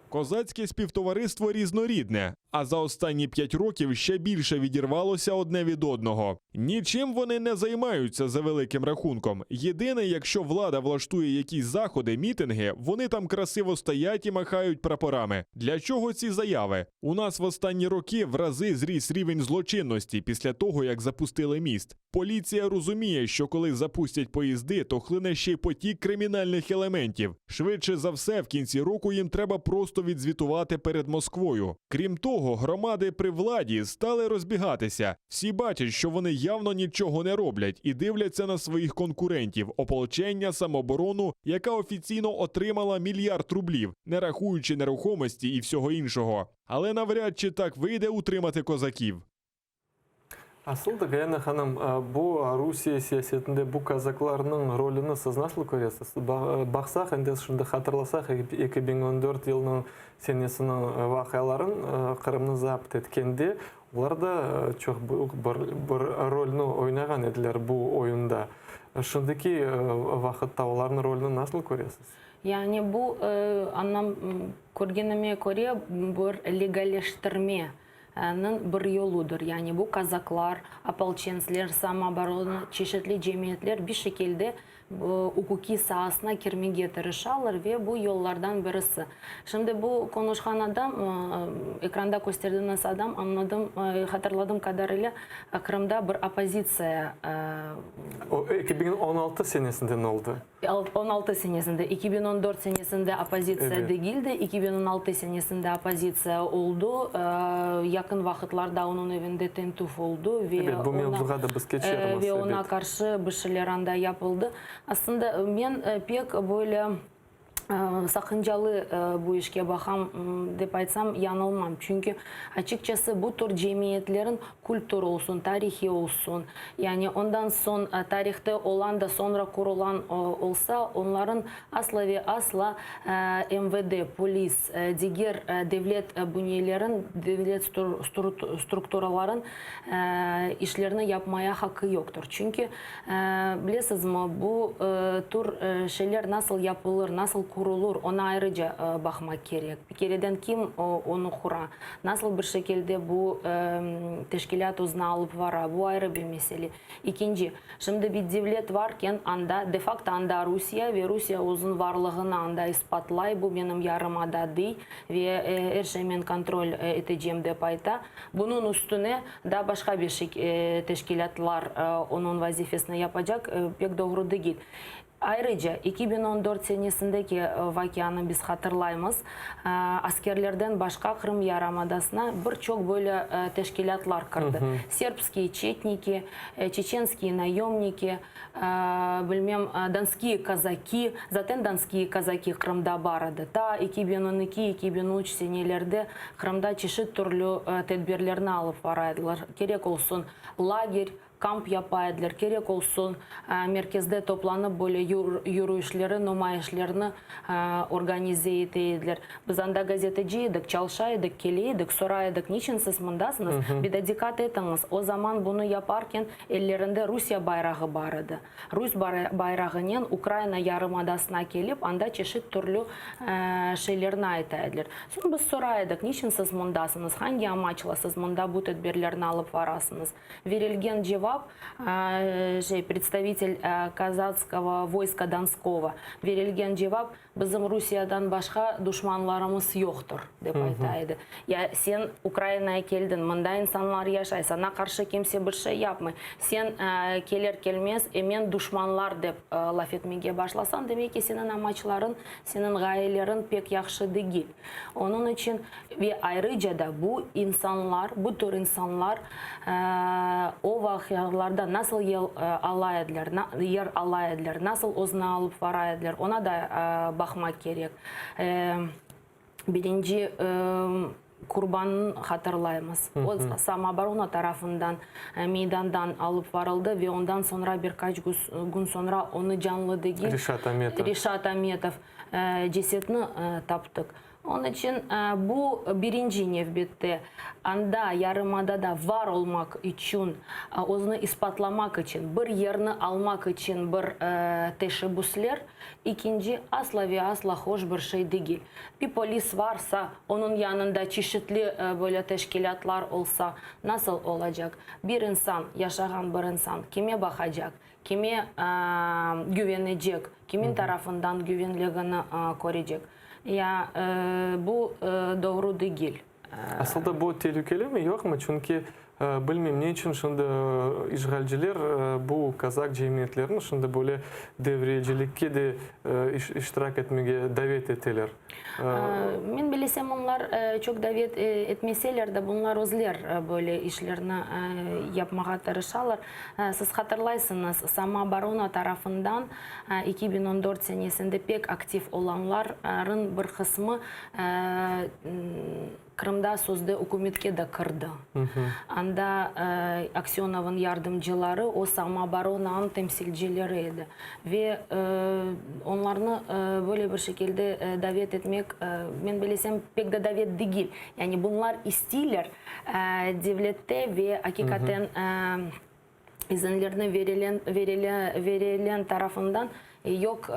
Козацьке співтовариство різнорідне, а за останні 5 років ще більше відірвалося одне від одного. Нічим вони не займаються за великим рахунком. Єдине, якщо влада влаштує якісь заходи, мітинги, вони там красиво стоять і махають прапорами. Для чого ці заяви? У нас в останні роки в рази зріс рівень злочинності після того, як запустили міст. Поліція розуміє, що коли запустять поїзди, то хлине ще й потік кримінальних елементів. Швидше за все, в кінці року їм треба просто відзвітувати перед Москвою. Крім того, громади при владі стали розбігатися. Всі бачать, що вони явно нічого не роблять і дивляться на своїх конкурентів – ополчення, самооборону, яка офіційно отримала $1 мільярд рублів, не рахуючи нерухомості і всього іншого. Але навряд чи так вийде утримати козаків. Aslında Gayana Hanım, bu Rusiya siyasetinde bu Kazaklarının rolünü siz nasıl görüyorsunuz? Baksak, şimdi hatırlasak 2014 yılının senesinin vakıyaların Kırım'ı zapt etkende, onlar da çok büyük bir rolünü oynayan ediler bu oyunda. Şimdiki vakitte onların rolünü nasıl görüyorsunuz? Yani bu anlam көргеніме көре bir legalleştirme bir yoludur. Yani bu Kazaklar, ополченцler, самооборона, çeşitli cemiyetler bir şekilde hukuki sahasına girmeye tırışırlar ve bu yollardan birisi. Şimdi bu konuşan adam, ekranda gösterdiğiniz adam, anladım, hatırladığım kadarıyla Kırım'da bir opozisiya. O 2016 senesinden oldu. 16 senesinde, 2014 senesinde opozisiya evet. değildi, 2016 senesinde opozisiya oldu. Yakın vakitlarda onun evinde tentuf oldu ve evet, bu mevzuğa da biz geçeriz. Ve ona karşı bir şeyler anda yapıldı. Aslında ben pek böyle sakıncalı bu işe bakam deyip aytsam yanılmam. Çünkü açıkçası bu tür cemiyetlerin kültürü olsun, tarihi olsun. Yani ondan son tarihte olan da sonra kurulan olsa onların asla ve asla MVD, polis, diğer devlet bünyelerin, devlet strukturaların işlerini yapmaya hakkı yoktur. Çünkü bilirsiniz mi bu tür şeyler nasıl yapılır, nasıl kurulur, ona ayrıca bakmak gerek. Bir kereden kim onu kurar, nasıl bir şekilde bu teşkilat özüne alıp var, bu ayrı bir mesele. İkinci, şimdi bir devlet varken anda, de facto anda Rusya ve Rusya özün varlığını anda ispatlay, bu benim yarımada değil ve her şeyi ben kontrol edeceğim de payta. Bunun üstüne da başka bir teşkilatlar onun vazifesini yapacak, pek doğru değil. Ayrıca 2014 senesindeki vakyanı biz hatırlayımız. Askerlerden başka Kırım Yarımadası'na birçok böyle teşkilatlar kırdı. Serbskiy çetniki, çeçenskiy naемники, bilmem Donskiy kazaki, zaten Donskiy kazaki Kırım'da vardı. Ta 2012-2013 senelerde Kırım'da çeşit türlü tedbirlerini alıp varaydılar. Gerek olsun lager, kamp yapaydılar, gerek olsun merkezde toplanıp böyle yürüyüşleri, numayişlerini organize eteydiler. Biz anda gazeteciydik, çalışaydık, keliydik, soraydık, niçin siz mındasınız? Bir de dikkat etiniz, o zaman bunu yaparken ellerinde Rusya bayrağı vardı. Rus bayrağının Ukrayna Yarımadası'na gelip anda çeşit türlü şeylerini aytaydılar. Şimdi biz soraydık, niçin siz mındasınız? Hangi amaçla siz mında bu tedbirlerini alıp varasınız? Verilgen cevap представитель казацкого войска Донского verilgen cevap bizim Rusya'dan başka düşmanlarımız yoktur dep aytaydı. Ya sen Ukrayna'ya geldin, mında insanlar yaşay, sana karşı kimse bir şey yapmay. Sen gelir gelmez emen düşmanlar dep laf etmeye başlasan demek ki senin amaçların, senin gayelerin pek yaxşı değil. Onun için ve ayrıca da bu insanlar, bu tür insanlar o vakıyalarda nasıl yer alaydılar, nasıl özne alıp varaydılar, ona da bakmak gerek. Birinci kurbanını hatırlayımız. O Samobrona tarafından meydandan alıp varıldı ve ondan sonra birkaç gün sonra onu canlı değil Rişat Ametov cesetini taptık. Onun için bu birinci növbette anda Yarımada'da var olmak için, onu ispatlamak için, bir yerini almak için bir teşebbüsler, ikinci asla ve asla hoş bir şey değil. Bir polis varsa, onun yanında çeşitli böyle teşkilatlar olsa nasıl olacak? Bir insan, yaşayan bir insan kime bakacak, kime güvenecek, kimin tarafından güvenliğini koruyacak? Ya bu doğru değil. Aslında bu tehlikeli mi yok mu? Çünkü bilmem ne için şimdi işgalciler bu Kazak cemiyetlerini şimdi böyle devrecilikte de iştirak etmeye davet ettiler. Ben bilsem onlar çok davet etmeseler de bunlar özler böyle işlerini yapmaya tırışırlar. Siz hatırlaysınız Samobrona tarafından 2014 senesinde pek aktif olanların bir kısmı Kırım'da sözde hükümetke de kırdı. Anda Aksionov'un yardımcıları o Samobrona'nın temsilcileriydi. Ve onlarını böyle bir şekilde davet etmek, ben bilsem pek de davet değil. Yani bunlar istiyorlar devlette ve hakikaten izinlerini verilen tarafından yok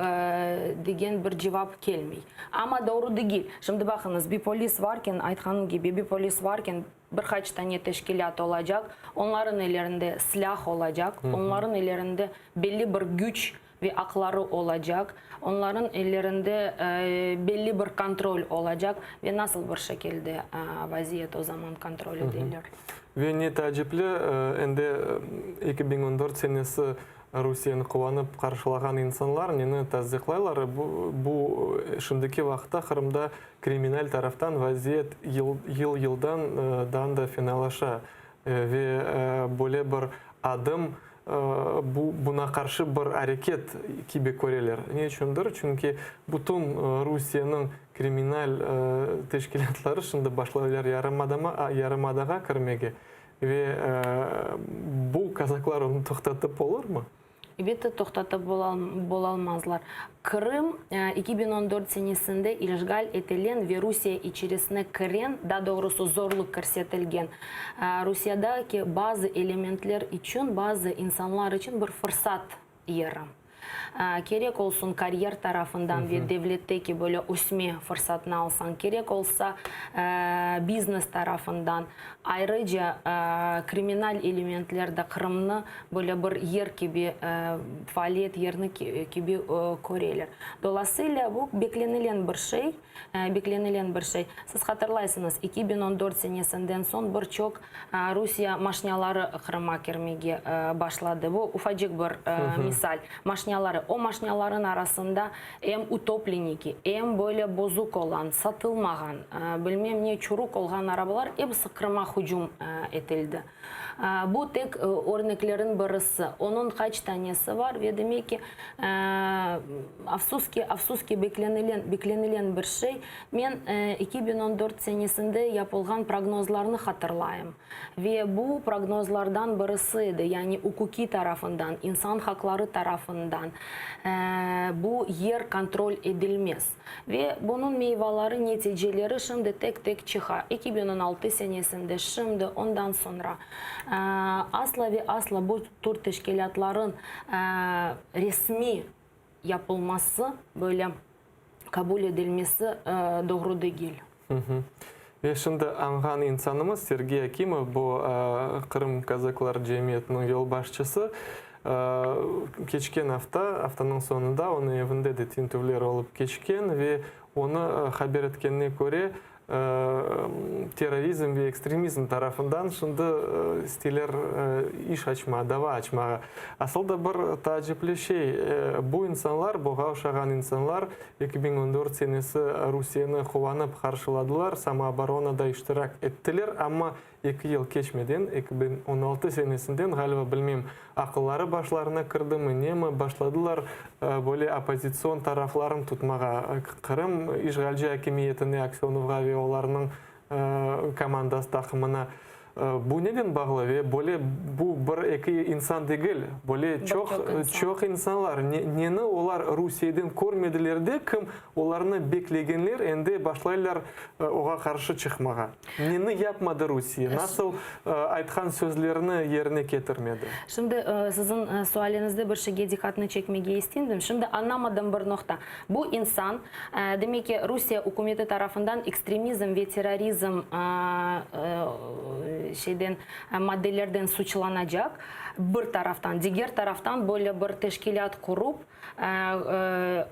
degen bir cevap gelmiyor. Ama doğru değil. Şimdi bakınız bir polis varken, aytkanım gibi bir polis varken birkaç tane teşkilat olacak. Onların ellerinde silah olacak. Onların ellerinde belli bir güç ve akları olacak. Onların ellerinde belli bir kontrol olacak ve nasıl bir şekilde vaziyet o zaman kontrol edilir. Ve ne tacipli, ende 2014 senesi Rusya'nı kullanıp karşılayan insanlar neni tasdiklaylar. Bu şimdiki vakitte Kırım'da kriminal taraftan vaziyet yıldan da finalaşa ve böyle bir adım buna karşı bir hareket gibi görürler. Ne içindir? Çünkü bütün Rusya'nın kriminal teşkilatları şimdi başladılar Yarımadaga kirmege ve bu Kazaklar onu toxtatıp olur mu? Evet, toxtatıp bolalmazlar. Kırım 2014 senesinde işgal edilen ve Rusya içerisine giren, daha doğrusu zorluk görsetilgen Rusya'daki bazı elementler için, bazı insanlar için bir fırsat yeri. Gerek olsun kariyer tarafından ve devletteki böyle üsme fırsatını alsan, gerek olsa biznes tarafından, ayrıca kriminal elementlerde Kırım'ını böyle bir yer gibi, faaliyet yerini gibi görürler. Dolayısıyla bu beklenilen bir şey. Siz hatırlaysınız 2014 senesinden son birçok Rusya maşinaları Kırım'a girmeye başladı. Bu ufacık bir misal. Maşinalar машиналары. O машиналарын arasında hem utopleniki, hem böyle bozuk olan, satılmagan, bilmem ne çürük olan arabalar hepsi Kırım'a hücum edildi. Bu tek örneklerin birisi. Onun kaç tanesi var ve demek ki afsuski beklenilen bir şey. Ben 2014 senesinde yapılgan prognozlarını hatırlayayım. Ve bu prognozlardan birisiydi. Yani hukuki tarafından, insan hakları tarafından bu yer kontrol edilmez. Ve bunun meyveleri, neticeleri şimdi tek tek çıkar. 2016 senesinde, şimdi ondan sonra asla ve asla bu tür teşkilatların resmi yapılması, böyle kabul edilmesi doğru değil. Ve şimdi angan insanımız Sergey Akimov, bu Kırım Kazaklar Cemiyeti'nin yol başçısı, geçken haftanın sonunda onun evinde de tintuvler olup geçken ve onu haber etkenine göre terrorizm ve ekstremizm tarafından şimdi istiler iş açma, dava açma. Aslında bir tacipli şey, bu insanlar, bu gavşagan insanlar 2014 senesi Rusya'nı kovanıp karşıladılar, Samooborona'da iştirak ettiler ama 2 yıl geçmeden 2016 senesinden galiba bilmem akılları başlarına kırdı mı ne mi başladılar böyle opozisyon taraflarını tutmağa. Kırım işgalci hakimiyetine aksiyonu ve onların komandası takımına. Bu neden bağlı ve böyle bu bir iki insan değil, böyle çok insanlar. Neni onlar Rusya'dan görmediler de kim onlarını bekleyenler ende başlayırlar oğa karşı çıkmağa. Neni yapmadı Rusya? Nasıl aytkan sözlerini yerine getirmedi? Şimdi sizin sualınızda bir şeye dikkatini çekmeye istedim. Şimdi anlamadım bir nokta. Bu insan demek ki Rusya hükümeti tarafından ekstremizm ve terörizm maddelerden suçlanacak bir taraftan, diğer taraftan böyle bir teşkilat kurup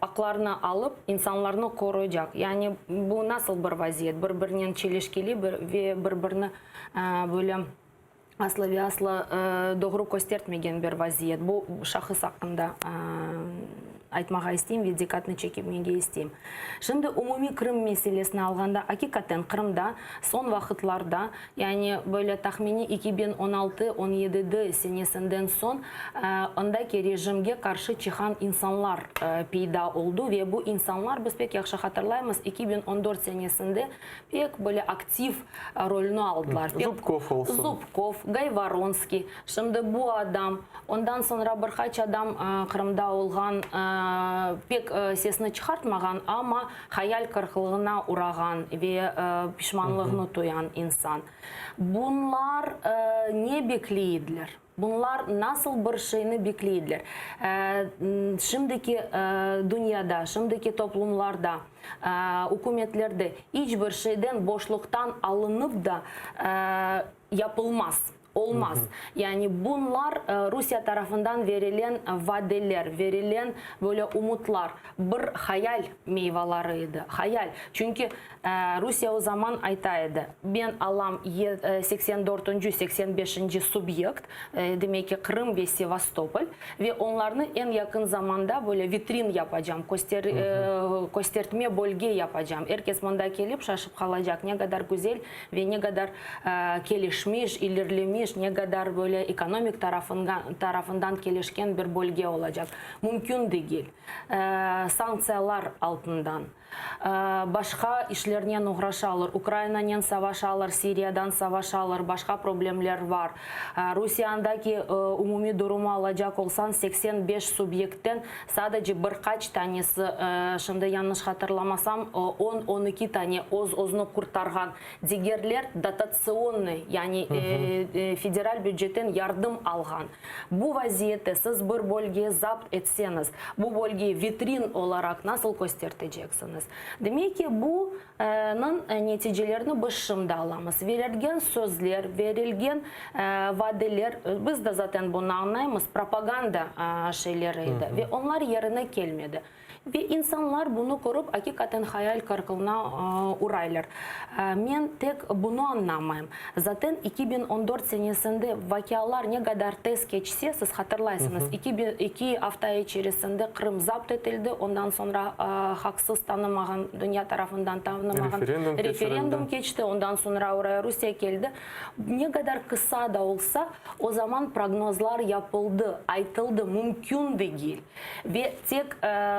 haklarını alıp insanlarını koruyacak. Yani bu nasıl bir vaziyet? Birbirinin çelişkili ve birbirine böyle asla ve asla doğru göstermegen bir vaziyet. Bu şahıs hakkında айтмаға isteyim ve dikkatini çekmeye isteyim. Şimdi umumi Kırım meselesini alganda, hakikaten Kırım'da son vakitlarda, yani böyle tahmini 2016-17 senesinden son ondaki rejimge karşı çıkan insanlar peyda oldu ve bu insanlar biz pek yaxşı hatırlayımız 2014 senesinde pek böyle aktif rolünü aldılar. Zubkov olsun. Zubkov, Gayvaronski. Şimdi bu adam, ondan sonra birkaç adam Kırım'da olgan pek sesini çıkartmagan ama hayal kırıklığına uğragan ve pişmanlığını duyan insan. Bunlar ne bekleydiler? Bunlar nasıl bir şeyini bekleydiler? Şimdiki dünyada, şimdiki toplumlarda, hükümetlerde hiçbir şeyden boşluktan alınıp da yapılmaz. Olmaz. Yani bunlar Rusya tarafından verilen vadeler, verilen böyle umutlar bir hayal meyveleriydi. Hayal. Çünkü Rusya o zaman aytaydı. Ben alam 84. 85. subjekt, demek ki Kırım ve Sevastopol ve onların en yakın zamanda böyle vitrin yapacağım, gösterme bölge yapacağım. Herkes bunda gelip şaşıp kalacak. Ne kadar güzel ve ne kadar gelişmiş, ilerlemiş, ne kadar böyle ekonomik tarafından gelişken bir bölge olacak. Mümkün değil. Sanksiyalar altından. Başka işlerden uğraşalır. Ukrayna'dan savaşalır, Suriye'den savaşalır, başka problemler var. Rusya'daki umumi durumu alacak olsan 85 subjektten sadece birkaç tanesi, şimdi yanlış hatırlamasam 10-12 tane özünü kurtargan. Diğerler dotasyonlu, yani federal bütçeden yardım algan. Bu vaziyette siz bir bölgeyi zapt etseniz, bu bölgeyi vitrin olarak nasıl göstereceksiniz? Demek ki bunun neticelerini biz şimdi alamız. Verilgen sözler, verilgen vadeler, biz de zaten bunu anlayımız, propaganda şeyleriydi ve onlar yerine gelmedi. Ve insanlar bunu korup hakikaten hayal kırıklığına uğraylar. Ben tek bunu anlamayım. Zaten 2014 senesinde vakalar ne kadar tez geçse siz hatırlarsınız. 2 hafta içerisinde Kırım zapt edildi. Ondan sonra haksız tanımayan, dünya tarafından tanımayan referandum geçti. Ondan sonra oraya Rusya geldi. Ne kadar kısa da olsa o zaman prognozlar yapıldı, aytıldı, mümkün değil. Ve tek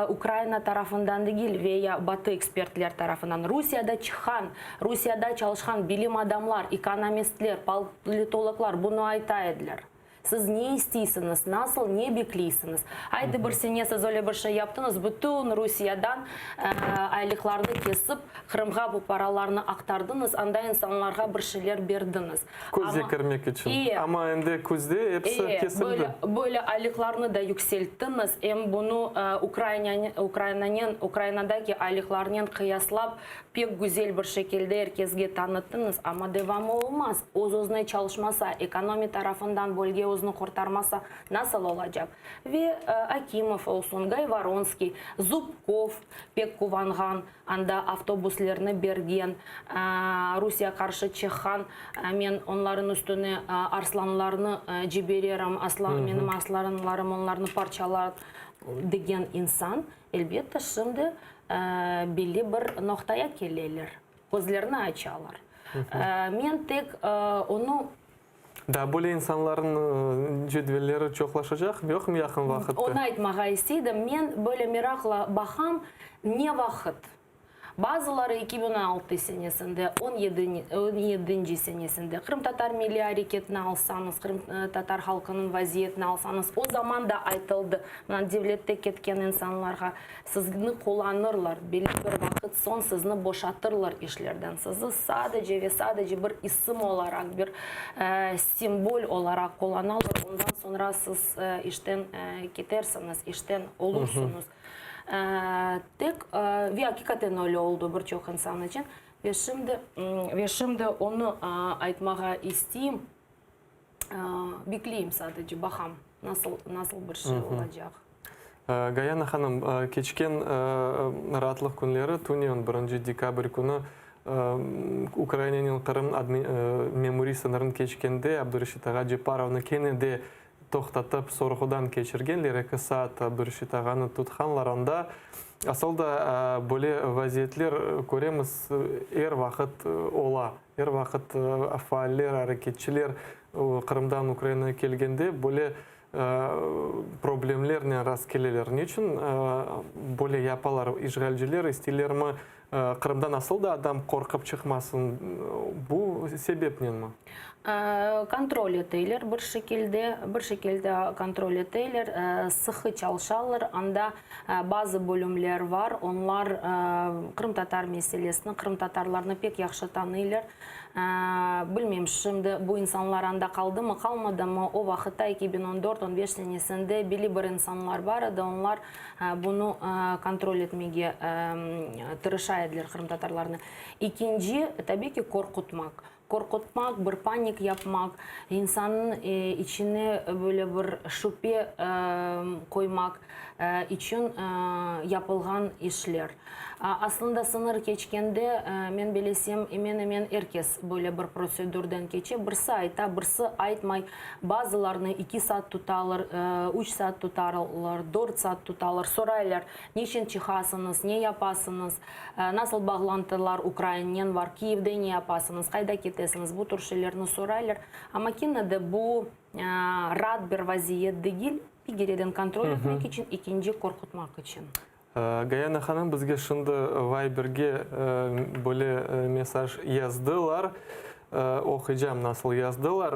Ukrayna tarafından değil veya Batı ekspertler tarafından Rusya'da çalışan bilim adamlar, ekonomistler, politologlar bunu aytaydılar. Siz ne istiyorsunuz, nasıl, ne bekliyorsunuz? Haydi bir sene siz öyle bir şey yaptınız, bütün Rusya'dan aylıklarını kesip Kırım'a bu paralarını aktardınız, anda insanlara bir şeyler verdiniz. Kuzde kırmak için. Ama ende kuzde hepsi kesildi. Böyle aylıklarını da yükselttiniz. Hem bunu Ukrayna'daki aylıklarının kıyaslap pek güzel bir şekilde herkese tanıttınız. Ama devamı olmaz. Özüne çalışmasa, ekonomi tarafından bölge özünü kurtarmasa nasıl olacak? Ve Akimov olsun, Gayvaronski, Zubkov pek kullangan, anda avtobuslarını bergen, Rusya karşı çıkan, ben onların üstüne arslanlarını ciberirim, benim arslanlarım onlarını parçalar degen insan, elbette şimdi belli bir noktaya gelirler, gözlerini açarlar. Ben tek onu Da böyle insanların cedvelleri çoklaşacak yok mu yakın vakitte? Onu aytmağa istedim. Ben böyle merakla bakam ne vakit. Bazıları 2006 senesinde, 17. senesinde Kırım Tatar Milli Hareketini alsanız, Kırım Tatar halkının vaziyetini alsanız, o zaman da aytıldı. Devlette ketken insanlarga sizni kullanırlar, belli bir vakit son sizni boşaltırlar işlerden. Sizi sadece ve sadece bir isim olarak, bir simbol olarak kullanırlar. Ondan sonra siz işten gidersiniz, işten olursunuz. Tek ve hakikaten öyle oldu birçok insan için ve şimdi onu aytmağa isteyeyim, bekleyeyim sadece bakam nasıl bir şey olacak. Gayana Hanım, keçken rahatlık günleri Tunion 1 dekabr günü Ukrayna'nın Kırım memuri sınırını keçkende Abdurashid Ağa Jeparovni kenede toxtatıp sorğudan keçirgenler 2 saat Abdurashid Ağa'nı tutkanlarında aslında böyle vaziyetler göremiz vakit ola. Vakit faaller, hareketçiler Kırım'dan Ukrayna'ya gelgende böyle problemlerle rast gelirler. Niçin böyle yaparlar işgalciler isterler mi Kırım'dan nasıl da adam korkup çıkmasın? Bu sebepten mi? Kontrol ettiler bir şekilde kontrol ettiler, sıkı çalışırlar. Anda bazı bölümler var, onlar Kırım Tatar meselesini, Kırım Tatarlarını pek yaxşı tanıyırlar. Bilmem şimdi bu insanlar anda kaldı mı kalmadı mı, o vakitte 2014-15 senesinde belli bir insanlar vardı, onlar bunu kontrol etmeye tırışaydılar Kırım Tatarlarını. İkinci tabii ki korkutmak, bir panik yapmak, insanın içine böyle bir şüphe koymak için yapılgan işler. Aslında sınır geçkende ben bilesem hemen herkes böyle bir prosedürden geçiyor. Birisi ayta, birisi aytmay. Bazılarını 2 saat tutarlar, 3 saat tutarlar, 4 saat tutarlar. Sorarlar, niçin çıkasınız, ne yapasınız, nasıl bağlantılar Ukrayna'nın var, Kiev'de ne yapasınız, kayda gidesiniz, bu tür şeylerini sorarlar. Ama yine de bu rahat bir vaziyet değil, bir geriden kontrol etmek için, ikinci korkutmak için. Gayana Hanım bizge şimdi Viber'ge böyle mesaj yazdılar. Okuyacağım nasıl yazdılar.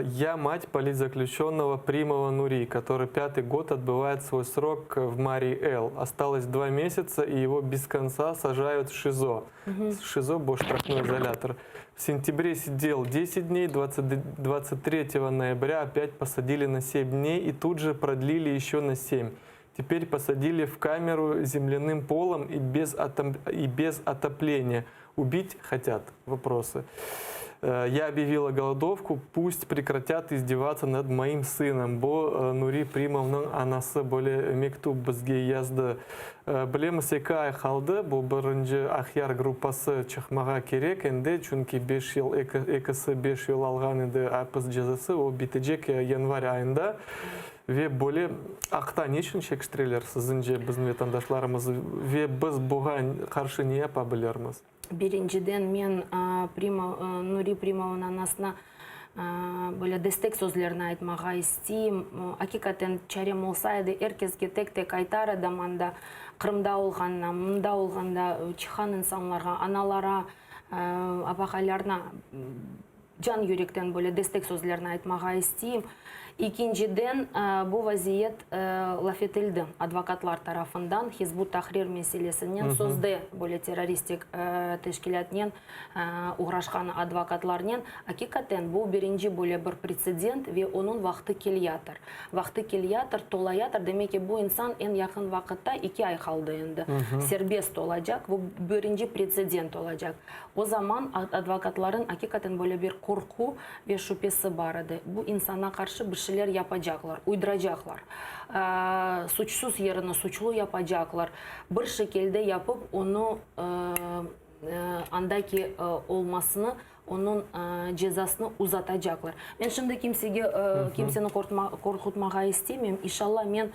Я мать политзаключенного Примова Нури, который 5-й год отбывает свой срок в Марий-Эл. Осталось 2 месяца, и его без конца сажают в ШИЗО. ШИЗО – штрафной изолятор. В сентябре сидел 10 дней, 23 ноября опять посадили на 7 дней и тут же продлили еще на 7. Теперь посадили в камеру земляным полом и без отопления. Убить хотят? Вопросы. Я объявила голодовку, пусть прекратят издеваться над моим сыном. Бо Нури Примовның анасы более мектуб бізге язды. Білеміз 2 ай қалды, бұл бірінші Ахяр группасы чықмаға керек, енді чүнки 5 ел, екісі 5 ел алған еді апыз жазасы, ол бітежек январь айында. Ве более ақта нешін шекштірелер сізінже біздің ветандашларымыз, ве біз бұған қаршы не апа білерміз? Биринчиден мен Нури Примовна анасына böyle destek sözlerini айтмаға isteyim. Hakikaten çarem olsaydı herkesке tek aytar adam anda Kırımda olғанда, мұнда olғанда çıkan insanlara, analara, abaqalarına can yürekten böyle destek sözlerini айтмаға isteyim. İkinciden bu vaziyet laf edildi advokatlar tarafından Hizbut Tahrir meselesinden sözde böyle teröristik teşkilatnen uğraşkan advokatlarnen hakikaten bu birinci böyle bir precedent ve onun vakti keliyatır. Vakti keliyatır, tolayatır. Demek ki bu insan en yakın vakitte 2 ay kaldı endi. Serbest olacak. Bu birinci precedent olacak. O zaman advokatların hakikaten böyle bir korku ve şüphesi vardı. Bu insana karşı bir şeyler yapacaklar, uyduracaklar. Suçsuz yerine suçlu yapacaklar. Bir şekilde yapıp onu andaki olmasını, onun cezasını uzatacaklar. Ben şimdi kimseni korkutmağa istemeyim. İnşallah ben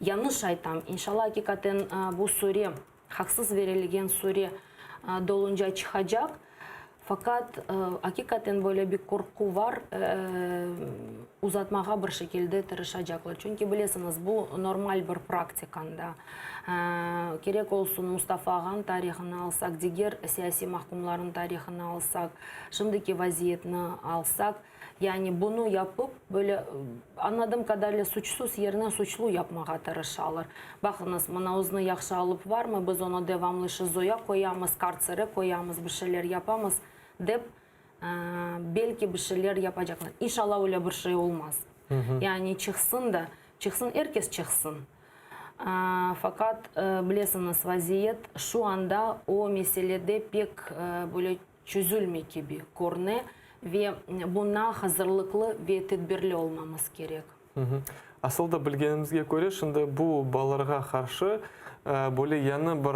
yanlış aytam. İnşallah hakikaten bu süre, haksız verilgen süre dolunca çıkacak. Fakat hakikaten böyle bir korku var, uzatmağa bir şekilde tırışacaklar. Çünkü bilirsiniz bu normal bir praktikanda. Gerek olsun Mustafa Ağa'nın tarihini alsak, diğer siyasi mahkumların tarihini alsak, şimdiki vaziyetini alsak, yani bunu yapıp böyle anladığım kadarıyla suçsuz yerine suçlu yapmağa tırışalır. Bakınız, manauzunu yaxşı alıp var mı? Biz onu devamlı şizoya koyamız, kartsere koyamız, bir şeyler yapamız deyip belki bir şeyler yapacaklar. İnşallah öyle bir şey olmaz. Yani çıksın da, herkes çıksın. Fakat bilirsiniz vaziyet şu anda o meselede pek böyle çözülme gibi görünüyor. Ve buna hazırlıklı ve tedbirli olmamız gerek. Asılda bilgenimizge göre şimdi bu баларға karşı böyle yanı bir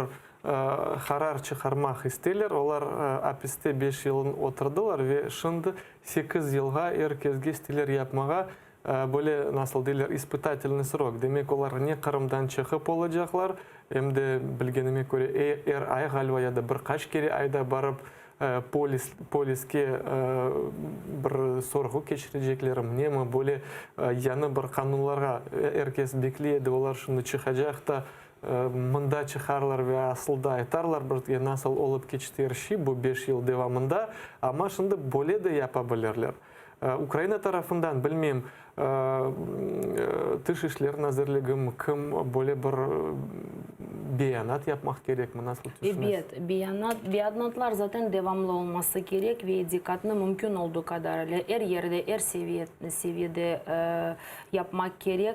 karar çıkarmak isterler. Onlar hapiste 5 yılın oturdular ve şimdi 8 yılga herkesge isteler yapmağa böyle nasıl derler испытательный срок. Demek onlar ne Kırım'dan çıkıp olacaklar hem de bilgenime göre ay galiba ya da birkaç kere ayda barıp poliske bir sorgu geçireceklerim. Neme böyle yanı bir kanunlarga herkes bekleyedi. Olar şimdi çıkacak da mında çıkarlar ve asılda aytarlar bir nasıl olup geçtiği şey bu 5 yıl devamında. Ama şimdi böyle de yapabilirler. Ukrayna tarafından bilmem Dış İşler Nazırlığım kim böyle bir beyanat yapmak gerek mi? Nasıl düşünüyorsunuz? Evet, beyanatlar zaten devamlı olması gerek ve dikkatli mümkün olduğu kadarıyla her yerde, her seviyede yapmak gerek.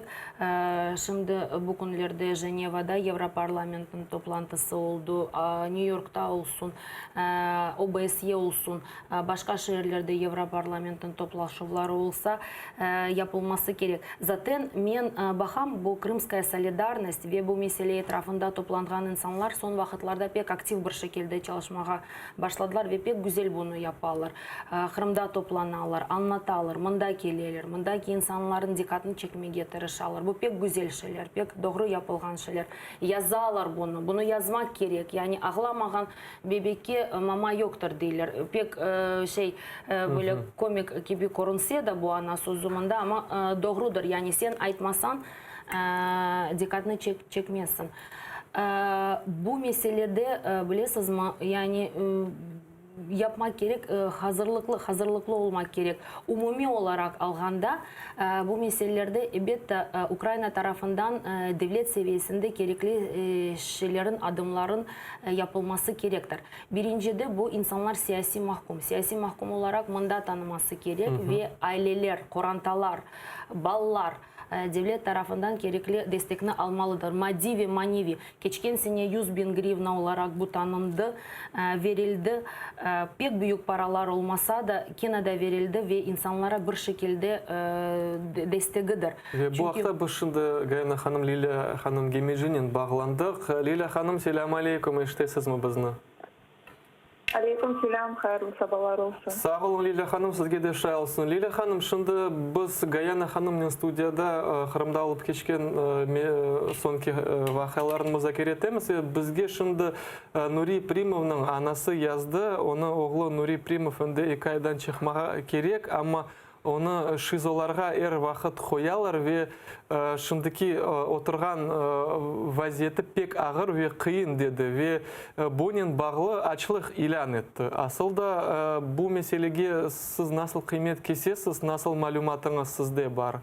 Şimdi bugünlerde Ceneva'da Europarlament'in toplantısı oldu. New York'ta olsun, OBSE olsun, başka şehirlerde Europarlament'in toplaşmaları olsa yapılması gerek. Zaten ben bakam bu Kırımskaya solidarность ve bu mesele etrafında toplanған insanlar son vakitlarda pek aktif bir şekilde çalışmaya başladılar ve pek güzel bunu yaparlar. Kırım'da toplanırlar, anlatarlar, mında gelirler, mındaki insanların dikkatini çekmeye tırışırlar. Bu pek güzel şeyler, pek doğru yapılgan şeyler. Yazarlar bunu, bunu yazmak gerek. Yani ağlamagan bebekke mama yoktur deyirler. Pek böyle komik gibi görünse de bu ana sözümünde ama doğrudur. Yani sen aytmasan dikkatini çekmezsin. Bu meselede bilirsiniz mi? Yani yapmak gerek, hazırlıklı olmak gerek. Umumi olarak alganda bu meselelerde elbette Ukrayna tarafından devlet seviyesinde gerekli şeylerin, adımların yapılması gerektir. Birincide bu insanlar siyasi mahkum. Siyasi mahkum olarak mandat tanıması gerek ve aileler, korantalar, ballar devlet tarafından gerekli destekini almalıdır. Maddi ve manevi. Geçen sene 100.000 grivna olarak bu tanındı, verildi. Pek büyük paralar olmasa da Kenada verildi ve insanlara bir şekilde destegidir. Bu hafta başında Gayana Hanım, Lila Hanım Gemijinin bağlandık. Lila Hanım, selamun aleyküm, iştesiz mi bizni? Aleyküm selam, hayırlı sabahlar olsun. Sağ olun Lila Hanım, sizge de şay olsun. Lila Hanım, şimdi biz Gayana Hanım'ın stüdyada Kırım'da alıp geçken sonki vakalarını müzakere etemiz. Bizge şimdi Nuri Primov'un anası yazdı. Onu oğlu Nuri Primov önde 2 aydan çıkmağa gerek ama onu şizolarga vakit koyarlar ve şimdiki oturgan vaziyeti pek ağır ve kıyın dedi ve bunun bağlı açlık ilan etti. Aslında bu meselege siz nasıl kıymet kesesiz, nasıl malumatınız sizde var?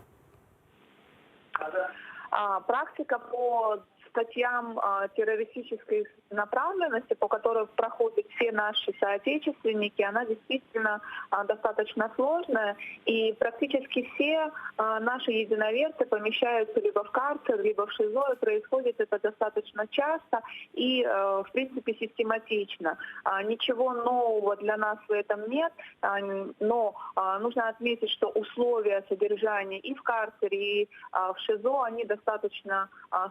Практика по статьям террористической направленности, по которой проходят все наши соотечественники, она действительно достаточно сложная. И практически все наши единоверцы помещаются либо в карцер, либо в ШИЗО. И происходит это достаточно часто и, в принципе, систематично. Ничего нового для нас в этом нет, но нужно отметить, что условия содержания и в карцере, и в ШИЗО, они достаточно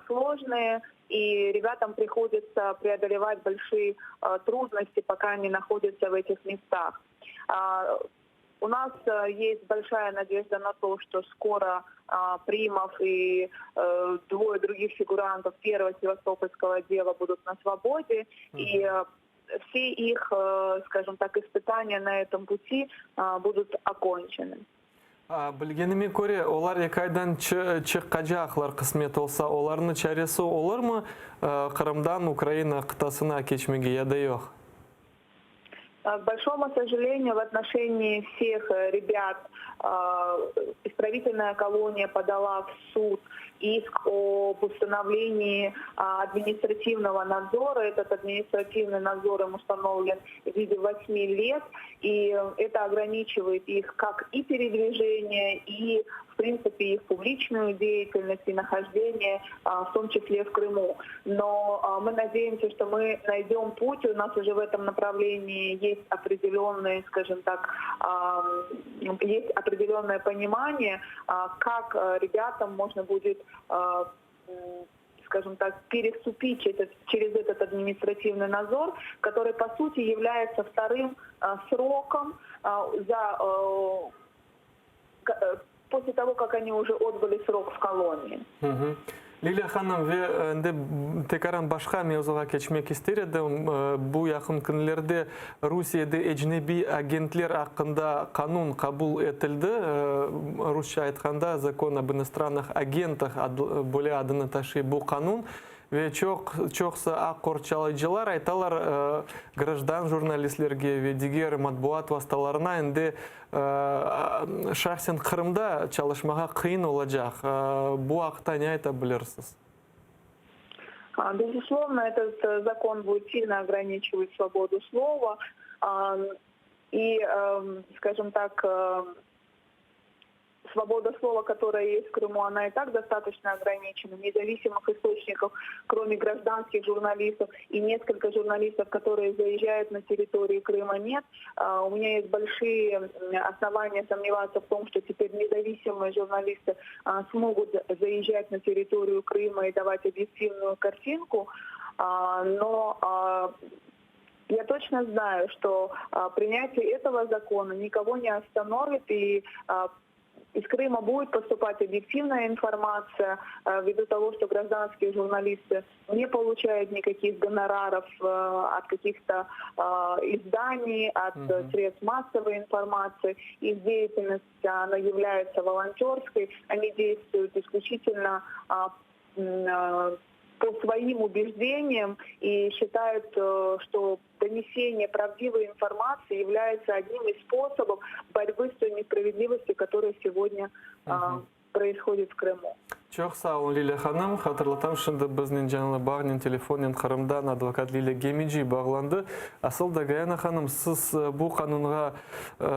сложные. И ребятам приходится преодолевать большие трудности, пока они находятся в этих местах. У нас есть большая надежда на то, что скоро Примов и 2 других фигурантов первого севастопольского дела будут на свободе. И все их, скажем так, испытания на этом пути будут окончены. Bilgenime göre olar 2 aydan çıkacaklar kısmet olsa olarını çaresi olur mu Kırım'dan Украина kıtasına geçmeye ya da yok? К большому сожалению, в отношении всех ребят исправительная колония подала в суд иск об установлении административного надзора. Этот административный надзор им установлен в виде 8 лет, и это ограничивает их как и передвижение, и в принципе их публичную деятельность и нахождение, в том числе в Крыму. Но мы надеемся, что мы найдем путь. У нас уже в этом направлении есть определенные, скажем так, есть определенное понимание, как ребятам можно будет, скажем так, переступить через этот административный надзор, который по сути является вторым сроком после того, как они уже отбыли срок в колонии. Lila Hanım ve tekrar başka mevzuya geçmek isterim. Bu yakın günlerde Rusya'da ecnebi agentler hakkında kanun kabul edildi. Rusça aytkanda Zakon об иностранных агентах böyle adını taşıyor bu kanun. Ve çoksa akor çalıcılar aytalar граждан jurnalistlerge ve diğer matbuat vasıtalarına indi şahsen Kırım'da çalışmaya kıyın olacak. Bu hakta ne aytabilirsiniz? Безусловно, этот закон будет сильно ограничивать свободу слова. И, скажем так, свобода слова, которая есть в Крыму, она и так достаточно ограничена. Независимых источников, кроме гражданских журналистов и несколько журналистов, которые заезжают на территорию Крыма, нет. У меня есть большие основания сомневаться в том, что теперь независимые журналисты смогут заезжать на территорию Крыма и давать объективную картинку. Но я точно знаю, что принятие этого закона никого не остановит, и из Крыма будет поступать объективная информация ввиду того, что гражданские журналисты не получают никаких гонораров от каких-то изданий, от средств массовой информации. Их деятельность, она является волонтерской, они действуют исключительно по своим убеждениям и считают, что донесение правдивой информации является одним из способов борьбы с той несправедливостью, которая сегодня происходит в Крыму. Çok sağ olun Lila Hanım. Hatırlatam şimdi bizning canlı bağının telefonun Kırım'dan advokat Lila Gemici bağlandı. Aslında Gayana Hanım siz bu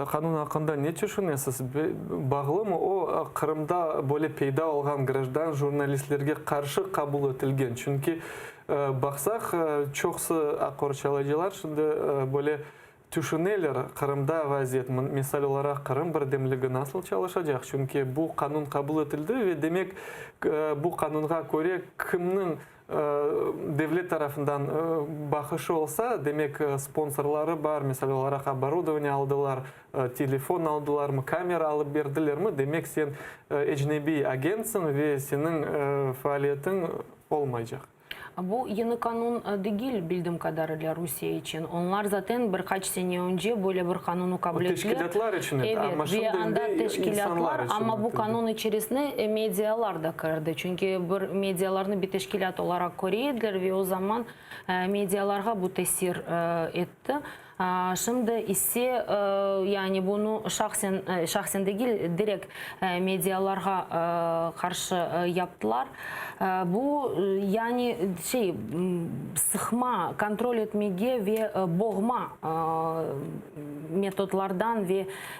kanun hakkında ne düşünüyorsunuz? Bağlı mı o Kırım'da böyle peyda olgan граждан jurnalistlerge karşı kabul edilgen? Çünkü baksak çoksa akor çalıcılar şimdi böyle түшінелер Қырымда вазиет. Мисал olarak Қырым бірдемлігі насыл çalışacak? Çünkü bu kanun kabul edildi ve demek bu kanunға көре кімнің devlet tarafından bakışı olsa demek sponsorları var. Misal olarak оборудование aldılar, telefon aldılar mı, kamera alıp verdiler mi? Demek sen ecnebi agentsin ve senin faaliyetin olmayacak. Bu yeni kanun değil bildiğim kadarıyla Rusya için. Onlar zaten birkaç sene önce böyle bir kanunu kabul ettiler. Teşkilatlar için. Evet, Ama bir anda teşkilatlar ama bu kanun içerisine medyalar da kirdi. Çünkü bir medyalarını bir teşkilat olarak koruyorlar ve o zaman medyalarga bu tesir etti. Şimdi ise yani bunu şahsen değil direkt medyalarga karşı yaptılar. Bu yani sıkma, kontrol etmeye ve boğma metodlardan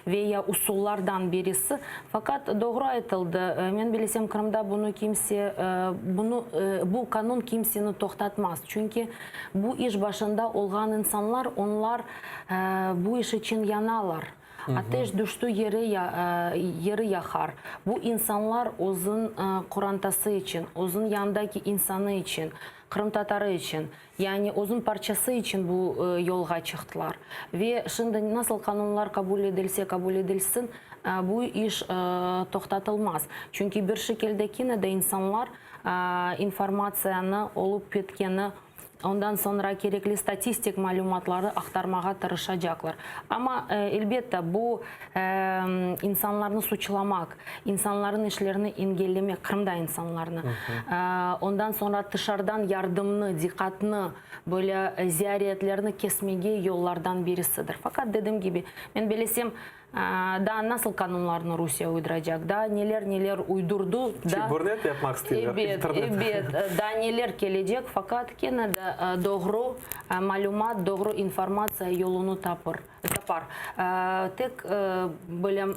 veya usullardan birisi. Fakat doğru aytıldı. Ben bilsem Kırım'da bu kanun kimseni toktatmaz. Çünkü bu iş başında olan insanlar onlar bu iş için yanalar. Ateş düştü yeri yakar. Bu insanlar uzun kurantası için, uzun yandaki insanı için, Kırım Tatarı için, yani uzun parçası için bu yolga çıktılar. Ve şimdi nasıl kanunlar kabul edilsin, bu iş toktatılmaz. Çünkü bir şekilde yine de insanlar informasyonu olup bitkeni ondan sonra gerekli statistik malumatları aktarmağa tırışacaklar. Ama elbette bu insanlarını suçlamak, insanların işlerini engellemek, Kırım'da insanlarını. Ondan sonra dışarıdan yardımını, dikkatini, böyle ziyaretlerini kesmeye yollardan birisidir. Fakat dediğim gibi ben bilsem da nasıl kanunlarını Rusya uyduracak, da neler uydurdu. Burnet yapmak istiyorlar. Evet, da neler gelecek fakat yine de doğru malumat, doğru informasya yolunu tapar. Tek böyle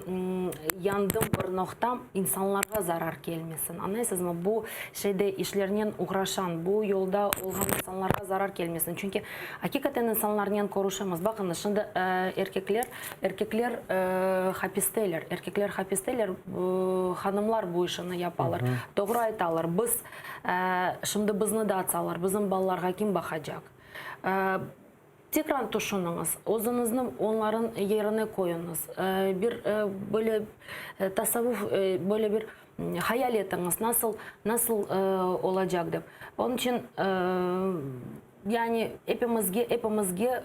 yandım bir noktam insanlara zarar gelmesin. Anlaysınız mı? Bu şeyde işlerinden uğraşan, bu yolda olan insanlara zarar gelmesin. Çünkü hakikaten insanlarla konuşamaz. Bakın şimdi erkekler hapisteler. Erkekler hapisteler, hanımlar bu işini yaparlar. Doğru aytalar. Biz şimdi bizni de atsalar, bizim ballarga kim bakacak? Tekrar düşününüz, özünüzü onların yerine koyunuz. Bir böyle tasavvuf, böyle bir hayal etiniz, nasıl olacak deyip. Onun için yani hepimizge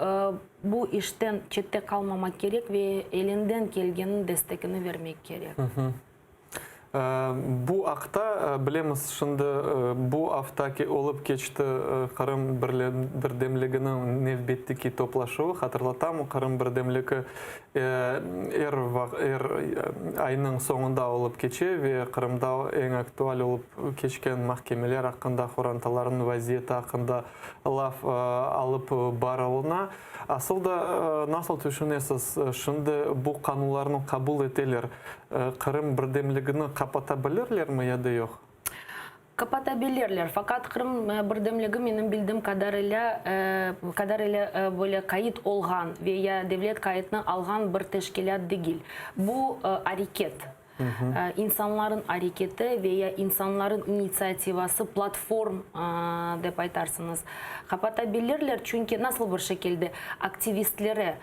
bu işten çette kalmamak gerek ve elinden gelgenin destekini vermek gerek. Bu hafta bilemiz şimdi bu haftaki olup geçti Kırım Birdemliğinin növbetdeki toplaşığı. Hatırlatam, Kırım Birdemliği ayının sonunda olup geçe ve Kırım'da en aktual olup geçken mahkemeler hakkında, Xurantaların vaziyeti hakkında laf alıp barılığına. Asıl da nasıl düşünesiniz? Şimdi bu kanunlarını kabul edeler. Kırım Birdemliğini kapatabilirler mi ya da yok? Kapatabilirler. Fakat Kırım Birdemliği benim bildiğim kadarıyla böyle kayıt olgan veya devlet kayıtını algan bir teşkilat değil. Bu hareket. İnsanların hareketi veya insanların inisiyativası platform deyip aytarsınız. Kapatabilirler çünkü nasıl bir şekilde aktivistlere,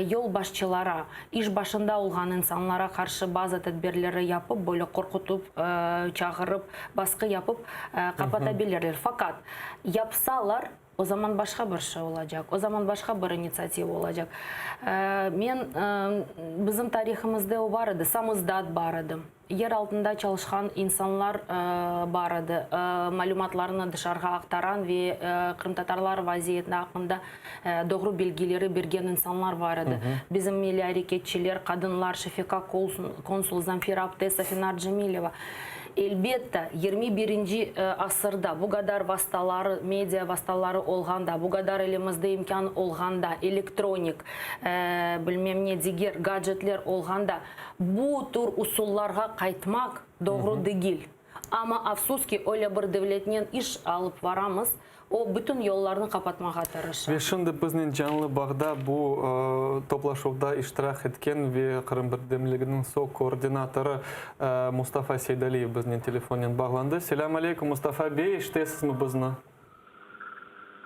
yol başçılara, iş başında olan insanlara karşı bazı tedbirleri yapıp, böyle korkutup, çağırıp, baskı yapıp kapatabilirler. Fakat yapsalar o zaman başka bir şey olacak. O zaman başka bir inisiyatif olacak. Bizim tarihimizde o vardı. Samizdat vardı. Yer altında çalışan insanlar vardı. Malumatlarını dışarıya aktaran ve Kırım Tatarlar vaziyeti hakkında doğru bilgileri bergen insanlar vardı. Bizim milli hareketçiler, kadınlar, Şefika Konsul, Zamfira Abdesa, Finar Cemileva. Elbette 21. asırda bu kadar vasıtaları, medya vasıtaları olganda, bu kadar elimizde imkan olganda, elektronik, bilmem ne diğer gadgetler olganda bu tür usullarga kaytmak doğru değil. Ama afsuski öyle bir devletinen iş alıp varamız, o bütün yollarını kapatmağa tırışır. Ve şimdi bizning canlı bağda bu toplaşuvda iştirak etken ve Kırım Birdemliğinin SOK koordinatörü Mustafa Seydaliyev bizning telefondan bağlandı. Selamun aleyküm Mustafa Bey, iştesizmi bizni?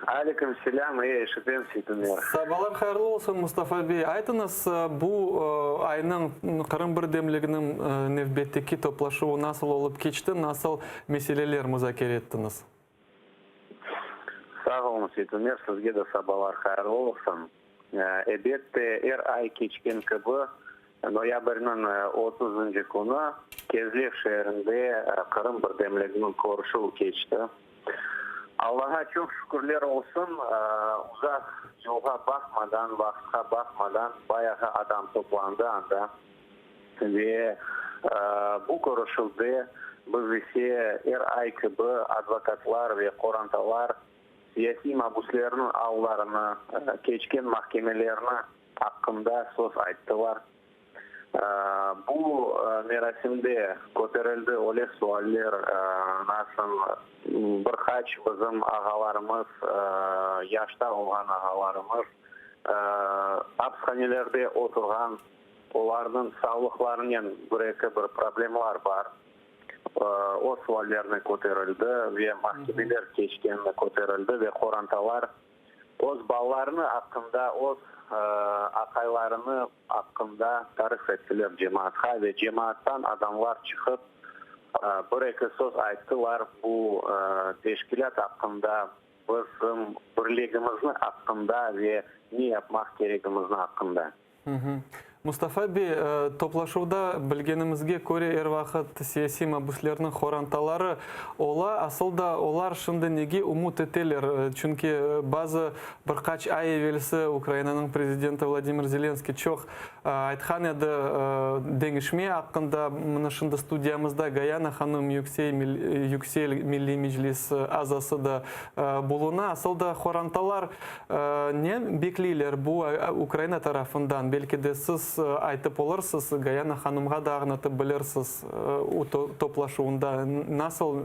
Aleyküm selam, işitем Seytumер. Sabahlar hayırlı olsun Mustafa Bey. Aytınız bu ayının Kırım Birdemliğinin növbetteki toplaşuvu nasıl olup geçti, nasıl meseleler müzakere ettiniz? Sağ olun Seytumер, sizge de sabahlar hayırlı olsun. Elbette her ay geçken gibi noyabrın 30. günü Kezlev şehrinde Kırım Birdemliğinin kuruluşu geçti. Allah'a çok şükürler olsun, uzak yola bakmadan, vakta bakmadan bayağı adam toplandı anda. Ve bu kuruluşda biz ise her ay gibi advokatlar ve korantalar siyasi mahpuslarının avlarını, geçken mahkemelerini hakkında söz ayttılar. Bu merasimde ko'tarildi öyle sualler, nasıl birkaç bizim ağalarımız, yaşta olan ağalarımız, hapishanelerde oturgan, onların sağlıklarının bir problemler var. O suallarını ko'tarildi ve mahkemeler geçkenini ko'tarildi ve korantalar öz ballarını hakkında, öz akaylarını hakkında tarif ettiler cemaatha ve cemaattan adamlar çıkıp bir-iki söz ayttılar bu teşkilat hakkında, bizim birliğimizin hakkında ve ne yapmak gerekimizin hakkında. Mustafa Bey, toplaşuvda bilgenimizge göre her vakit siyasi mahpuslarının xorantalары ola, aslında olar şimdi nege umut eteler? Çünkü bazı birkaç ay evvelsi Ukrayna'nın prezidenti Vladimir Zelenskiy çok aytkan edi dengişme hakkında. Mına şimdi studiyamızda Gayana Hanım Yüksel Milli Meclis azası da buluna. Aslında xorantalar ne bekliler bu Ukrayna tarafından? Belki de siz aytıp olursiz, Gayana Hanım'a da anlatıp bilirsiniz o toplaşuunda nasıl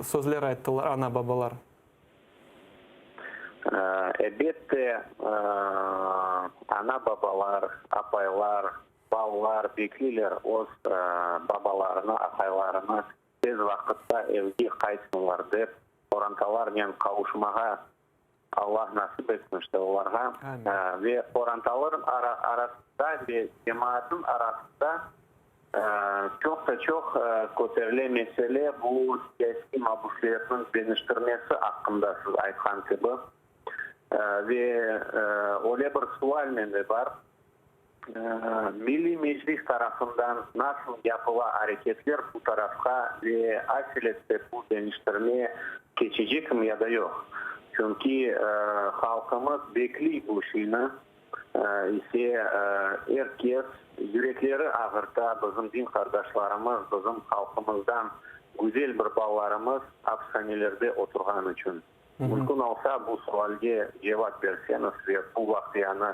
sözler ayttılar ana babalar? Elbette ana babalar, apaylar, ballar bekliler öz babalarını, apaylarını tez vakitte evge kaytsınlar dep, orantalarla kavuşmağa Allah nasip etmişti onlara. Ve orantaların arasında ve cemaatin arasında çok ko'tarilgan mesele bu siyasi mahpuslarının dönüştürmesi hakkında siz aytgan gibi. Ve öyle bir sual mende var. Milli Meclis tarafından nasıl yapılan hareketler bu tarafa ve asilette bu dönüştürmeye geçecek mi ya da yok? Çünkü halkımız bekliyor bu şeyini. İse herkes yürekleri ağırta bizim din kardeşlerimiz, bizim halkımızdan güzel bir ballarımız hapishanelerde oturgan için. Mümkün olsa bu sualga cevap verseniz ve bu vaktiyanı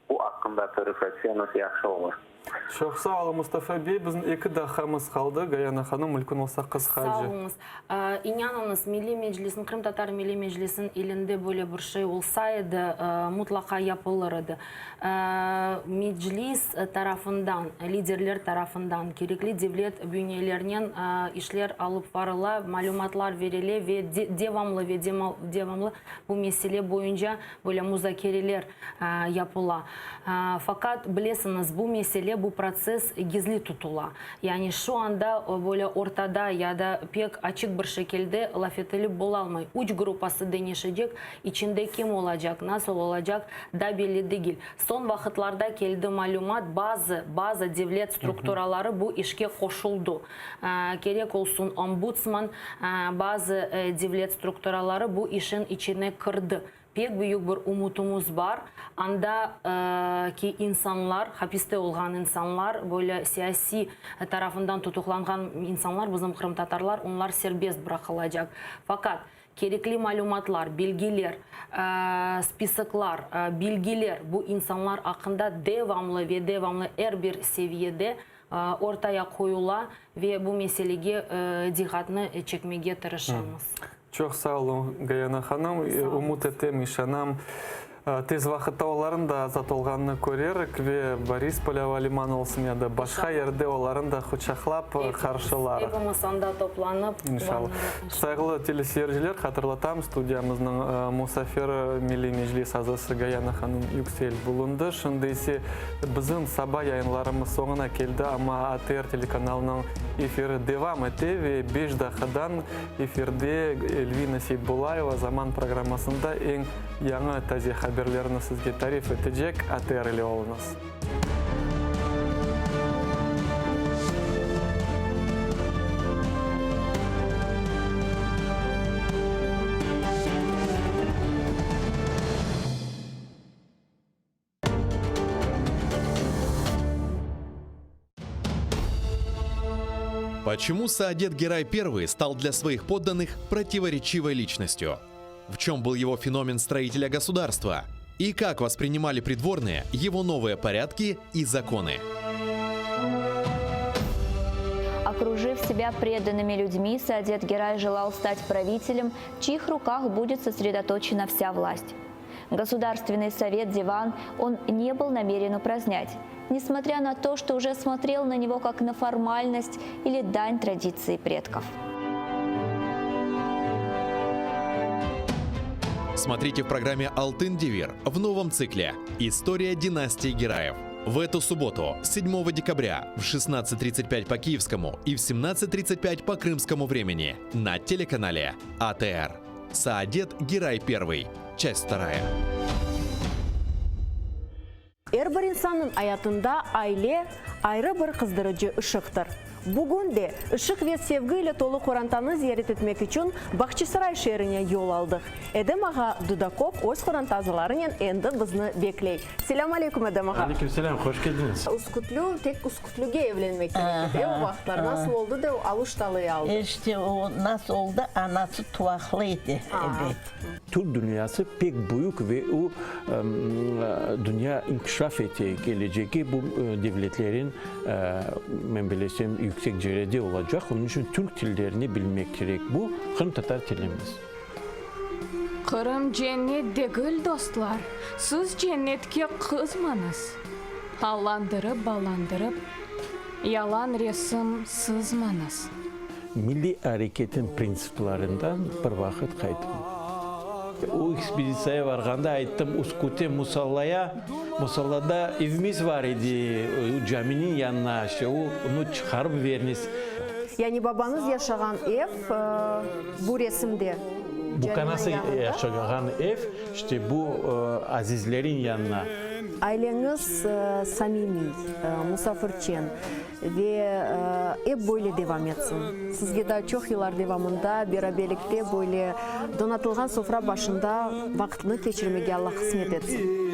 bu hakkında tarif etseniz yaxşı olur. Çok sağ olun Mustafa Bey. Bizim iki dakikamız kaldı. Gayana Hanım, mümkün olsa kısaca. Sağ olunuz. İnanınız Milli Meclis'in, Kırım Tatar Milli Meclis'in elinde böyle bir şey olsaydı mutlaka yapılırdı. Meclis tarafından, liderler tarafından gerekli devlet bünyelerinin işler alıp varıla, malumatlar verile ve devamlı bu mesele boyunca böyle müzakereler yapıla. Fakat bilirsiniz bu mesele, bu proses gizli tutula. Yani şu anda böyle ortada ya da pek açık bir şekilde laf edilip bulamay. Uç grupası denişecek, içinde kim olacak, nasıl olacak da belli değil. Son vakitlarda geldi malumat bazı devlet strukturaları bu işe koşuldu. Gerek olsun ombudsman, bazı devlet strukturaları bu işin içine kırdı. Pek büyük bir umutumuz var. Anda ki insanlar, hapiste olan insanlar, böyle siyasi tarafından tutuklangan insanlar, bizim Kırım Tatarlar, onlar serbest bırakılacak. Fakat gerekli malumatlar, bilgiler, spesifler, bilgiler bu insanlar hakkında devamlı her bir seviyede ортая қойыла ve bu meselеге диққатны чекмеге тырышамыз. Çok sağ olun Gayana Hanım. Umut etем işanam. Tez vaqtda оларын да азат olғанын көрерік ve Борис Полявалиман olsun ya da başka yerde оларын да құшақлап қаршылар. Hepimiz anda toplanıp. İnşallah. Sayılı teleseyirciler, hatırlatam stüdyamızın musafir Milli Meclis azası Gayana Hanım Yüksel bulundu. Şimdi ise bizim sabah yayınlarımız sonuna geldi ama ATR telekanalının efiri devam etti ve 5 dakikadan efirde Elvina Seyitbulayeva Zaman programmasında en yanı taze haberlerini sizge tarif edecek. ATR ile olunuz. Почему Саадет Герай I стал для своих подданных противоречивой личностью? В чем был его феномен строителя государства? И как воспринимали придворные его новые порядки и законы? Окружив себя преданными людьми, Саадет Герай желал стать правителем, в чьих руках будет сосредоточена вся власть. Государственный совет Диван он не был намерен упразднять, несмотря на то, что уже смотрел на него как на формальность или дань традиции предков. Смотрите в программе «Алтын Девир» в новом цикле «История династии Гераев». В эту субботу, 7 декабря, в 16:35 по киевскому и в 17:35 по крымскому времени на телеканале АТР. Саадет Герай I. Часть 2. Әрбір инсанның аятында айле айры бір қыздырыжы ұшықтыр. Бүгін де ұшық вет севгі ile толы Қорантаны зиярет етмек үшін Бахчисарай шеріне yol алдық. Эдем аға Дудаков өз Қорантазыларымен енді бізні беклей. Селам алейкум, Эдем аға. Алейкум селам, хош келдіңіз. Ускутлю, тек ускутлюге evlenmek demek. Vaqtlar nasıl oldu da alıştalığı aldı? İşte o nasıl oldu? Anası tuvaklıydı. Evet. Türk dünyası pek büyük ve o dünya inkişaf gelecek bu devletlerin ben bilesem yüksek derecede olacak. Onun için Türk dillerini bilmek gerek. Bu Kırım Tatar dilimiz. Kırım cennet değil dostlar. Siz cennetke kızmanız. Allandırıp balandırıp yalan resim sızmanız. Milli hareketin prensiplarından bir vakit kaydım. O ekspedisiyaya varganda aytdım Uskute Musallada evimiz var idi. Caminin yanına onu çıkarıp veriniz. Yani babanız yaşayan ev bu resimde. Bu kanası yaşayan ev işte bu azizlerin yanına. Aileniz samimi, musafirçen ve hep böyle devam etsin. Sizge de çok yıllar devamında beraberlikte böyle donatılgan sofra başında vaktini geçirmeye Allah kısmet etsin.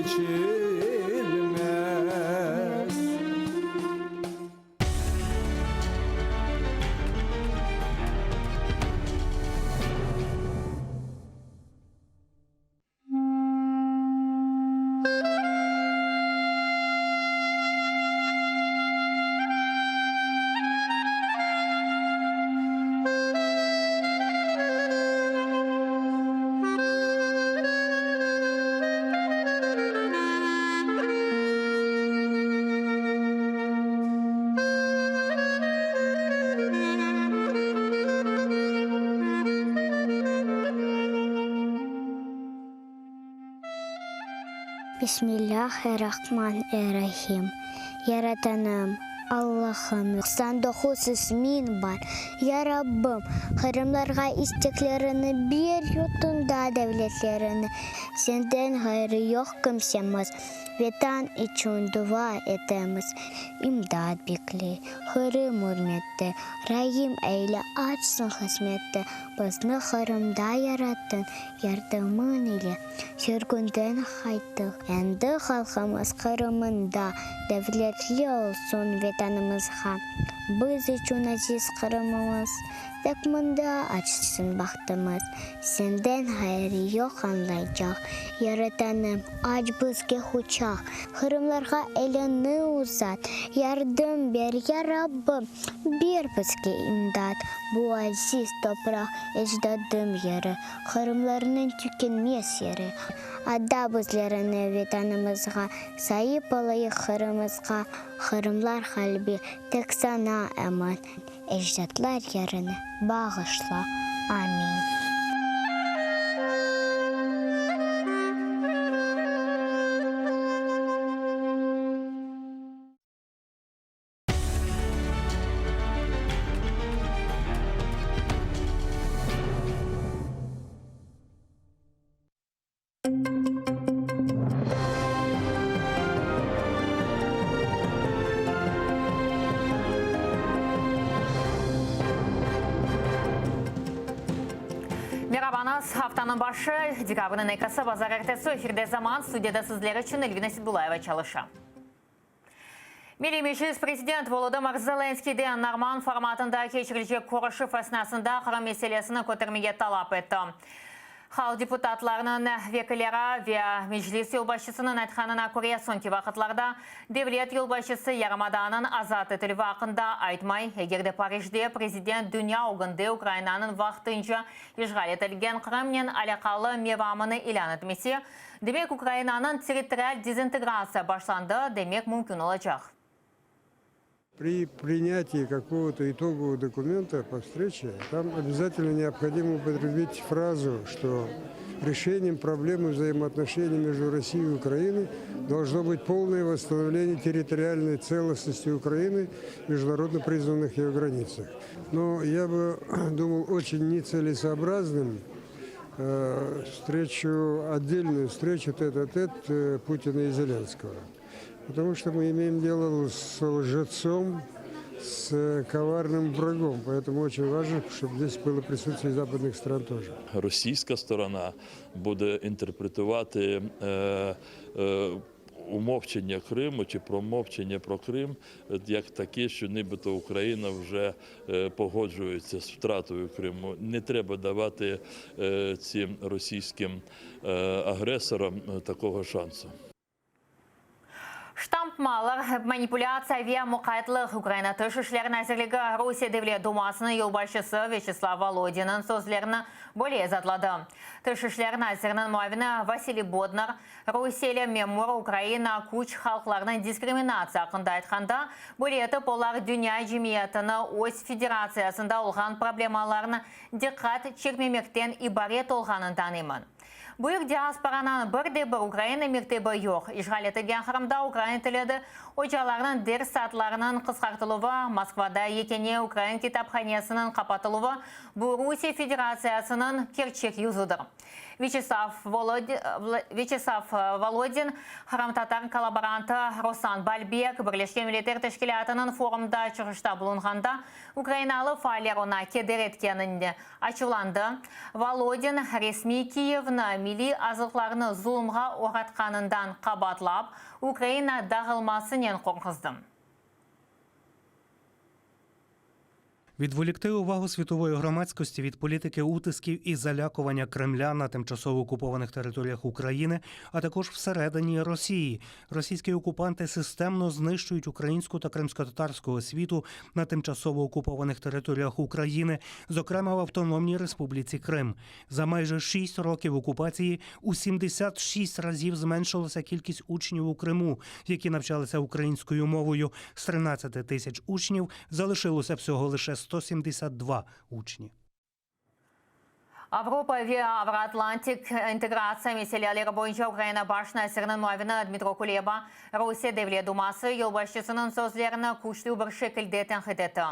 Bismillahirrahmanirrahim. Yaratanım, Allah'ım, 99 ismin var. Ya Rabbim, Kırımlarga isteklerini bir yutunda devletlerini. Senden hayrı yok kimsemiz. Vatan için dua etemiz. İmdad bekle, Kırım hürmette. Rahim eyle açsın hizmette. Bizni Kırım'da yarattın, yardımın ile. Sürgünden kayttık. Endi halkımız Kırım'ında devletli olsun ve ватанымызға. Біз үшін азиз Қырымымыз, тек мұнда açsın бақтымыз. Сенден хайры yok anlayacak. Yaratanım aç bізге хучақ. Қырымларға elini uzat. Yardım ver ya Rabbim. Bir bізге imdat. Bu aziz toprak ecdadım yeri. Қырымларының tükenmez yeri. Adda bizlerini vatanımızға. Sayıp alayı Қырымызға. Қырымлар kalbi tek sana eman. Ecdatlar yerini bağışla. Amin. Merhabanız, haftanın başı, dekabrın ekası, bazar ertesi, efirde zaman, stüdyada sizler için Elvina Sidbulayeva çalışa. Milli Meclis Prezident Volodymyr Zelenskiy'den Narman formatında geçirilecek konuşu esnasında Kırım meselesini көтермеге talap etti. Хал депутатларының векілері ve Meclis yolbaşçısının айтқанына көре соңғы вақытларда Devlet yolbaşçısı Yaramadanın azat etілі vaqında айтмай, егерде Парижде президент dünya oğunda Ukrayna'nın vaqtınca işgal etilgen Kırım'nen alakalı mevamını ilan etmesi, demek Ukrayna'nın territorial dezintegrasiya başlandı demek mümkün olacak. При принятии какого-то итогового документа по встрече, там обязательно необходимо употребить фразу, что решением проблемы взаимоотношений между Россией и Украиной должно быть полное восстановление территориальной целостности Украины в международно признанных ее границах. Но я бы думал очень нецелесообразным отдельную встречу тет-а-тет Путина и Зеленского. Потому что мы имеем дело с лжецом, с коварным врагом. Поэтому очень важно, чтобы здесь было присутствие западных стран тоже. Російська сторона буде інтерпретувати умовчення Криму чи промовчення про Крим як таке, що нібито Україна вже погоджується з втратою Криму. Не треба давати цим російським агресорам такого шансу. Штампмалар, манипуляция ve muqaytlık Ukrayna Dışişleri Nazirligi Rusiya Devlet Dumasının yolbaşçısı Vyacheslav Volodin'in sözlerini böyle azatladı. Dışişleri Nazirinin muavini Vasiliy Bodnar, Rusiya ile memur Ukrayna kuch halklarının diskriminasiya hakkında aytqanda, böyle etip olar dünya cemiyetini öz federatsiyasında olğan problemalarını dikkat çekmemekten ibaret olğanını tanıyman. Buyuk diasporanın bir Ukrayna mektebi yok. İşgal etilgen Kırım'da Ukrayna tilidi hocalarının ders saatlarının qısqartılığı, Moskvada yekene Ukrayna kitapxanasının kapatılığı bu Rusiya Federatsiyasının gerçek yüzüdür. Vyacheslav Volodin, Kırım Tatar kolaborantı Rosan Balbek, Birleşken Milletler Teşkilatı'nın forumda çıkışta bulunğanda Ukraynalı faaliyar ona keder etkenini açıqlandı. Volodin resmi Kiyev'ni milli azıqlarını zulümға uğratqanından qabatlap, Ukrayna dağılmasının qorqızdı. Відволікти увагу світової громадськості від політики утисків і залякування Кремля на тимчасово окупованих територіях України, а також всередині Росії. Російські окупанти системно знищують українську та кримськотатарську освіту на тимчасово окупованих територіях України, зокрема в Автономній Республіці Крим. За майже 6 років окупації у 76 разів зменшилася кількість учнів у Криму, які навчалися українською мовою. З 13 тисяч учнів залишилося всього лише 172 учні. Avrupa ve Avro-Atlantik integrasiya meseleleri boyunca Ukrayna baş nazirinin muavini Dmitro Kuleba, Rusiya Devlet Dumасы yolbaşçısının sözlerini güçlü bir şekilde tenkit etti.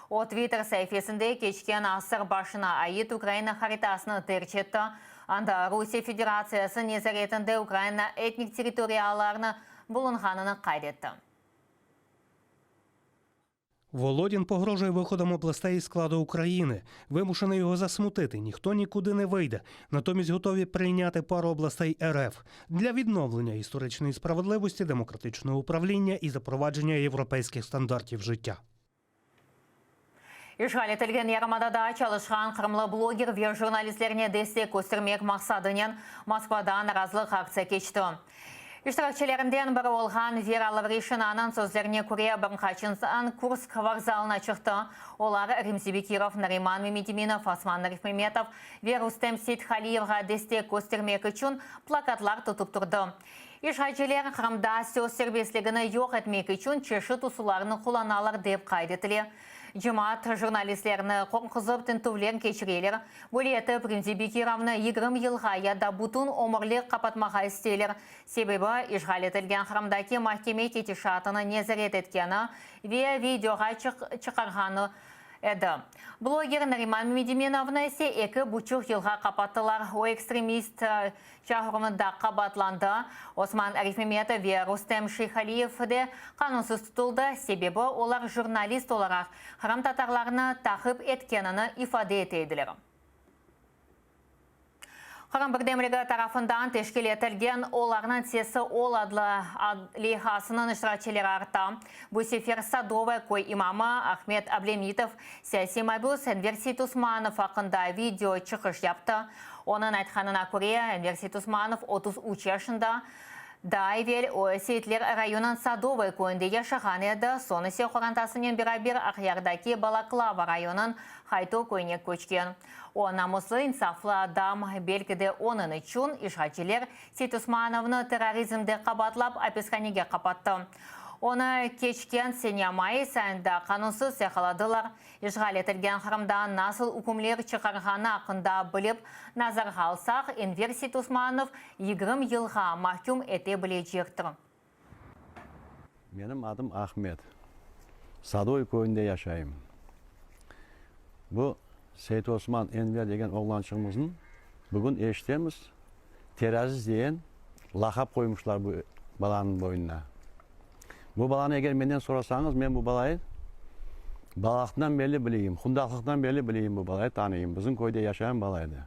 O Twitter sayfasında geçken asır başına ait Ukrayna haritasını tercih etti. Anda Rusiya Federatsiyası nezaretinde Ukrayna etnik teritoriyalarını bulunğanını kaydetti. Володін погрожує виходом областей із складу України. Вимушений його засмутити. Ніхто нікуди не вийде. Натомість готові прийняти пару областей РФ для відновлення історичної справедливості, демократичного управління і запровадження європейських стандартів життя. Ишғали тілген Ярмадада çalışқан қырымлы блогер ве журналистлеріне дестек көстірмек мақсадынен Москвада наразылық акция кечті. Иштиракчыларымден бірі олған Вера Лавришинаның сөздеріне көре бірқачынсан Курск вокзалына шықты. Олар Римзи Бекиров, Нариман Мемедиминов, Осман Рифмеметов, ве Рустем Сейтхалиевға дестек көстірмек үшін плакатлар тұтып тұрды. Ишғачылар қырымда сөз сербеслігіні жоқ етмек үшін чеші тусуларының құланалар деп қайдетілі. Жемат журналистлеріні қонқызып тінтулерін кешірелер. Бөлеті Римзи Бекировны 20 елға яда бұтын омырлық қапатмаға істелер. Себебі ишғал етілген қырымдаки махкеме кетешатыны незірет еткені ве видеоға чықарғаны еді. Блогер Нариман Мемедименовны есе 2,5 елға қапаттылар. О экстремист жағырымында қабатланды. Осман Арифмеметов ве Рустем Шейхалиев де қанунсыз тұтылды. Себебі олар журналист оларақ храм татарларыны тақып еткенini ifade етеділер. Қырым бірдемлігі тарафындан тешкел етілген оларының тесі ол адлы лейхасының іштиракчылары арта. Бұл сефер Садовый кой имамы Ахмет Аблемитов саяси мабус Энверсит Усманов ақында видео чықыш япты. Оның айтқанына көре Энверсит Усманов 33 yaşында Дайвел Осетлер районын Садовый көйінде яшаған еді. Соны се қорантасымен бірабір Ақярдаки Балаклава районын Хайту көйіне көчкен. О намысы инсафлы адам белгіде оның үшін ишғачылер Сейт Усмановны терроризмді қабатлап апесханеге қапатты. Оны кечкен сенямай сайында қанунсыз сақаладылар. Ишғал етілген қырымда насыл үкімлер чықарғаны ақында біліп, назарға алсақ, Энверсит Усманов 20 елға махкум ете білежектір. Менің адым Ахмет. Садой көйінде яшайым. Бұл Сейт Осман Энвер деген оғланшығымыздың бүгін ештеміз терроризм деген лақап қоймышлар бұл баланың бойына. Бұл баланы егер менден сұрасаңыз, мен бұл балайы балақтан белі білейім, құндақлықтан белі білейім, бұл балайы танıyım. Біздің көйде яшайын балайды.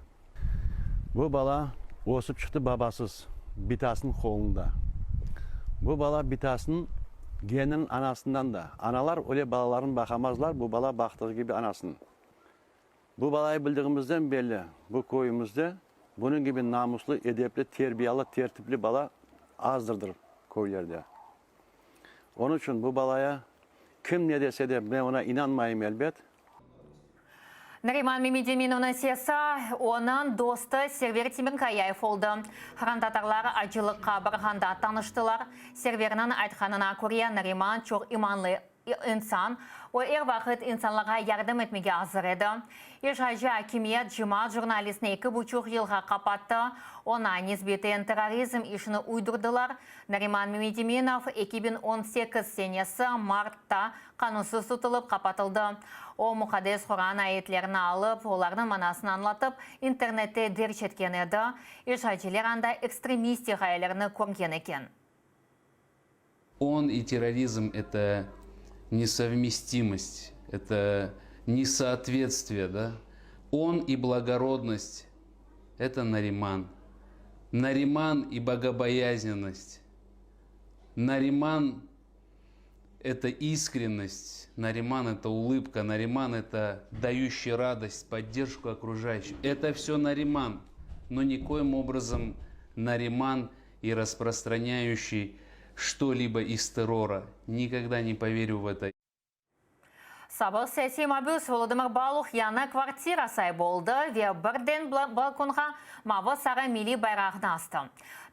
Бұл бала осып шықты бабасыз, битасының қолында. Бұл бала битасының генінің анасынан да. Аналар оле балаларын бақамазлар, бұл бала бақтығы gibi анасын. Бұл балайы білдігімізден белі, бұл көйімізде бұның gibi namuslu, edepli, terbiyalı, tertipli bala azdırdır köylerde. Onun için bu balaya kim ne dese de ben ona inanmayayım elbet. Нариман Мемедиминовның сесі оның досты Сервер Тимиркаяев олды. Храм татарлары ажылыққа барғанда таныштылар. Серверінің айтқанына көре Нариман çok иманлы insan. O er vaqt insanlara yardım etmeye hazır edi. Ишғачы Акимет Жимат журналистіне 2,5 елға қапатты. Ona nisbeten terrorizm işini uydurdular. Нариман Мемедиминов 2018 senesi Mart'ta kanunsuz tutulup kapatıldı. O muqaddes Kur'an ayetlerini alıp, onların manasını anlatıp, internette derç etken edi. Ишғачылар анда экстремисти hayallerini көрген екен. Он и терроризм – это несовместимость, это несоответствие, да? Он и благородность – это Нариман. Нариман и богобоязненность. Нариман – это искренность. Нариман – это улыбка. Нариман – это дающий радость, поддержку окружающим. Это все Нариман, но никоим образом Нариман и распространяющий что-либо из террора. Никогда не поверю в это. Сабық сәси мабюс Володимир Балух яна квартира сай болды ве бірден балконға мавы сары мили байрағын асты.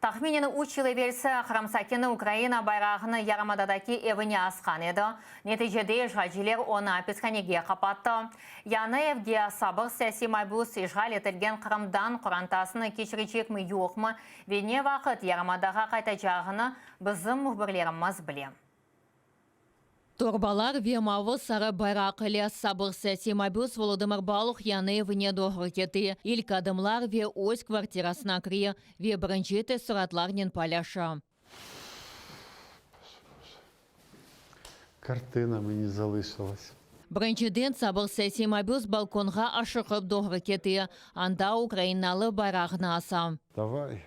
Тахминені 3 жылы версі Храмсакені Украина байрағыны Ярмададаки евіне асқан еді. Нетижеде ишғачылар оны апесханеге қапатты. Яны евге сабық сәси мабюс ишғал етілген Қырымдан құрантасыны кешіречек ми жоқ мы, ве не вақыт Ярмадаға қайтачағыны біздің мұхбірлеріміз білем. Торбалар вемавы сары байрақ іле сабық сәси мабюс Володимир Балух яны віне доғыр кеті. Ил кадымлар ве өз квартирасына крие, ве бірінчеті сұратларнен паляша. картина мені залишилась. Біріншіден сабыр сәсі мабюз балконға ашықып доғры кеті. Анда Україналы байрағына аса. Давай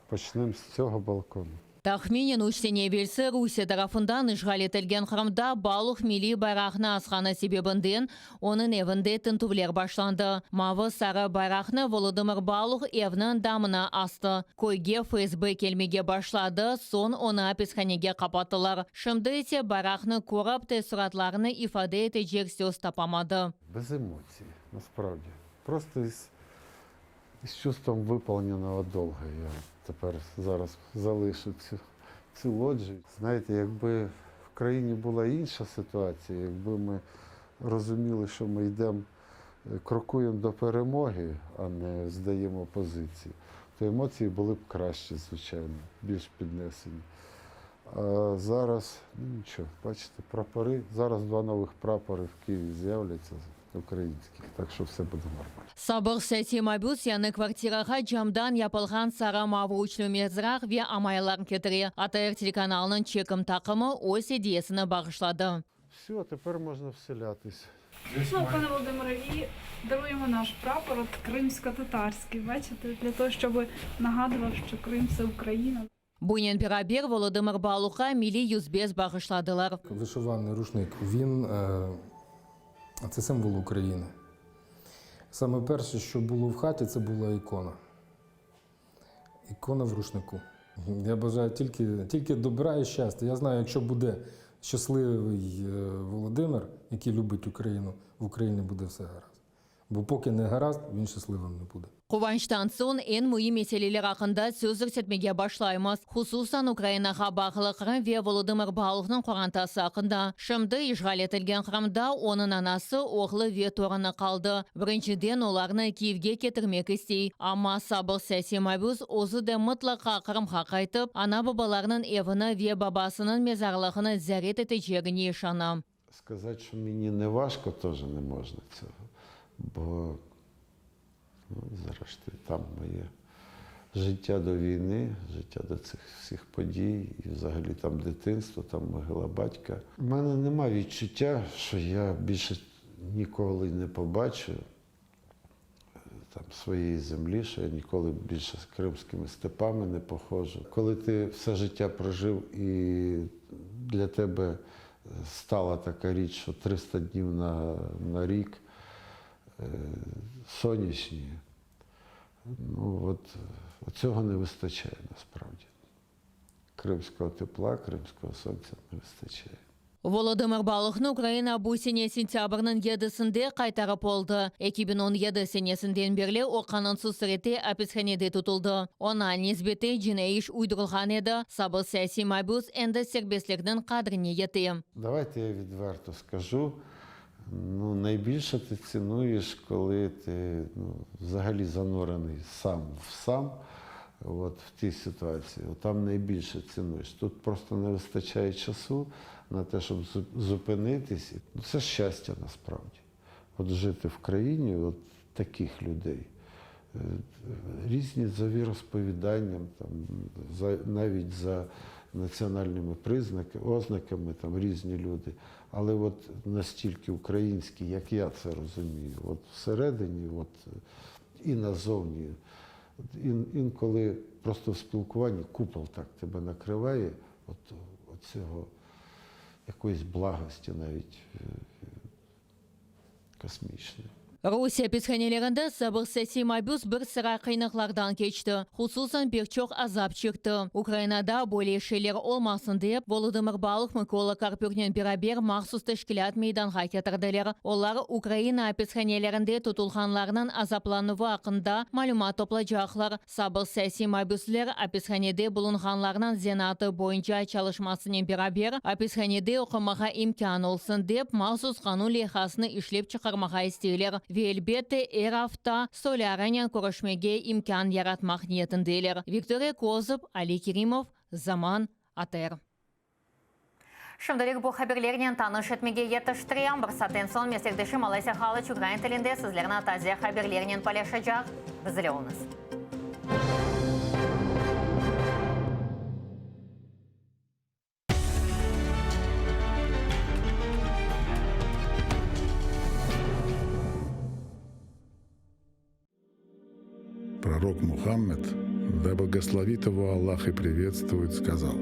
почнемо з цього балкону. Тахминин учтене велсі Русия тарафындан işgal етілген Қырымда балық мили байрағына асқаны себебінден оның евінде тінтувлер башланды. Мавы сары байрағны Володимир Балух евнің дамына асты. Койге ФСБ келмеге башлады, сон оны аписханеге қапатылар. Шымды ете байрағны көріп тесуратларыны ифаде етежек сөз тапамады. Без емоцій, насправді. Просто із чувством виповненого долга я тепер зараз залишу цю лоджію. Знаєте, якби в країні була інша ситуація, якби ми розуміли, що ми йдемо, крокуємо до перемоги, а не здаємо позиції, то емоції були б кращі, звичайно, більш піднесені. А зараз, нічого, бачите, прапори, зараз 2 нових прапори в Києві з'являться. Українських, так що все буде нормально. Сабыр сәсі мабюз яны квартираға жамдан япылған сара мавы учлы мезрақ ве амайларын кетіре. АТР телеканалының чекім тақымы ось идеясыны бағышлады. Все, тепер можна вселятись. Ну, пане Володимире, і даруємо наш прапор, от кримсько-татарський, бачите, для того, щоб нагадував, що Крим – це Україна. Буйнен Пірабер Володимир Балуха милі юзбез бағышладылар. Вишиваний рушник, він це символ України. Саме перше, що було в хаті, це була ікона. Ікона в рушнику. Я бажаю тільки добра і щастя. Я знаю, якщо буде щасливий Володимир, який любить Україну, в Україні буде все гаразд. Бо поки не гаразд, він щасливим не буде. Қуанчтан сон en mühim meseleler hakkında söz көрсетмеге башлаймыз. Хусусан Украинаға бағылы Қырым ве Володимир Балухның қорантасы hakkında. Шымды işgal етілген Қырымда оның анасы оғлы ве торыны қалды. Біріншіден оларны Киевге кетірмек істей. Амма сабыр сәсі мабюз өзі де мұтлақа Қырымға қайтып, ана бабаларының евіні ве бабасының мезарлығыны зәрет етежегіне ешаны. Сказати, що мені не важко, теж не можна цього. Бо зрештою, там моє життя до війни, життя до цих всіх подій, і взагалі там дитинство, там могила батька. У мене немає відчуття, що я більше ніколи не побачу там своєї землі, що я ніколи більше з кримськими степами не походжу. Коли ти все життя прожив і для тебе стала така річ, що 300 днів на рік сонячні. Ну, от цього не вистачає насправді. Кримського тепла, кримського сонця не вистачає. Володимир Балухны Украина bu sene сентябрның 7-сінде қайтарып oldu. 2017 senesinden beri o kanunsuz rete hapishanede tutuldu. Ona nisbeti jine iş uydurulgan edi. Sabır siyasi mabus endi serbestlikning qadrini yeti. Давайте я відверто скажу. Ну, найбільше ти цінуєш, коли ти взагалі занурений сам в сам, от, в тій ситуації. От, там найбільше цінуєш. Тут просто не вистачає часу на те, щоб зупинитись. Це щастя насправді. От жити в країні от таких людей. Різні за віросповіданням, там, навіть за національними ознаками, там різні люди. Але от настільки українські, як я це розумію, от всередині, от і назовні, інколи просто в спілкуванні купол так тебе накриває, от цього якоїсь благості навіть космічної. Rusya pishanelerinde sabır sesi mabus bir sıra kıynıklardan geçti. Hususan birçok azap çıktı. Ukrayna'da böyle şeyler olmasın deyip Volodymyr Baluch Mykola Karpyuk'nen beraber mahsus teşkilat meydanға getirdiler. Onlar Ukrayna pishanelerinde tutulganlarının azaplanıvı hakkında malumat toplayacaklar. Sabır sesi mabuslar pishanede bulunganlarının zenatı boyunca çalışmasının beraber pishanede okumağa imkan olsun deyip mahsus kanun lehasını işlep çıkarmağa istiyorlar. Ve elbette her hafta Solyaryan görüşmege imkan yaratmak niyetindeler. Viktoriya Kozub, Ali Kerimov, Zaman, ATR. Şimdilik bu haberlerden tanış etmege yetiştireyim. Bir saatten son meslektaşım Alaysa Halıç Ukrayna tilinde sizlerine taze haberlerden paylaşacak. Bizle olunuz. Пророк Мухаммед, да благословит его Аллах и приветствует, сказал: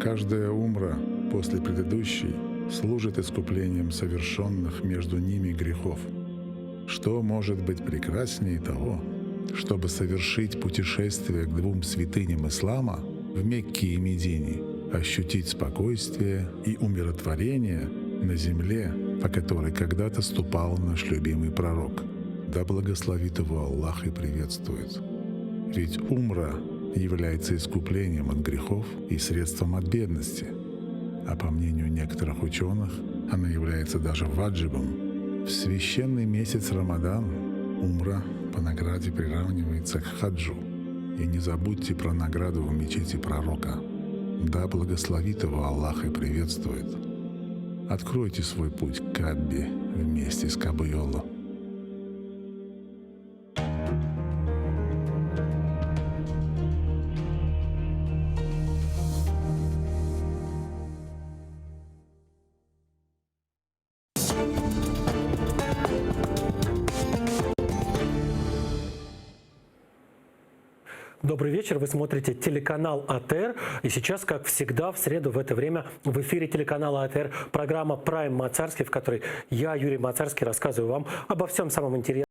«Каждая умра после предыдущей служит искуплением совершенных между ними грехов. Что может быть прекраснее того, чтобы совершить путешествие к двум святыням ислама в Мекке и Медине, ощутить спокойствие и умиротворение на земле, по которой когда-то ступал наш любимый пророк. Да благословит его Аллах и приветствует. Ведь умра является искуплением от грехов и средством от бедности. А по мнению некоторых ученых, она является даже ваджибом. В священный месяц Рамадан умра по награде приравнивается к хаджу. И не забудьте про награду в мечети пророка. Да благословит его Аллах и приветствует. Откройте свой путь к Каббе вместе с Кабайолло. Добрый вечер, вы смотрите телеканал АТР. И сейчас, как всегда, в среду в это время в эфире телеканала АТР программа «Прайм Мацарский», в которой я, Юрий Мацарский, рассказываю вам обо всем самом интересном